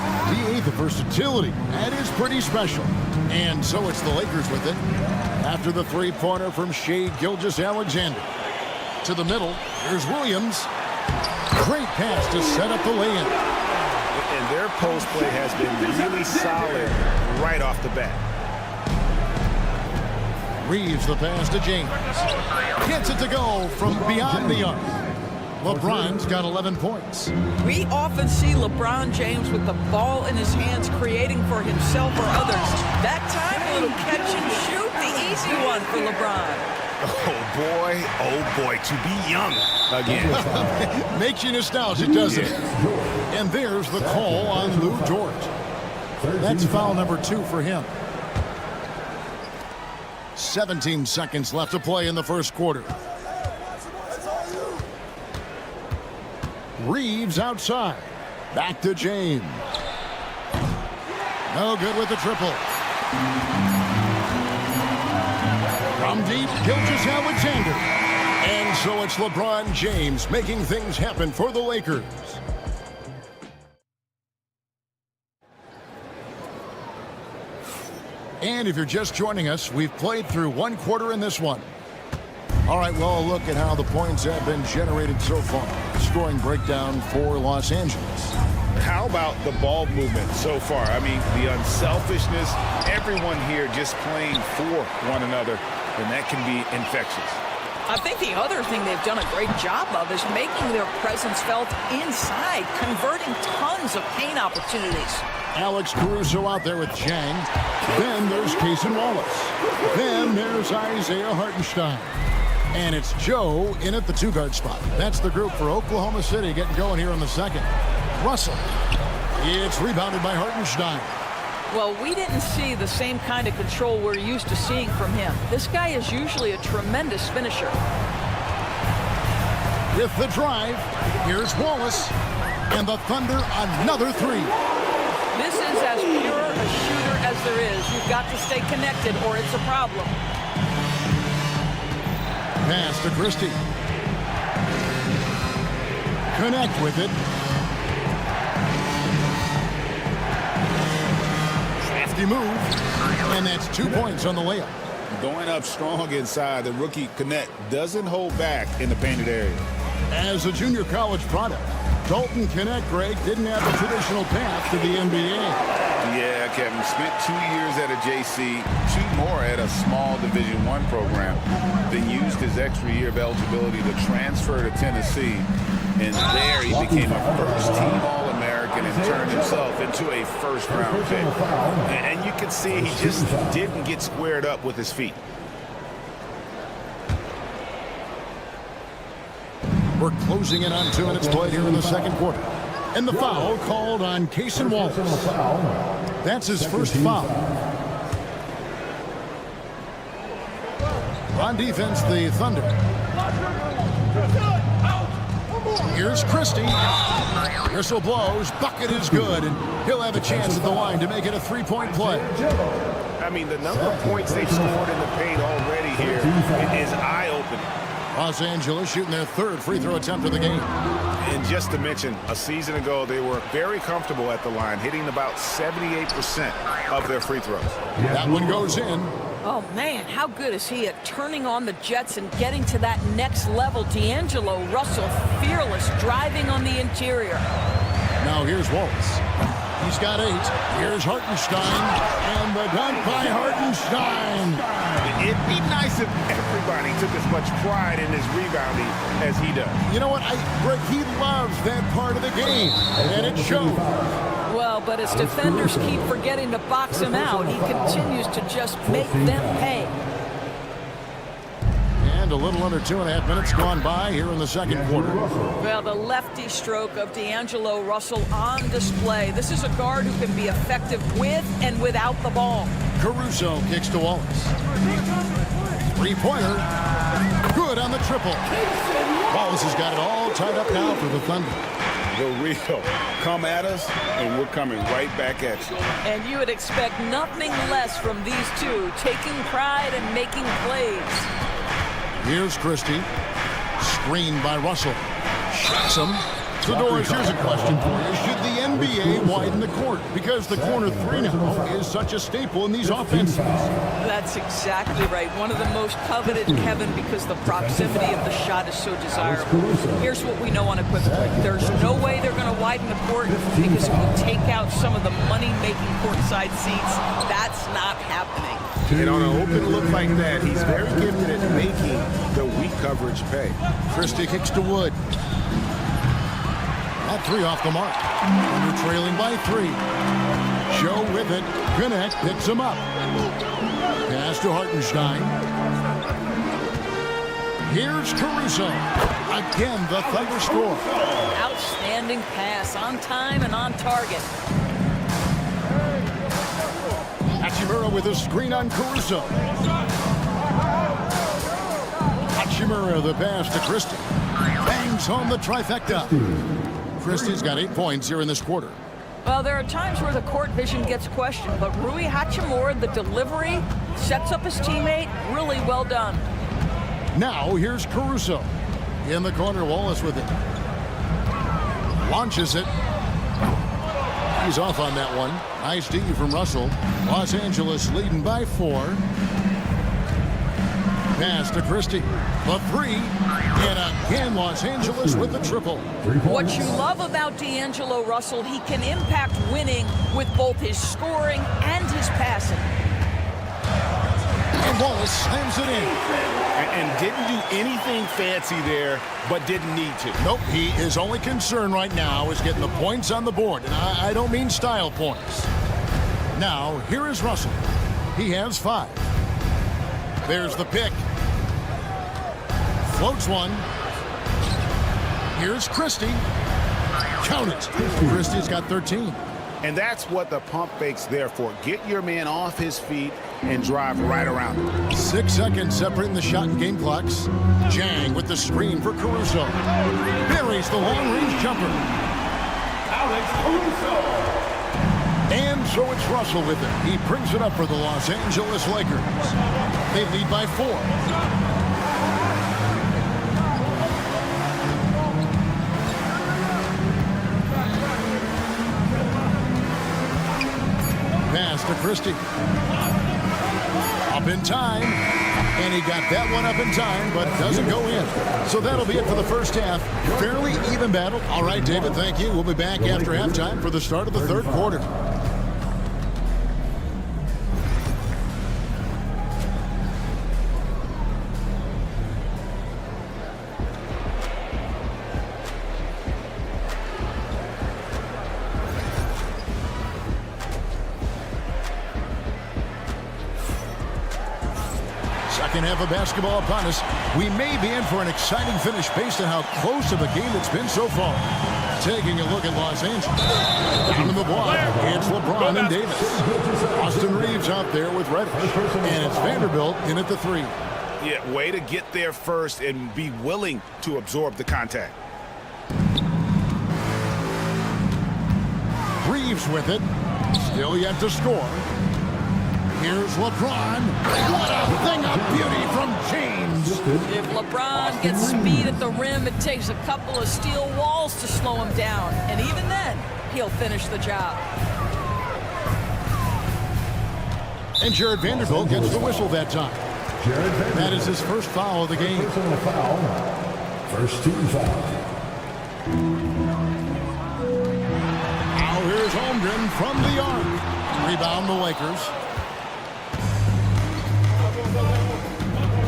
The versatility. That is pretty special. And so it's the Lakers with it. After the 3-pointer from Shai Gilgeous-Alexander. To the middle. Here's Williams. Great pass to set up the lay-in. And their post play has been really solid right off the bat. Reeves the pass to James. Gets it to go from beyond the arc. LeBron's got 11 points. We often see LeBron James with the ball in his hands creating for himself or others. That time, a little catch and shoot, the easy one for LeBron. Oh boy, to be young again. Makes you nostalgic, doesn't it? And there's the call on Lou Dort. That's foul number 2 for him. 17 seconds left to play in the first quarter. Reeves outside. Back to James. No good with the triple. From deep, Gilgeous-Alexander. And so it's LeBron James making things happen for the Lakers. And if you're just joining us, we've played through one quarter in this one. All right, well, look at how the points have been generated so far. Scoring breakdown for Los Angeles. How about the ball movement so far? I mean, the unselfishness, everyone here just playing for one another, and that can be infectious. I think the other thing they've done a great job of is making their presence felt inside, converting tons of paint opportunities. Alex Caruso out there with Chang. Then there's Cason Wallace. Then there's Isaiah Hartenstein. And it's Joe in at the 2-guard spot. That's the group for Oklahoma City getting going here in the second. Russell. It's rebounded by Hartenstein. Well, we didn't see the same kind of control we're used to seeing from him. This guy is usually a tremendous finisher. With the drive, here's Wallace. And the Thunder another 3. This is as pure a shooter as there is. You've got to stay connected or it's a problem. Pass to Christie. Connect with it. Crafty move. And that's 2 points on the layup. Going up strong inside, the rookie Connect doesn't hold back in the painted area. As a junior college product, Dalton Connect, Greg, didn't have the traditional path to the NBA. Yeah, Kevin, spent 2 years at a JC, 2 more at a small Division I program, then used his extra year of eligibility to transfer to Tennessee, and there he became a first-team All-American and turned himself into a first-round pick. And you can see he just didn't get squared up with his feet. We're closing in on 2 minutes played here in the second quarter. And the foul called on Cason Wallace. That's his first foul. On defense, the Thunder. Here's Christie. Whistle blows. Bucket is good. And he'll have a chance at the line to make it a 3-point play. I mean, the number of points they've scored in the paint already here is eye-opening. Los Angeles shooting their 3rd free throw attempt of the game. And just to mention, a season ago, they were very comfortable at the line, hitting about 78% of their free throws. That one goes in. Oh, man, how good is he at turning on the Jets and getting to that next level? D'Angelo Russell, fearless, driving on the interior. Now here's Wallace. He's got 8. Here's Hartenstein. And the dunk by Hartenstein. It'd be nice if everybody took as much pride in his rebounding as he does. You know what? Greg, he loves that part of the game. And it shows. Well, but as defenders keep forgetting to box him out, he continues to just make them pay. And a little under 2.5 minutes gone by here in the second quarter. Well, the lefty stroke of D'Angelo Russell on display. This is a guard who can be effective with and without the ball. Caruso kicks to Wallace. 3-pointer. Good on the triple. Wallace has got it all tied up now for the Thunder. The real. Come at us, and we're coming right back at you. And you would expect nothing less from these two, taking pride and making plays. Here's Christie. Screened by Russell. Shots him. the doors, here's a question for you. Should the NBA widen the court? Because the corner three now is such a staple in these offenses. That's exactly right. One of the most coveted, Kevin, because the proximity of the shot is so desirable. Here's what we know unequivocally. There's no way they're going to widen the court because it would take out some of the money-making courtside seats. That's not happening. And on an open look like that, he's very gifted at making the weak coverage pay. Christie kicks to Wood. That three off the mark. Thunder trailing by 3. Show with it. Gwinnett picks him up. Pass to Hartenstein. Here's Caruso. Again, the Thunder score. Outstanding pass, on time and on target. Hachimura with a screen on Caruso. Hachimura the pass to Christie. Bangs home the trifecta. Christie's got 8 points here in this quarter. Well, there are times where the court vision gets questioned, but Rui Hachimura, the delivery, sets up his teammate. Really well done. Now here's Caruso. In the corner, Wallace with it. Launches it. He's off on that one. Nice D from Russell. Los Angeles leading by 4. Pass to Christie. The 3. And again, Los Angeles with the triple. What you love about D'Angelo Russell, he can impact winning with both his scoring and his passing. And Wallace slams it in. And didn't do anything fancy there, but didn't need to. Nope, his only concern right now is getting the points on the board. And I don't mean style points. Now, here is Russell. He has 5. There's the pick. Floats one. Here's Christie. Count it. Christie's got 13. And that's what the pump fake's there for. Get your man off his feet and drive right around him. 6 seconds separating the shot and game clocks. Jang with the screen for Caruso. Buries the long-range jumper. Alex Caruso. And so it's Russell with it. He brings it up for the Los Angeles Lakers. They lead by 4. Pass to Christie. Up in time. And he got that one up in time, but doesn't go in. So that'll be it for the first half. Fairly even battle. All right, David, thank you. We'll be back after halftime for the start of the third quarter. Second half of basketball upon us. We may be in for an exciting finish based on how close of a game it's been so far. Taking a look at Los Angeles. Down in the block, it's LeBron and Davis. Austin Reeves out there with Reddish. And it's Vanderbilt in at the 3. Yeah, way to get there first and be willing to absorb the contact. Reeves with it. Still yet to score. Here's LeBron. What a thing of beauty from James. If LeBron gets speed at the rim, it takes a couple of steel walls to slow him down. And even then, he'll finish the job. And Jared Vanderbilt gets the whistle that time. That is his first foul of the game. First team foul. Now here's Holmgren from the arc. Rebound the Lakers.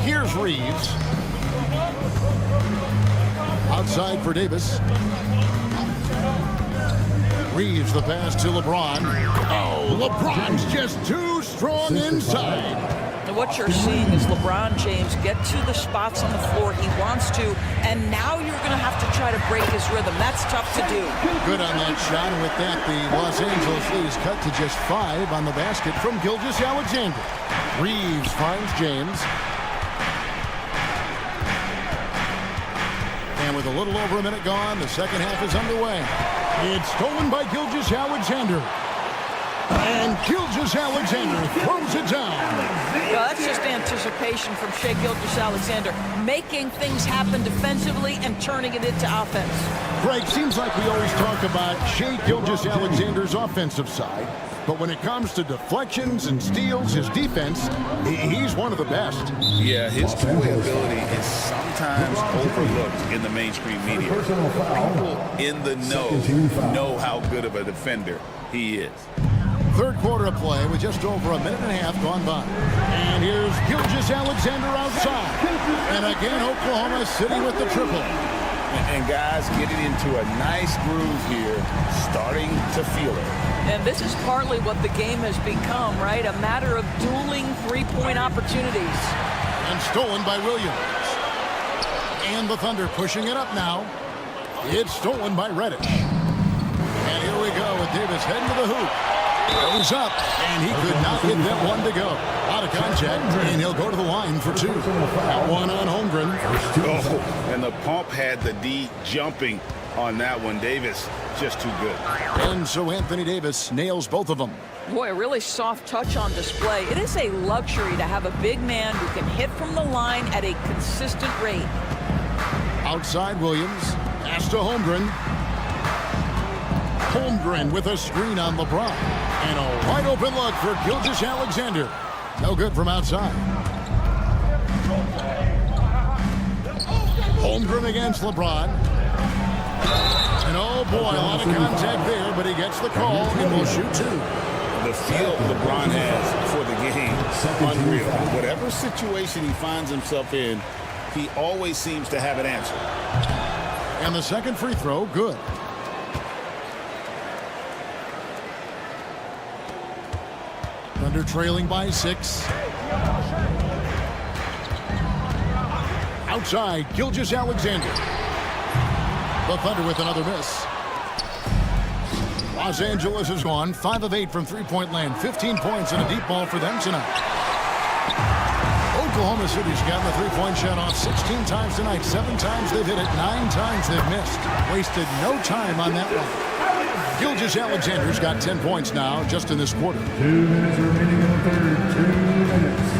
Here's Reeves. Outside for Davis. Reeves the pass to LeBron. Oh, LeBron's just too strong inside. And what you're seeing is LeBron James get to the spots on the floor he wants to, and now you're going to have to try to break his rhythm. That's tough to do. Good on that shot, and with that, the Los Angeles lead is cut to just 5 on the basket from Gilgeous-Alexander. Reeves finds James. And with a little over a minute gone, the second half is underway. It's stolen by Gilgeous-Alexander. And Gilgeous-Alexander throws it down. Well, that's just anticipation from Shai Gilgeous-Alexander, making things happen defensively and turning it into offense. Greg, seems like we always talk about Shai Gilgeous-Alexander's offensive side, but when it comes to deflections and steals, his defense, he's one of the best. Yeah, his two-way ability is sometimes overlooked in the mainstream media. People in the know how good of a defender he is. Third quarter of play with just over a minute and a half gone by. And here's Gilgeous-Alexander outside. And again, Oklahoma City with the triple. And guys getting into a nice groove here, starting to feel it. And this is partly what the game has become, right? A matter of dueling three-point opportunities. And stolen by Williams. And the Thunder pushing it up now. It's stolen by Reddish. And here we go with Davis heading to the hoop. Goes up, and he could not get that one to go. Out of contact, and he'll go to the line for two. That one on Holmgren. Oh, and the pump had the D jumping on that one. Davis just too good. And so Anthony Davis nails both of them. Boy, a really soft touch on display. It is a luxury to have a big man who can hit from the line at a consistent rate. Outside Williams, pass to Holmgren. Holmgren with a screen on LeBron. And a wide open look for Gilgeous-Alexander. No good from outside. Holmgren against LeBron. And oh boy, a lot of contact there, but he gets the call and will shoot two. The feel LeBron has for the game, unreal. Whatever situation he finds himself in, he always seems to have an answer. And the second free throw, good. Thunder trailing by 6. Outside, Gilgeous-Alexander. The Thunder with another miss. Los Angeles is gone 5 of 8 from three-point land. 15 points and a deep ball for them tonight. Oklahoma City's gotten the three-point shot off 16 times tonight. 7 times they've hit it, 9 times they've missed. Wasted no time on that one. Gilgeous-Alexander's got 10 points now just in this quarter. 2 minutes remaining in the third. 2 minutes.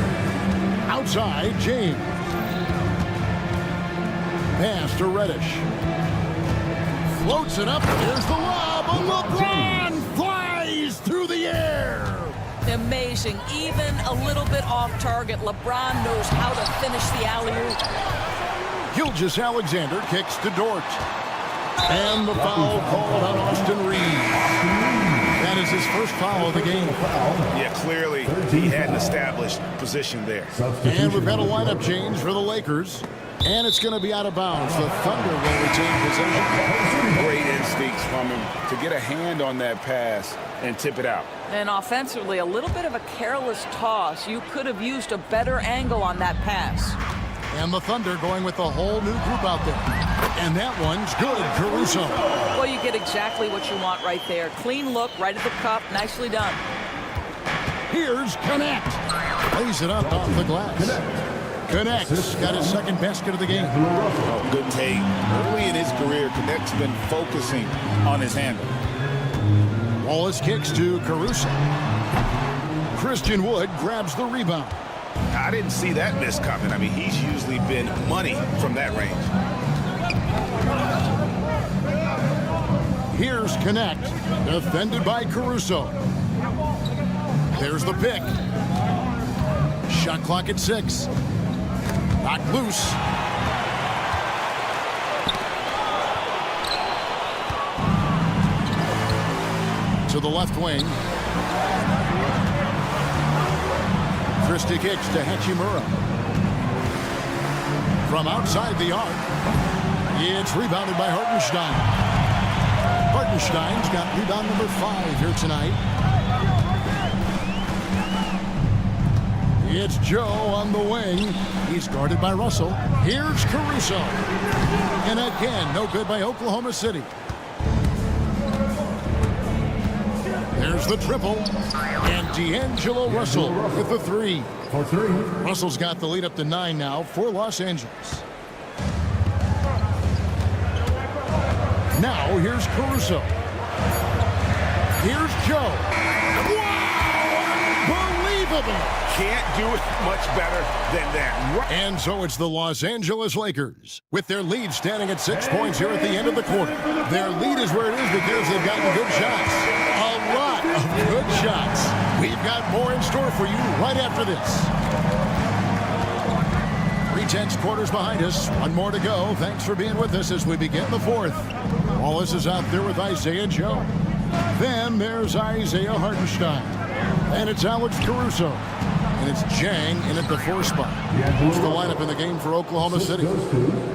Outside, James. Pass to Reddish. Floats it up. There's the lob. And LeBron flies through the air. Amazing. Even a little bit off target, LeBron knows how to finish the alley-oop. Gilgeous-Alexander kicks to Dort. And the foul called on Austin Reeves. That is his first foul of the game. Yeah, clearly he had an established position there. And we've got a lineup change for the Lakers. And it's going to be out of bounds. The Thunder will retain possession. Great instincts from him to get a hand on that pass and tip it out. And offensively, a little bit of a careless toss. You could have used a better angle on that pass. And the Thunder going with a whole new group out there. And that one's good, Caruso. Well, you get exactly what you want right there. Clean look, right at the cup. Nicely done. Here's Connect. Plays it up off the glass. Connect's got his second basket of the game. Oh, good take. Early in his career, Connect's been focusing on his handle. Wallace kicks to Caruso. Christian Wood grabs the rebound. I didn't see that miss coming. I mean, he's usually been money from that range. Here's Connect, defended by Caruso. There's the pick. Shot clock at 6. Knocked loose. To the left wing. Christie kicks to Hachimura. From outside the arc. It's rebounded by Hartenstein. Hartenstein's got rebound number 5 here tonight. It's Joe on the wing. He's guarded by Russell. Here's Caruso. And again, no good by Oklahoma City. There's the triple. And D'Angelo Russell with the 3. For 3. Russell's got the lead up to 9 now for Los Angeles. Now here's Caruso. Here's Joe. of them. Can't do it much better than that. And so it's the Los Angeles Lakers with their lead standing at 6 points here at the end of the quarter. Their lead is where it is because they've gotten good shots. A lot of good shots. We've got more in store for you right after this. 3/10 quarters behind us. One more to go. Thanks for being with us as we begin the fourth. Wallace is out there with Isaiah Joe. Then there's Isaiah Hartenstein. And it's Alex Caruso. And it's Jang in at the 4 spot. Who's the lineup in the game for Oklahoma City?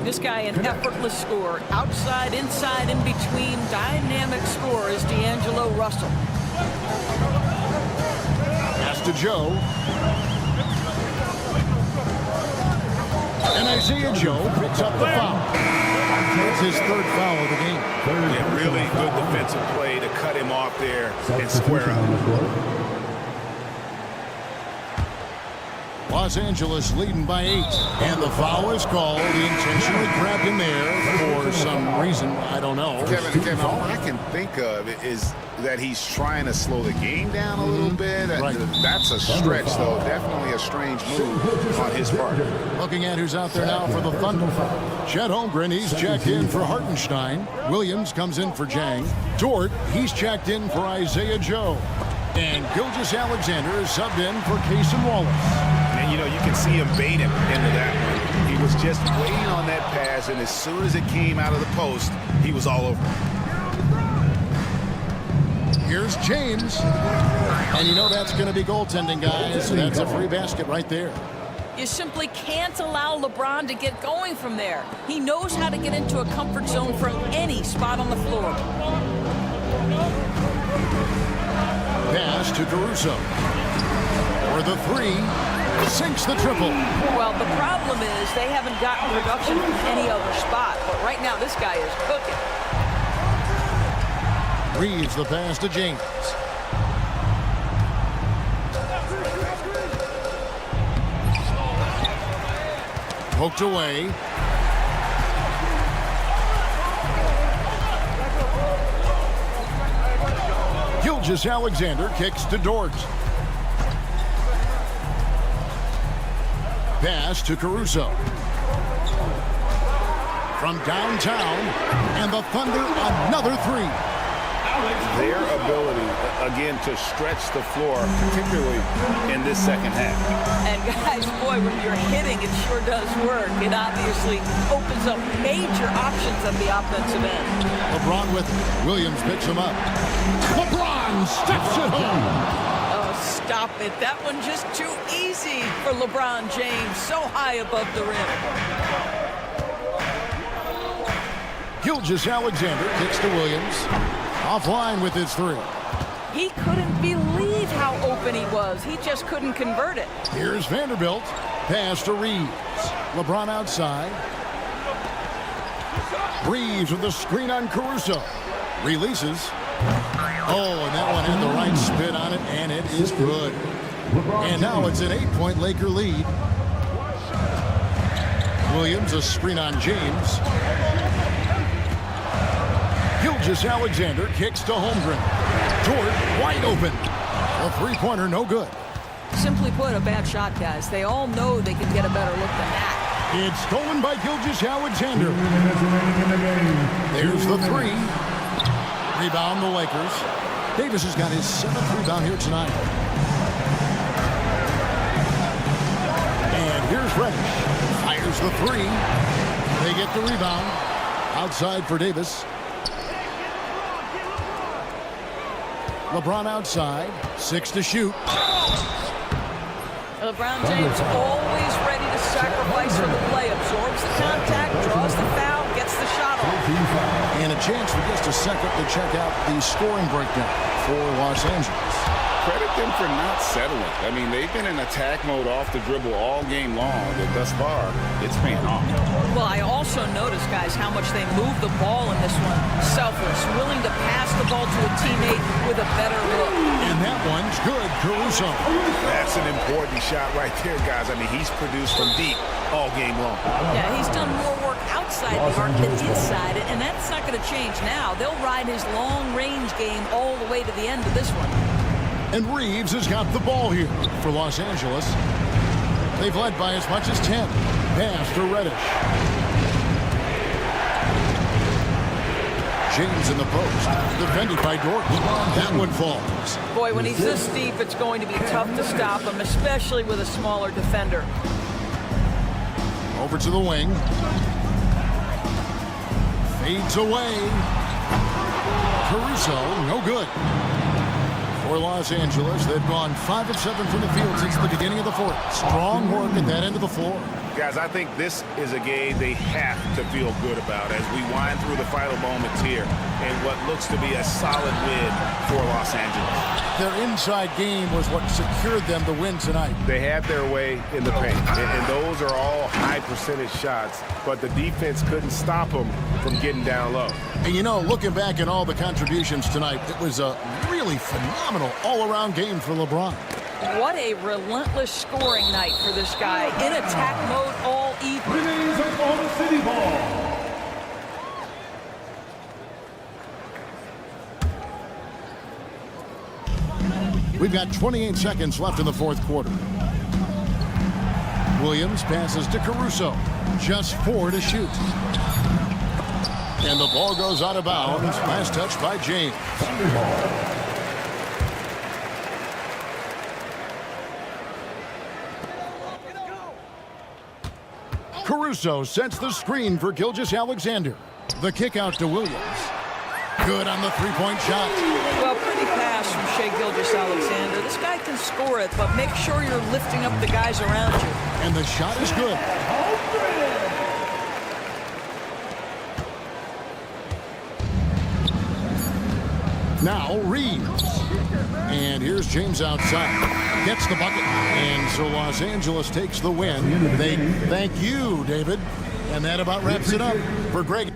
This guy, an effortless scorer. Outside, inside, in between. Dynamic scorer is D'Angelo Russell. Pass to Joe. And Isaiah Joe picks up the foul. It's his 3rd foul of the game. Yeah, really good defensive play to cut him off there and square up. Los Angeles leading by 8. And the foul is called. He intentionally grabbed him there for some reason. I don't know. Kevin, all I can think of is that he's trying to slow the game down a little bit. Right. That's a stretch, though. Definitely a strange move on his part. Looking at who's out there now for the Thunder. Chet Holmgren, he's checked in for Hartenstein. Williams comes in for Jang. Dort, he's checked in for Isaiah Joe. And Gilgeous-Alexander is subbed in for Cason Wallace. And, you know, you can see him bait him into that one. He was just waiting on that pass, and as soon as it came out of the post, he was all over. Here's James. And you know that's going to be goaltending, guys. That's a free basket right there. You simply can't allow LeBron to get going from there. He knows how to get into a comfort zone from any spot on the floor. Pass to Caruso. For the 3. Sinks the triple. Well, the problem is they haven't gotten production from any other spot. But right now, this guy is cooking. Reeves the pass to James. Poked away. Gilgeous-Alexander kicks to Dort. Pass to Caruso. From downtown, and the Thunder another 3. Their ability, again, to stretch the floor, particularly in this second half. And guys, boy, when you're hitting, it sure does work. It obviously opens up major options at the offensive end. LeBron with it. Williams picks him up. LeBron steps it home. Oh, stop it. That one just too easy for LeBron James. So high above the rim. Gilgeous-Alexander kicks to Williams. Offline with his 3. He couldn't believe how open he was. He just couldn't convert it. Here's Vanderbilt. Pass to Reeves. LeBron outside. Reeves with the screen on Caruso. Releases. Oh, and that one had the right spin on it, and it is good. And now it's an 8-point Laker lead. Williams, a screen on James. Gilgeous-Alexander kicks to Holmgren. Dort wide open. A 3-pointer, no good. Simply put, a bad shot, guys. They all know they can get a better look than that. It's stolen by Gilgeous-Alexander. There's the 3. Rebound the Lakers. Davis has got his 7th rebound here tonight. And here's Reddish. Fires the 3. They get the rebound. Outside for Davis. LeBron outside. 6 to shoot. LeBron James always ready to sacrifice for the play. Absorbs the contact, draws the foul, gets the shot off. And a chance for just a second to check out the scoring breakdown for Los Angeles. Credit them for not settling. I mean, they've been in attack mode off the dribble all game long, but thus far, it's paying off. Well, I also noticed, guys, how much they move the ball in this one. Selfless, willing to pass the ball to a teammate with a better look. And that one's good, Caruso. That's an important shot right there, guys. I mean, he's produced from deep all game long. Yeah, he's done more work outside the arc than inside it, and that's not going to change now. They'll ride his long-range game all the way to the end of this one. And Reeves has got the ball here for Los Angeles. They've led by as much as 10. Pass to Reddish. James in the post. Defended by Dort. That one falls. Boy, when he's this deep, it's going to be tough to stop him, especially with a smaller defender. Over to the wing. Fades away. Caruso, no good. For Los Angeles, they've gone 5 of 7 from the field since the beginning of the fourth. Strong work at that end of the floor. Guys, I think this is a game they have to feel good about as we wind through the final moments here in what looks to be a solid win for Los Angeles. Their inside game was what secured them the win tonight. They had their way in the paint, and those are all high percentage shots, but the defense couldn't stop them from getting down low. And you know, looking back at all the contributions tonight, it was a really phenomenal all-around game for LeBron. What a relentless scoring night for this guy. In attack mode all evening. City ball. We've got 28 seconds left in the fourth quarter. Williams passes to Caruso. Just 4 to shoot. And the ball goes out of bounds. Last touch by James. Caruso sets the screen for Gilgeous-Alexander. The kick out to Williams. Good on the three-point shot. Well, pretty pass from Shai Gilgeous-Alexander. This guy can score it, but make sure you're lifting up the guys around you. And the shot is good. Now Reeves. And here's James outside. Gets the bucket. And so Los Angeles takes the win. They thank you, David. And that about wraps it up for Greg.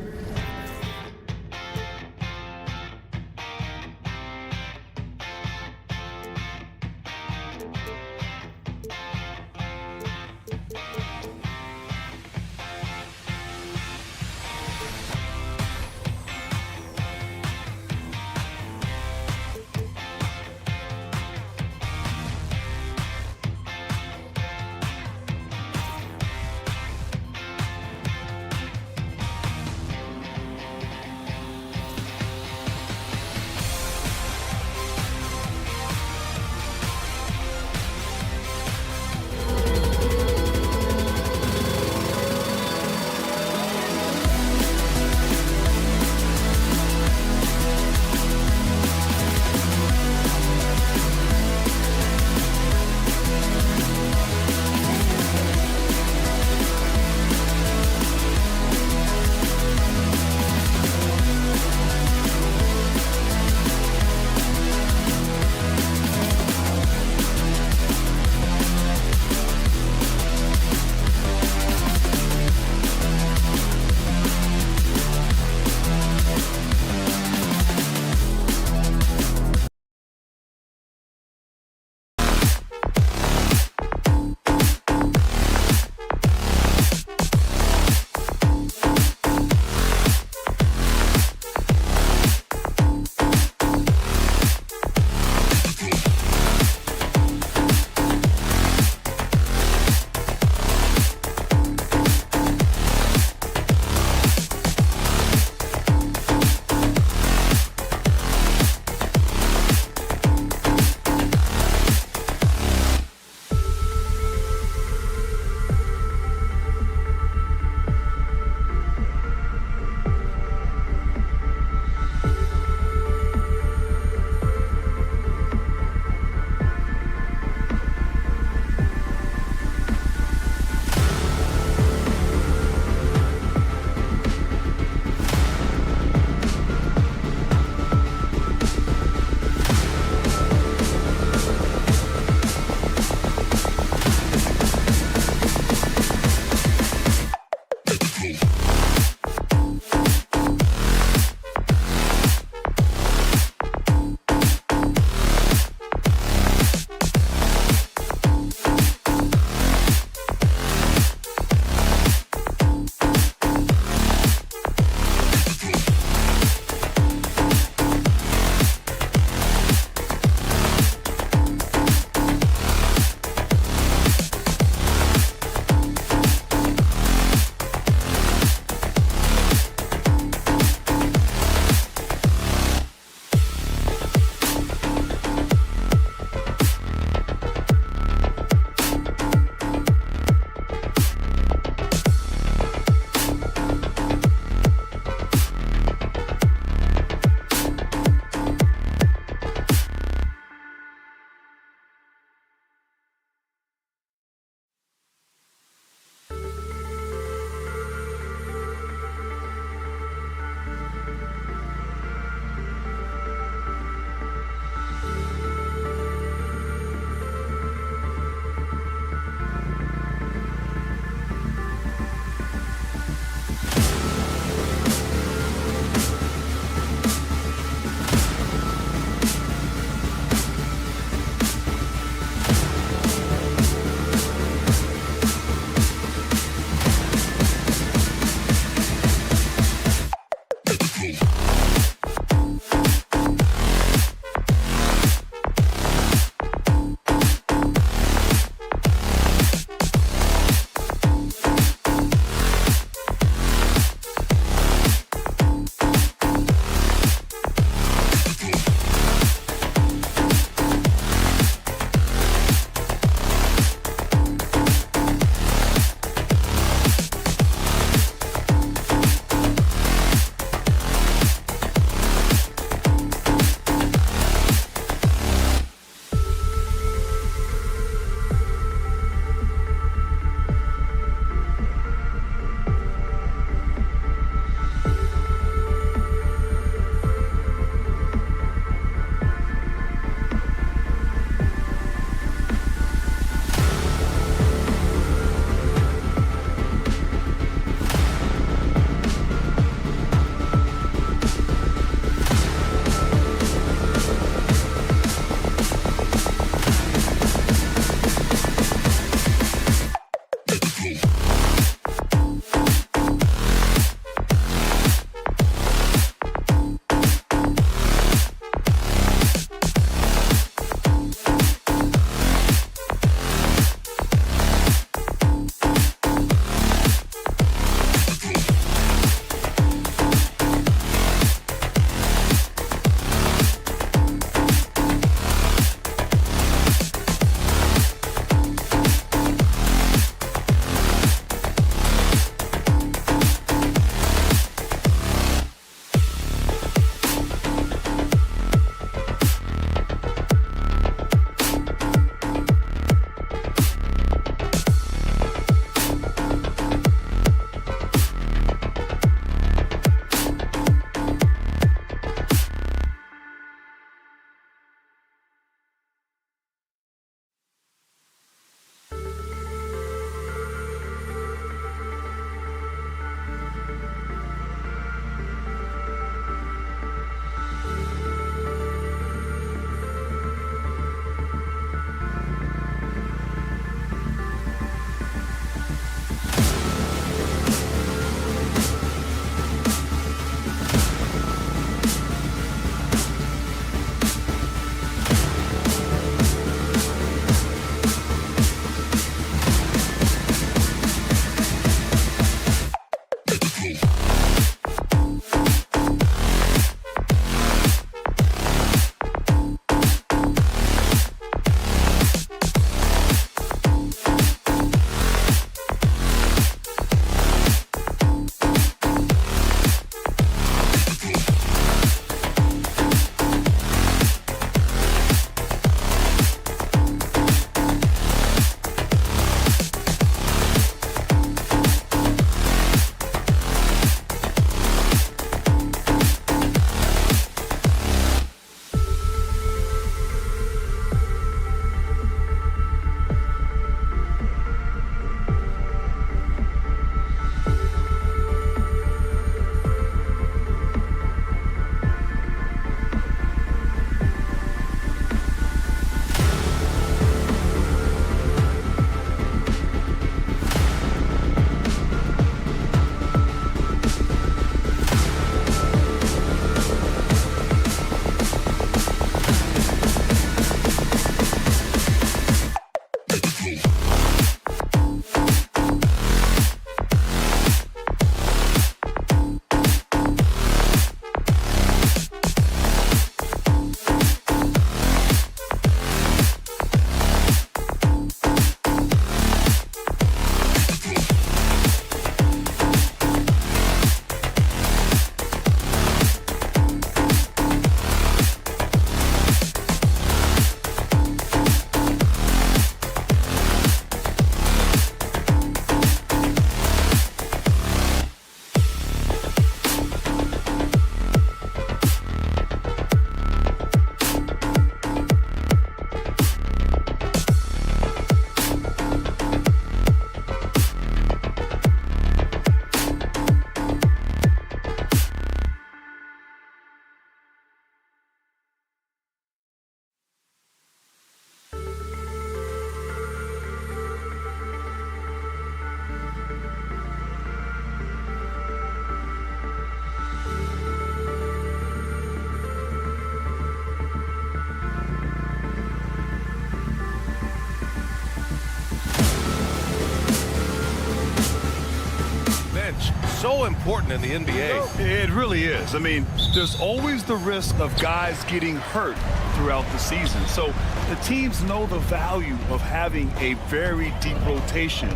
so important in the NBA. It really is. I mean, there's always the risk of guys getting hurt throughout the season. So the teams know the value of having a very deep rotation,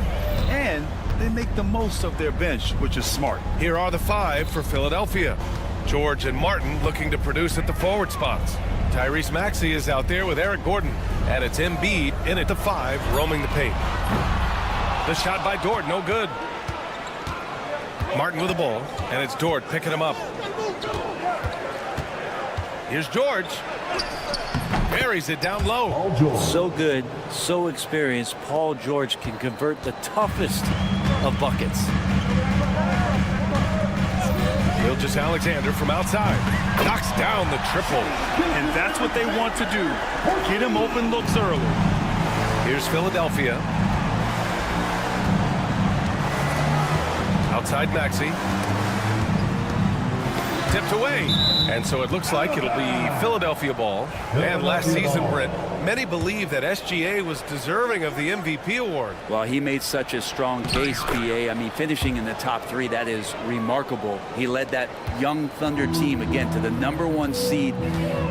and they make the most of their bench, which is smart. Here are the five for Philadelphia. George and Martin looking to produce at the forward spots. Tyrese Maxey is out there with Eric Gordon, and it's Embiid in at the 5, roaming the paint. The shot by Dort, no good. Martin with the ball, and it's Dort picking him up. Here's George. Buries it down low. So good, so experienced. Paul George can convert the toughest of buckets. Gilgeous-Alexander from outside knocks down the triple. And that's what they want to do. Get him open looks early. Here's Philadelphia. Outside Maxey. Tipped away. And so it looks like it'll be Philadelphia ball. And last season, Brent, many believe that SGA was deserving of the MVP award. Well, he made such a strong case, BA. I mean, finishing in the top 3, that is remarkable. He led that young Thunder team, again, to the #1 seed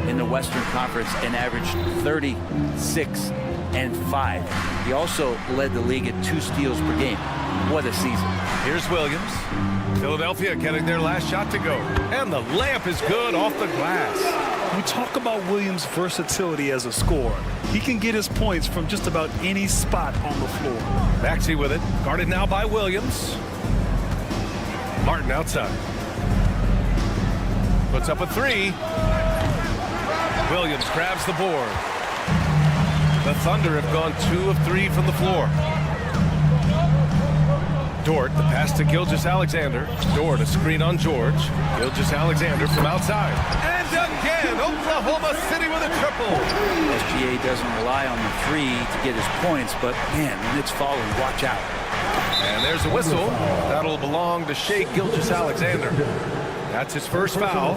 in the Western Conference and averaged 36 and 5. He also led the league at 2 steals per game. What a season. Here's Williams. Philadelphia getting their last shot to go. And the layup is good off the glass. We talk about Williams' versatility as a scorer. He can get his points from just about any spot on the floor. Maxey with it. Guarded now by Williams. Martin outside. Puts up a 3. Williams grabs the board. The Thunder have gone 2 of 3 from the floor. Dort, the pass to Gilgeous-Alexander. Dort, a screen on George. Gilgeous-Alexander from outside. And again, Oklahoma City with a triple. SGA doesn't rely on the 3 to get his points, but man, when it's falling, watch out. And there's a whistle. That'll belong to Shai Gilgeous-Alexander. That's his first foul.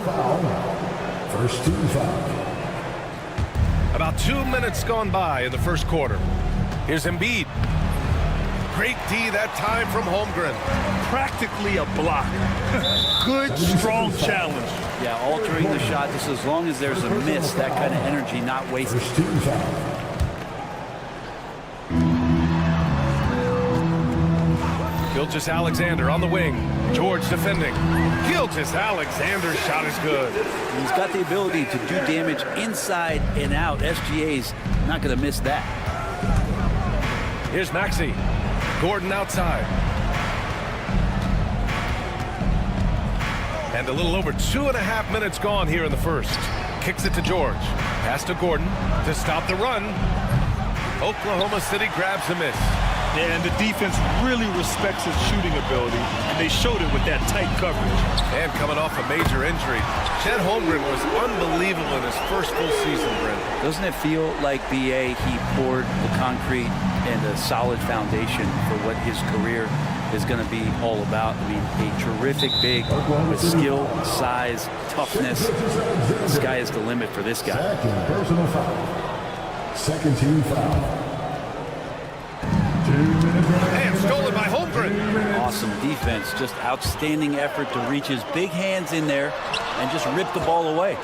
First team foul. About 2 minutes gone by in the first quarter. Here's Embiid. Great D that time from Holmgren. Practically a block. Good, strong challenge. Yeah, altering the shot just as long as there's a miss, that kind of energy not wasted. First team foul. Gilgeous-Alexander on the wing. George defending. Gilgeous-Alexander's shot is good. He's got the ability to do damage inside and out. SGA's not going to miss that. Here's Maxey. Gordon outside. And a little over 2.5 minutes gone here in the first. Kicks it to George. Pass to Gordon to stop the run. Oklahoma City grabs the miss. Yeah, and the defense really respects his shooting ability, and they showed it with that tight coverage. And coming off a major injury, Chet Holmgren was unbelievable in his first full season, Brent. Doesn't it feel like BA, he poured the concrete and a solid foundation for what his career is going to be all about? I mean, a terrific big with skill, size, toughness. The sky is the limit for this guy. Second personal foul. Second team foul. And stolen by Holmgren. Awesome defense, just outstanding effort to reach his big hands in there and just rip the ball away.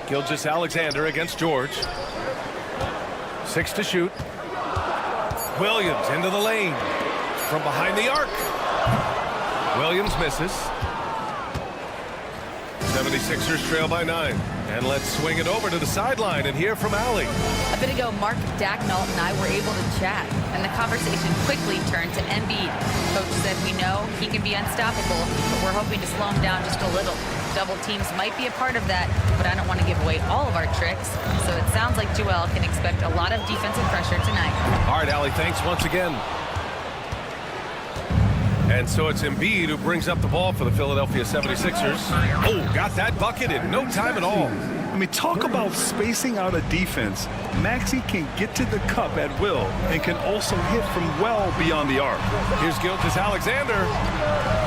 Gilgeous-Alexander against George. 6 to shoot. Williams into the lane. From behind the arc. Williams misses. 76ers trail by 9. And let's swing it over to the sideline and hear from Allie. A bit ago, Mark Dacknault and I were able to chat, and the conversation quickly turned to Embiid. Coach said we know he can be unstoppable, but we're hoping to slow him down just a little. Double teams might be a part of that, but I don't want to give away all of our tricks. So it sounds like Joel can expect a lot of defensive pressure tonight. All right, Allie, thanks once again. And so it's Embiid who brings up the ball for the Philadelphia 76ers. Oh, got that bucket in no time at all. I mean, talk about spacing out a defense. Maxey can get to the cup at will and can also hit from well beyond the arc. Here's Gilgeous-Alexander.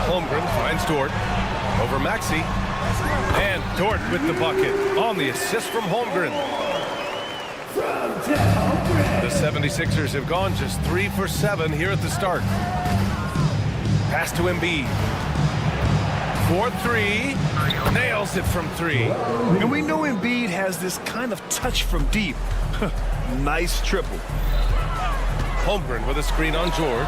Holmgren finds Dort over Maxey. And Dort with the bucket on the assist from Holmgren. The 76ers have gone just 3 for 7 here at the start. Pass to Embiid. 4-3. Nails it from 3. And we know Embiid has this kind of touch from deep. Nice triple. Holmgren with a screen on George.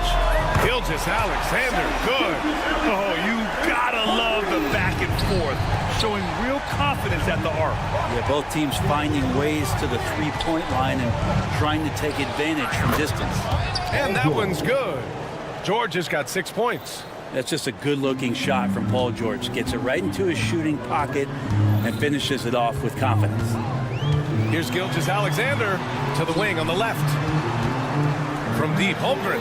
Gilgeous-Alexander, good. Oh, you gotta love the back and forth. Showing real confidence at the arc. Yeah, both teams finding ways to the three-point line and trying to take advantage from distance. And that one's good. George has got 6 points. That's just a good-looking shot from Paul George. Gets it right into his shooting pocket and finishes it off with confidence. Here's Gilgeous-Alexander to the wing on the left. From deep, Holmgren.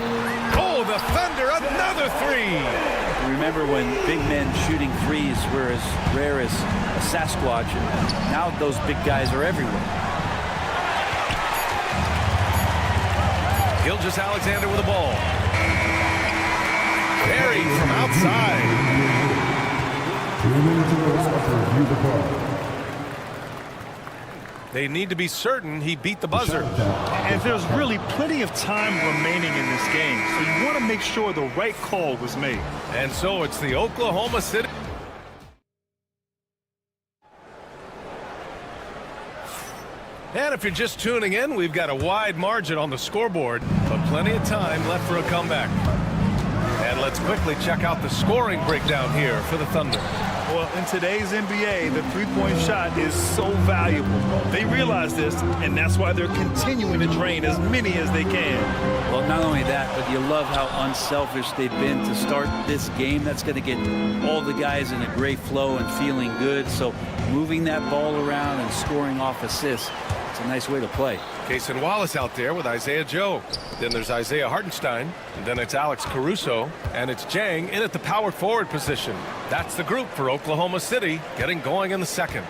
Oh, the Thunder, another 3. Remember when big men shooting threes were as rare as a Sasquatch, and now those big guys are everywhere. Gilgeous-Alexander with the ball. Buried from outside. They need to be certain he beat the buzzer. And there's really plenty of time remaining in this game, so you want to make sure the right call was made. And so it's the Oklahoma City. And if you're just tuning in, we've got a wide margin on the scoreboard, but plenty of time left for a comeback. And let's quickly check out the scoring breakdown here for the Thunder. Well, in today's NBA, the three-point shot is so valuable. They realize this, and that's why they're continuing to drain as many as they can. Well, not only that, but you love how unselfish they've been to start this game. That's going to get all the guys in a great flow and feeling good. So moving that ball around and scoring off assists, it's a nice way to play. Cason Wallace out there with Isaiah Joe. Then there's Isaiah Hartenstein. And then it's Alex Caruso. And it's Jang in at the power forward position. That's the group for Oklahoma City getting going in the second.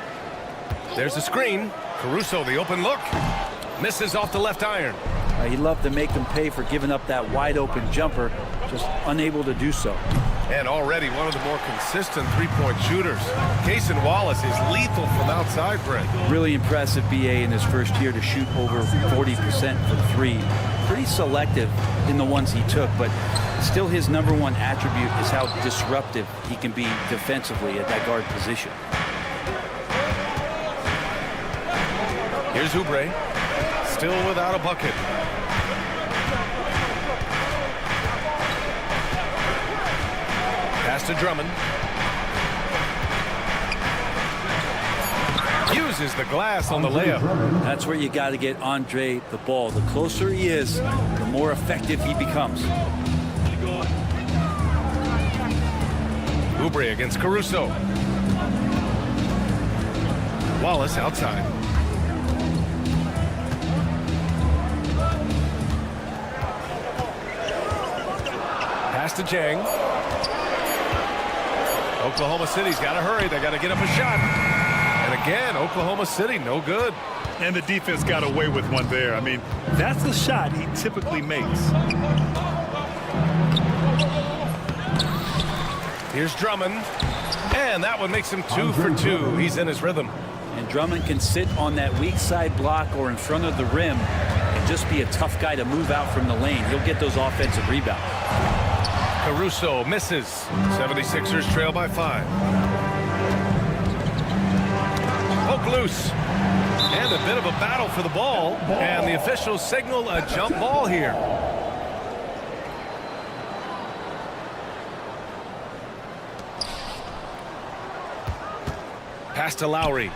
There's a screen. Caruso, the open look. Misses off the left iron. He loved to make them pay for giving up that wide open jumper. Just unable to do so. And already one of the more consistent three-point shooters. Cason Wallace is lethal from outside, Brent. Really impressive BA in his first year to shoot over 40% from three. Pretty selective in the ones he took, but still his number one attribute is how disruptive he can be defensively at that guard position. Here's Oubre, still without a bucket. Pass to Drummond. Uses the glass on the layup. That's where you got to get Andre the ball. The closer he is, the more effective he becomes. Oubre against Caruso. Wallace outside. Pass to Jang. Oklahoma City's got to hurry. They got to get up a shot. And again, Oklahoma City, no good. And the defense got away with one there. I mean, that's the shot he typically makes. Here's Drummond. And that one makes him 2 for 2. He's in his rhythm. And Drummond can sit on that weak side block or in front of the rim and just be a tough guy to move out from the lane. He'll get those offensive rebounds. Caruso misses. 76ers trail by 5. Poke loose. And a bit of a battle for the ball. And the officials signal a jump ball here. Pass to Lowry.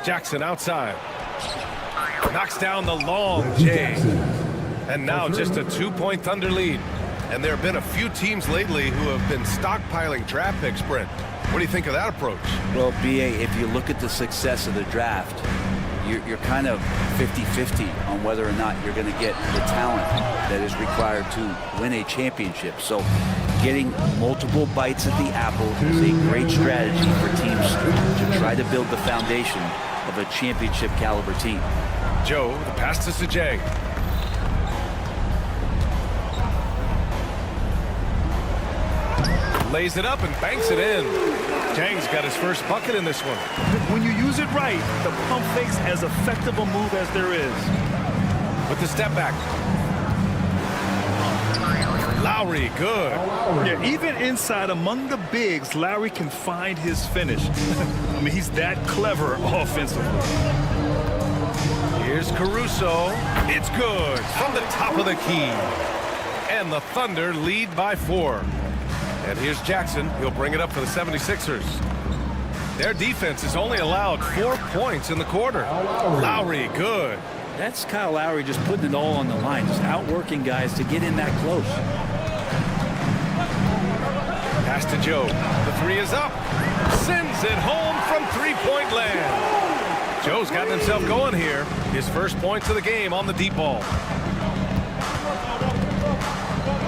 Jackson outside. Knocks down the long J. And now just a 2-point Thunder lead. And there have been a few teams lately who have been stockpiling draft picks, Brent. What do you think of that approach? Well, BA, if you look at the success of the draft, you're kind of 50-50 on whether or not you're going to get the talent that is required to win a championship. So getting multiple bites at the apple is a great strategy for teams to try to build the foundation of a championship caliber team. Joe, the pass to Sajang. Lays it up and banks it in. Jang's got his first bucket in this one. When you use it right, the pump fake's as effective a move as there is. With the step back. Lowry, good. Yeah, even inside among the bigs, Lowry can find his finish. I mean, he's that clever offensively. Here's Caruso. It's good from the top of the key. And the Thunder lead by 4. And here's Jackson. He'll bring it up for the 76ers. Their defense has only allowed 4 points in the quarter. Lowry, good. That's Kyle Lowry just putting it all on the line, just outworking guys to get in that close. Pass to Joe. The 3 is up. Sends it home from three-point land. Joe's gotten himself going here. His first points of the game on the deep ball.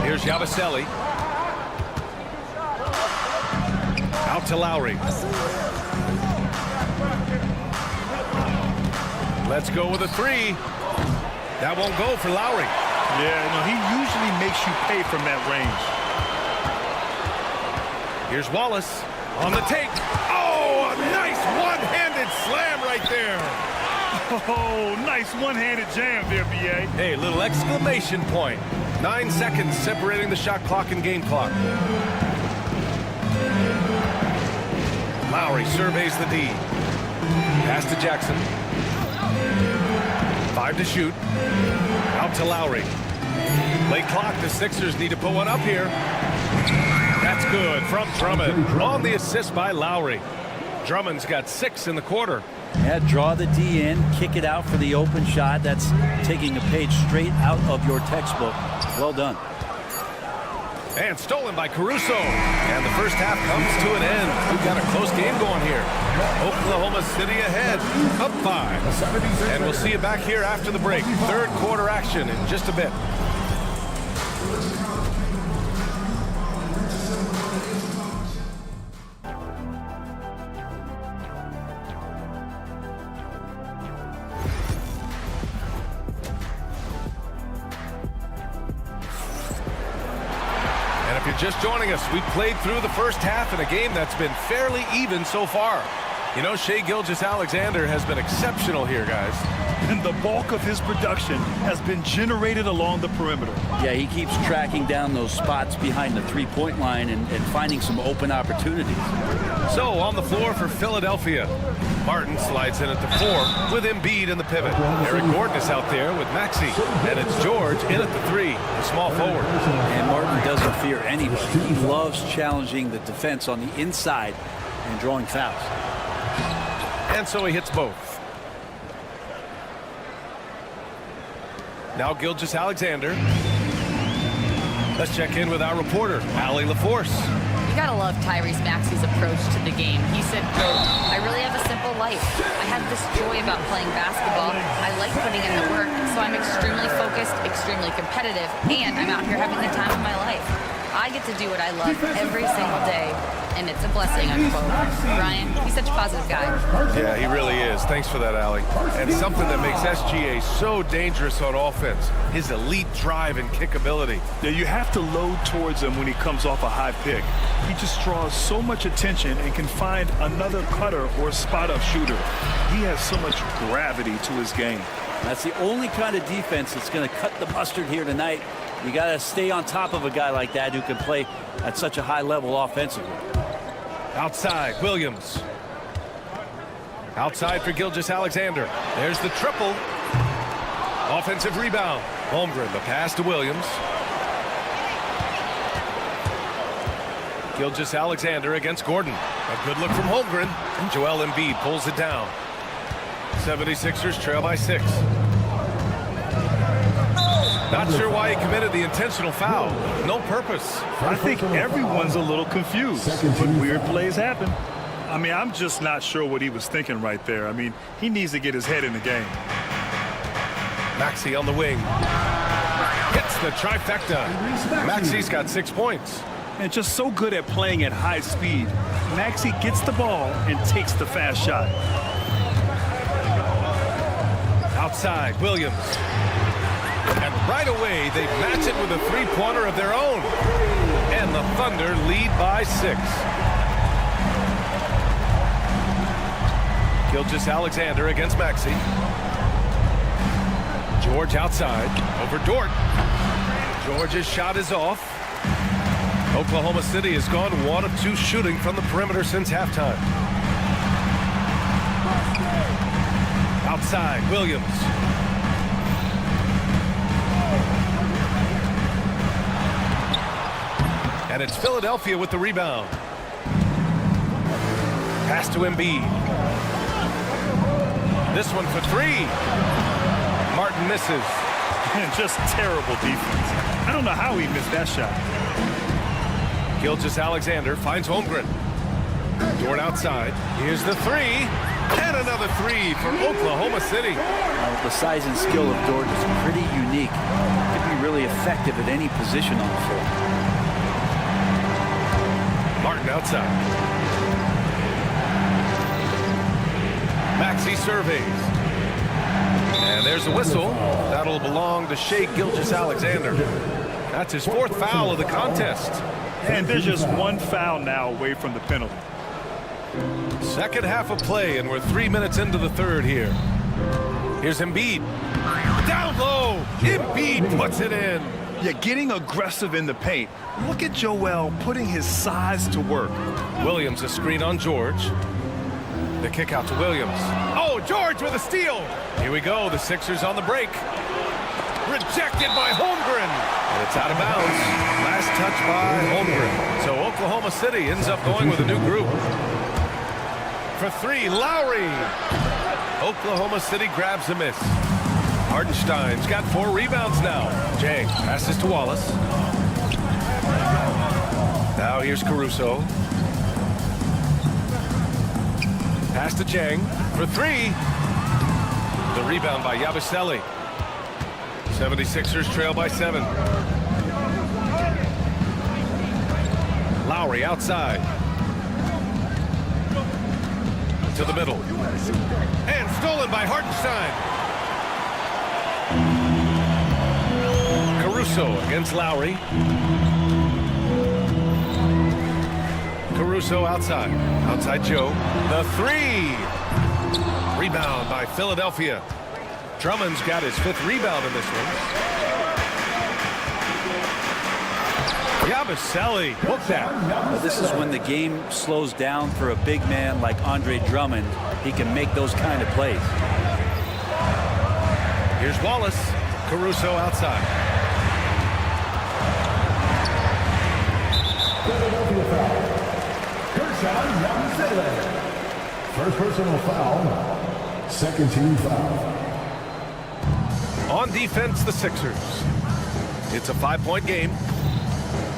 Here's Yabusele. Out to Lowry. Let's go with a three. That won't go for Lowry. Yeah, no, he usually makes you pay from that range. Here's Wallace on the take. Oh, a nice one-handed slam right there. Oh, nice one-handed jam there, B.A. Hey, little exclamation point. 9 seconds separating the shot clock and game clock. Lowry surveys the D. Pass to Jackson. 5 to shoot. Out to Lowry. Late clock. The Sixers need to put one up here. That's good from Drummond. On the assist by Lowry. Drummond's got 6 in the quarter. Yeah, draw the D in, kick it out for the open shot. That's taking a page straight out of your textbook. Well done. And stolen by Caruso. And the first half comes to an end. We've got a close game going here. Oklahoma City ahead, up 5. And we'll see you back here after the break. Third quarter action in just a bit. Just joining us, we played through the first half in a game that's been fairly even so far. You know, Shai Gilgeous-Alexander has been exceptional here, guys. And the bulk of his production has been generated along the perimeter. Yeah, he keeps tracking down those spots behind the three-point line and finding some open opportunities. So, on the floor for Philadelphia, Martin slides in at the 4 with Embiid in the pivot. Eric Gordon is out there with Maxey. And it's George in at the 3, the small forward. And Martin doesn't fear anybody. He loves challenging the defense on the inside and drawing fouls. And so he hits both. Now Gilgeous-Alexander. Let's check in with our reporter, Allie LaForce. You gotta love Tyrese Maxey's approach to the game. He said, quote, "I really have a simple life. I have this joy about playing basketball. I like putting in the work, so I'm extremely focused, extremely competitive, and I'm out here having the time of my life. I get to do what I love every single day, and it's a blessing," unquote. Ryan, he's such a positive guy. Yeah, he really is. Thanks for that, Allie. And something that makes SGA so dangerous on offense, his elite drive and kickability. Yeah, you have to load towards him when he comes off a high pick. He just draws so much attention and can find another cutter or spot-up shooter. He has so much gravity to his game. That's the only kind of defense that's going to cut the mustard here tonight. You got to stay on top of a guy like that who can play at such a high level offensively. Outside, Williams. Outside for Gilgeous-Alexander. There's the triple. Offensive rebound. Holmgren, the pass to Williams. Gilgeous-Alexander against Gordon. A good look from Holmgren. Joel Embiid pulls it down. 76ers trail by 6. Not sure why he committed the intentional foul. No purpose. I think everyone's a little confused, but weird plays happen. I mean, I'm just not sure what he was thinking right there. I mean, he needs to get his head in the game. Maxey on the wing. Hits the trifecta. Maxey's got 6 points. And just so good at playing at high speed. Maxey gets the ball and takes the fast shot. Outside, Williams. And right away, they match it with a three-pointer of their own. And the Thunder lead by 6. Gilgeous-Alexander against Maxey. George outside, over Dort. George's shot is off. Oklahoma City has gone 1 of 2 shooting from the perimeter since halftime. Outside, Williams. And it's Philadelphia with the rebound. Pass to Embiid. This one for 3. Martin misses. Just terrible defense. I don't know how he missed that shot. Gilgeous-Alexander finds Holmgren. Dort outside. Here's the 3. And another 3 for Oklahoma City. The size and skill of Dort is pretty unique. He can be really effective at any position on the floor. Martin outside. Maxey surveys. there's a whistle. That'll belong to Shai Gilgeous-Alexander. That's his 4th foul of the contest. And there's just 1 foul now away from the penalty. Second half of play, and we're 3 minutes into the third here. Here's Embiid. Down low. Embiid puts it in. Yeah, getting aggressive in the paint. Look at Joel putting his size to work. Williams a screen on George. The kick out to Williams. Oh, George with a steal. Here we go. The Sixers on the break. Rejected by Holmgren. And it's out of bounds. Last touch by Holmgren. So Oklahoma City ends up going with a new group. For 3, Lowry. Oklahoma City grabs a miss. Hardenstein's got 4 rebounds now. Jang passes to Wallace. Now here's Caruso. Pass to Jang for 3. The rebound by Yabusele. 76ers trail by 7. Lowry outside. To the middle. And stolen by Hartenstein. Caruso against Lowry. Caruso outside. Outside Joe. The 3. Rebound by Philadelphia. Drummond's got his 5th rebound in this one. Yabusele. Hook that. This is when the game slows down for a big man like Andre Drummond. He can make those kind of plays. Here's Wallace. Caruso outside. Philadelphia foul. First personal foul. Second team foul. On defense, the Sixers. It's a 5-point game.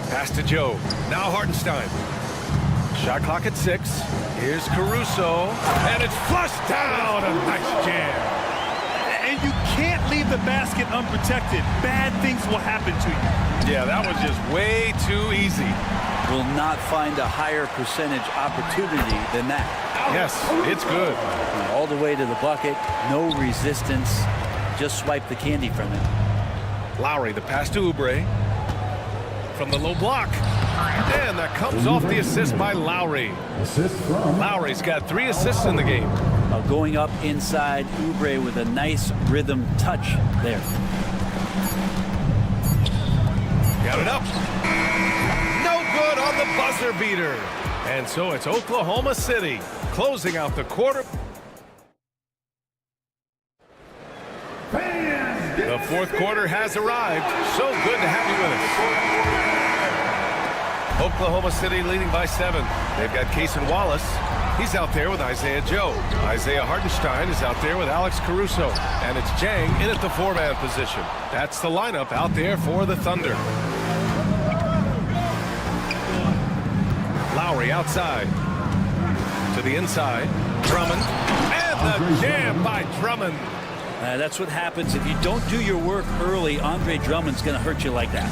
Pass to Joe. Now Hartenstein. Shot clock at 6. Here's Caruso. And it's flushed down. A nice jam. And you can't leave the basket unprotected. Bad things will happen to you. Yeah, that was just way too easy. Will not find a higher percentage opportunity than that. Yes, it's good. All the way to the bucket. No resistance. Just swipe the candy from it. Lowry, the pass to Oubre. From the low block. And that comes off the assist by Lowry. Lowry's got 3 assists in the game. Going up inside, Oubre with a nice rhythm touch there. Got it up. No good on the buzzer beater. And so it's Oklahoma City closing out the quarter. The 4th quarter has arrived. So good to have you with us. Oklahoma City leading by 7. They've got Cason Wallace. He's out there with Isaiah Joe. Isaiah Hartenstein is out there with Alex Caruso. And it's Jang in at the 4-man position. That's the lineup out there for the Thunder. Lowry outside. To the inside. Drummond. And the jam by Drummond. That's what happens if you don't do your work early. Andre Drummond's going to hurt you like that.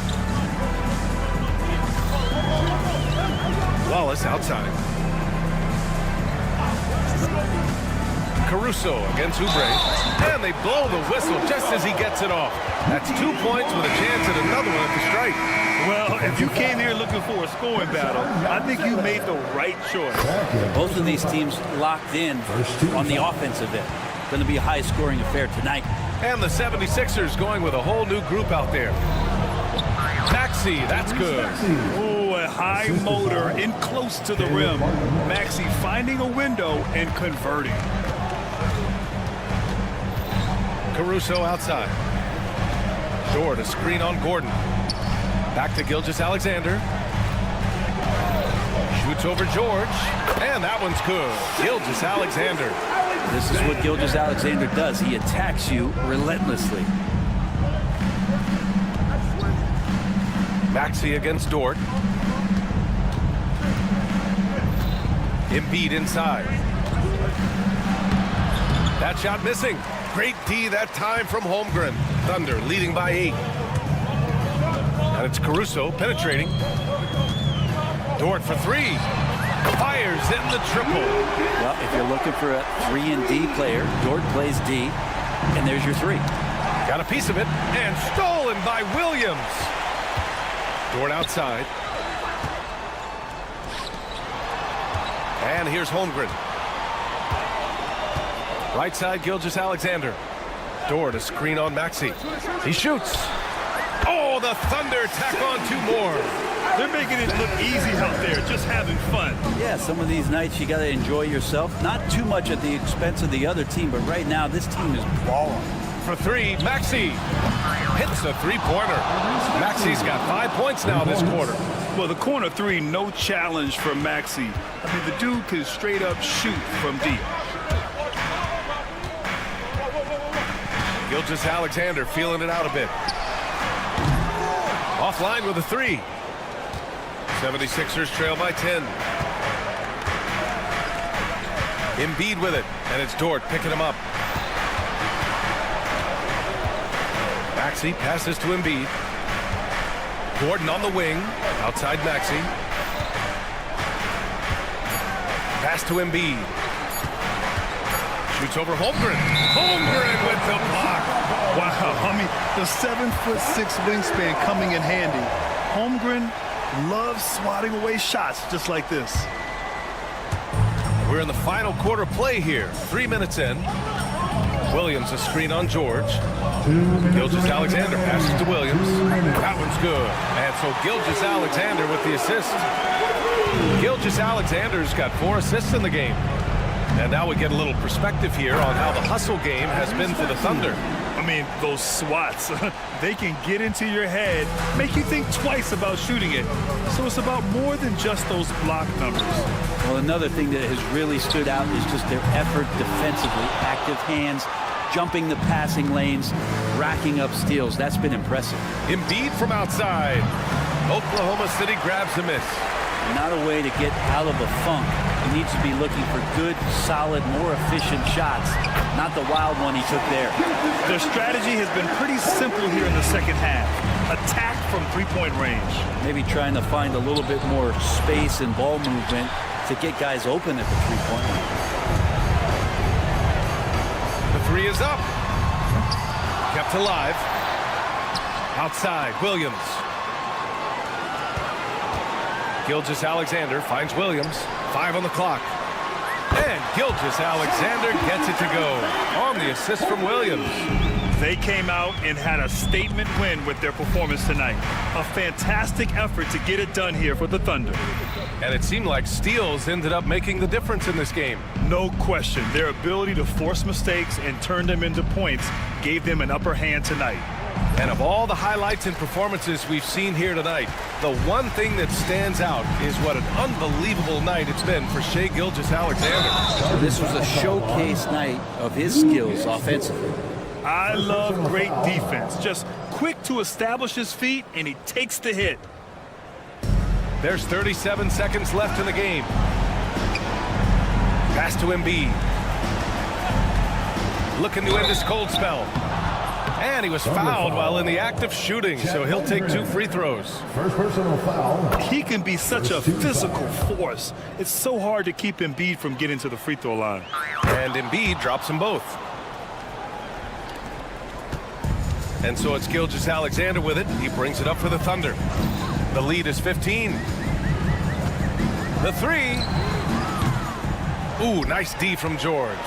Wallace outside. Caruso against Oubre. And they blow the whistle just as he gets it off. That's 2 points with a chance at another one at the stripe. Well, if you came here looking for a scoring battle, I think you made the right choice. Both of these teams locked in on the offensive end. Going to be a high-scoring affair tonight. And the 76ers going with a whole new group out there. Maxey, that's good. Oh, a high motor in close to the rim. Maxey finding a window and converting. Caruso outside. Dort, a screen on Gordon. Back to Gilgeous-Alexander. Shoots over George. And that one's good. Gilgeous-Alexander. This is what Gilgeous-Alexander does. He attacks you relentlessly. Maxey against Dort. Embiid inside. That shot missing. Great D that time from Holmgren. Thunder leading by 8. And it's Caruso penetrating. Dort for 3. Fires in the triple. Well, if you're looking for a 3-and-D player, Dort plays D. And there's your three. Got a piece of it, and stolen by Williams. Dort outside. And here's Holmgren. Right side, Gilgeous-Alexander. Dort, a screen on Maxey. He shoots. Oh, the Thunder tack on 2 more. They're making it look easy out there, just having fun. Yeah, some of these nights you got to enjoy yourself. Not too much at the expense of the other team, but right now this team is balling. For 3, Maxey hits a 3-pointer. Maxey's got 5 points now this quarter. Well, the corner 3, no challenge for Maxey. I mean, the dude can straight up shoot from deep. Gilgeous-Alexander feeling it out a bit. Offline with a 3. 76ers trail by 10. Embiid with it, and it's Dort picking him up. Maxey passes to Embiid. Gordon on the wing, outside Maxey. Pass to Embiid. Shoots over Holmgren. Holmgren with the block. Wow, I mean, the 7'6" wingspan coming in handy. Holmgren loves swatting away shots just like this. We're in the final quarter play here. 3 minutes in. Williams a screen on George. Gilgeous-Alexander passes to Williams. That one's good. And so Gilgeous-Alexander with the assist. Gilgeous-Alexander's got 4 assists in the game. And now we get a little perspective here on how the hustle game has been for the Thunder. I mean, those swats, they can get into your head, make you think twice about shooting it. So it's about more than just those block numbers. Well, another thing that has really stood out is just their effort defensively. Active hands, jumping the passing lanes, racking up steals. That's been impressive. Embiid from outside. Oklahoma City grabs the miss. Not a way to get out of a funk. He needs to be looking for good, solid, more efficient shots, not the wild one he took there. Their strategy has been pretty simple here in the second half. Attack from 3-point range. Maybe trying to find a little bit more space and ball movement to get guys open at the 3-point line. The 3 is up. Kept alive. Outside, Williams. Gilgeous-Alexander finds Williams. 5 on the clock. And Gilgeous-Alexander gets it to go on the assist from Williams. They came out and had a statement win with their performance tonight. A fantastic effort to get it done here for the Thunder. And it seemed like steals ended up making the difference in this game. No question. Their ability to force mistakes and turn them into points gave them an upper hand tonight. And of all the highlights and performances we've seen here tonight, the one thing that stands out is what an unbelievable night it's been for Shai Gilgeous-Alexander. This was a showcase night of his skills offensively. I love great defense. Just quick to establish his feet, and he takes the hit. There's 37 seconds left in the game. Pass to Embiid. Looking to end this cold spell. And he was fouled while in the act of shooting, so he'll take 2 free throws. First personal foul. He can be such a physical force. It's so hard to keep Embiid from getting to the free throw line. And Embiid drops them both. And so it's Gilgeous-Alexander with it. He brings it up for the Thunder. The lead is 15. The 3. Ooh, nice D from George.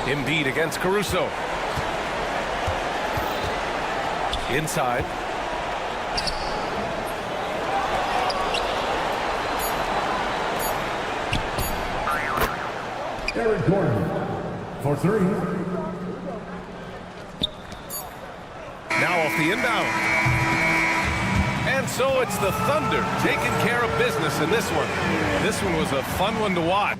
Embiid against Caruso. Inside. Eric Gordon for 3. Now off the inbound. And so it's the Thunder taking care of business in this one. This one was a fun one to watch.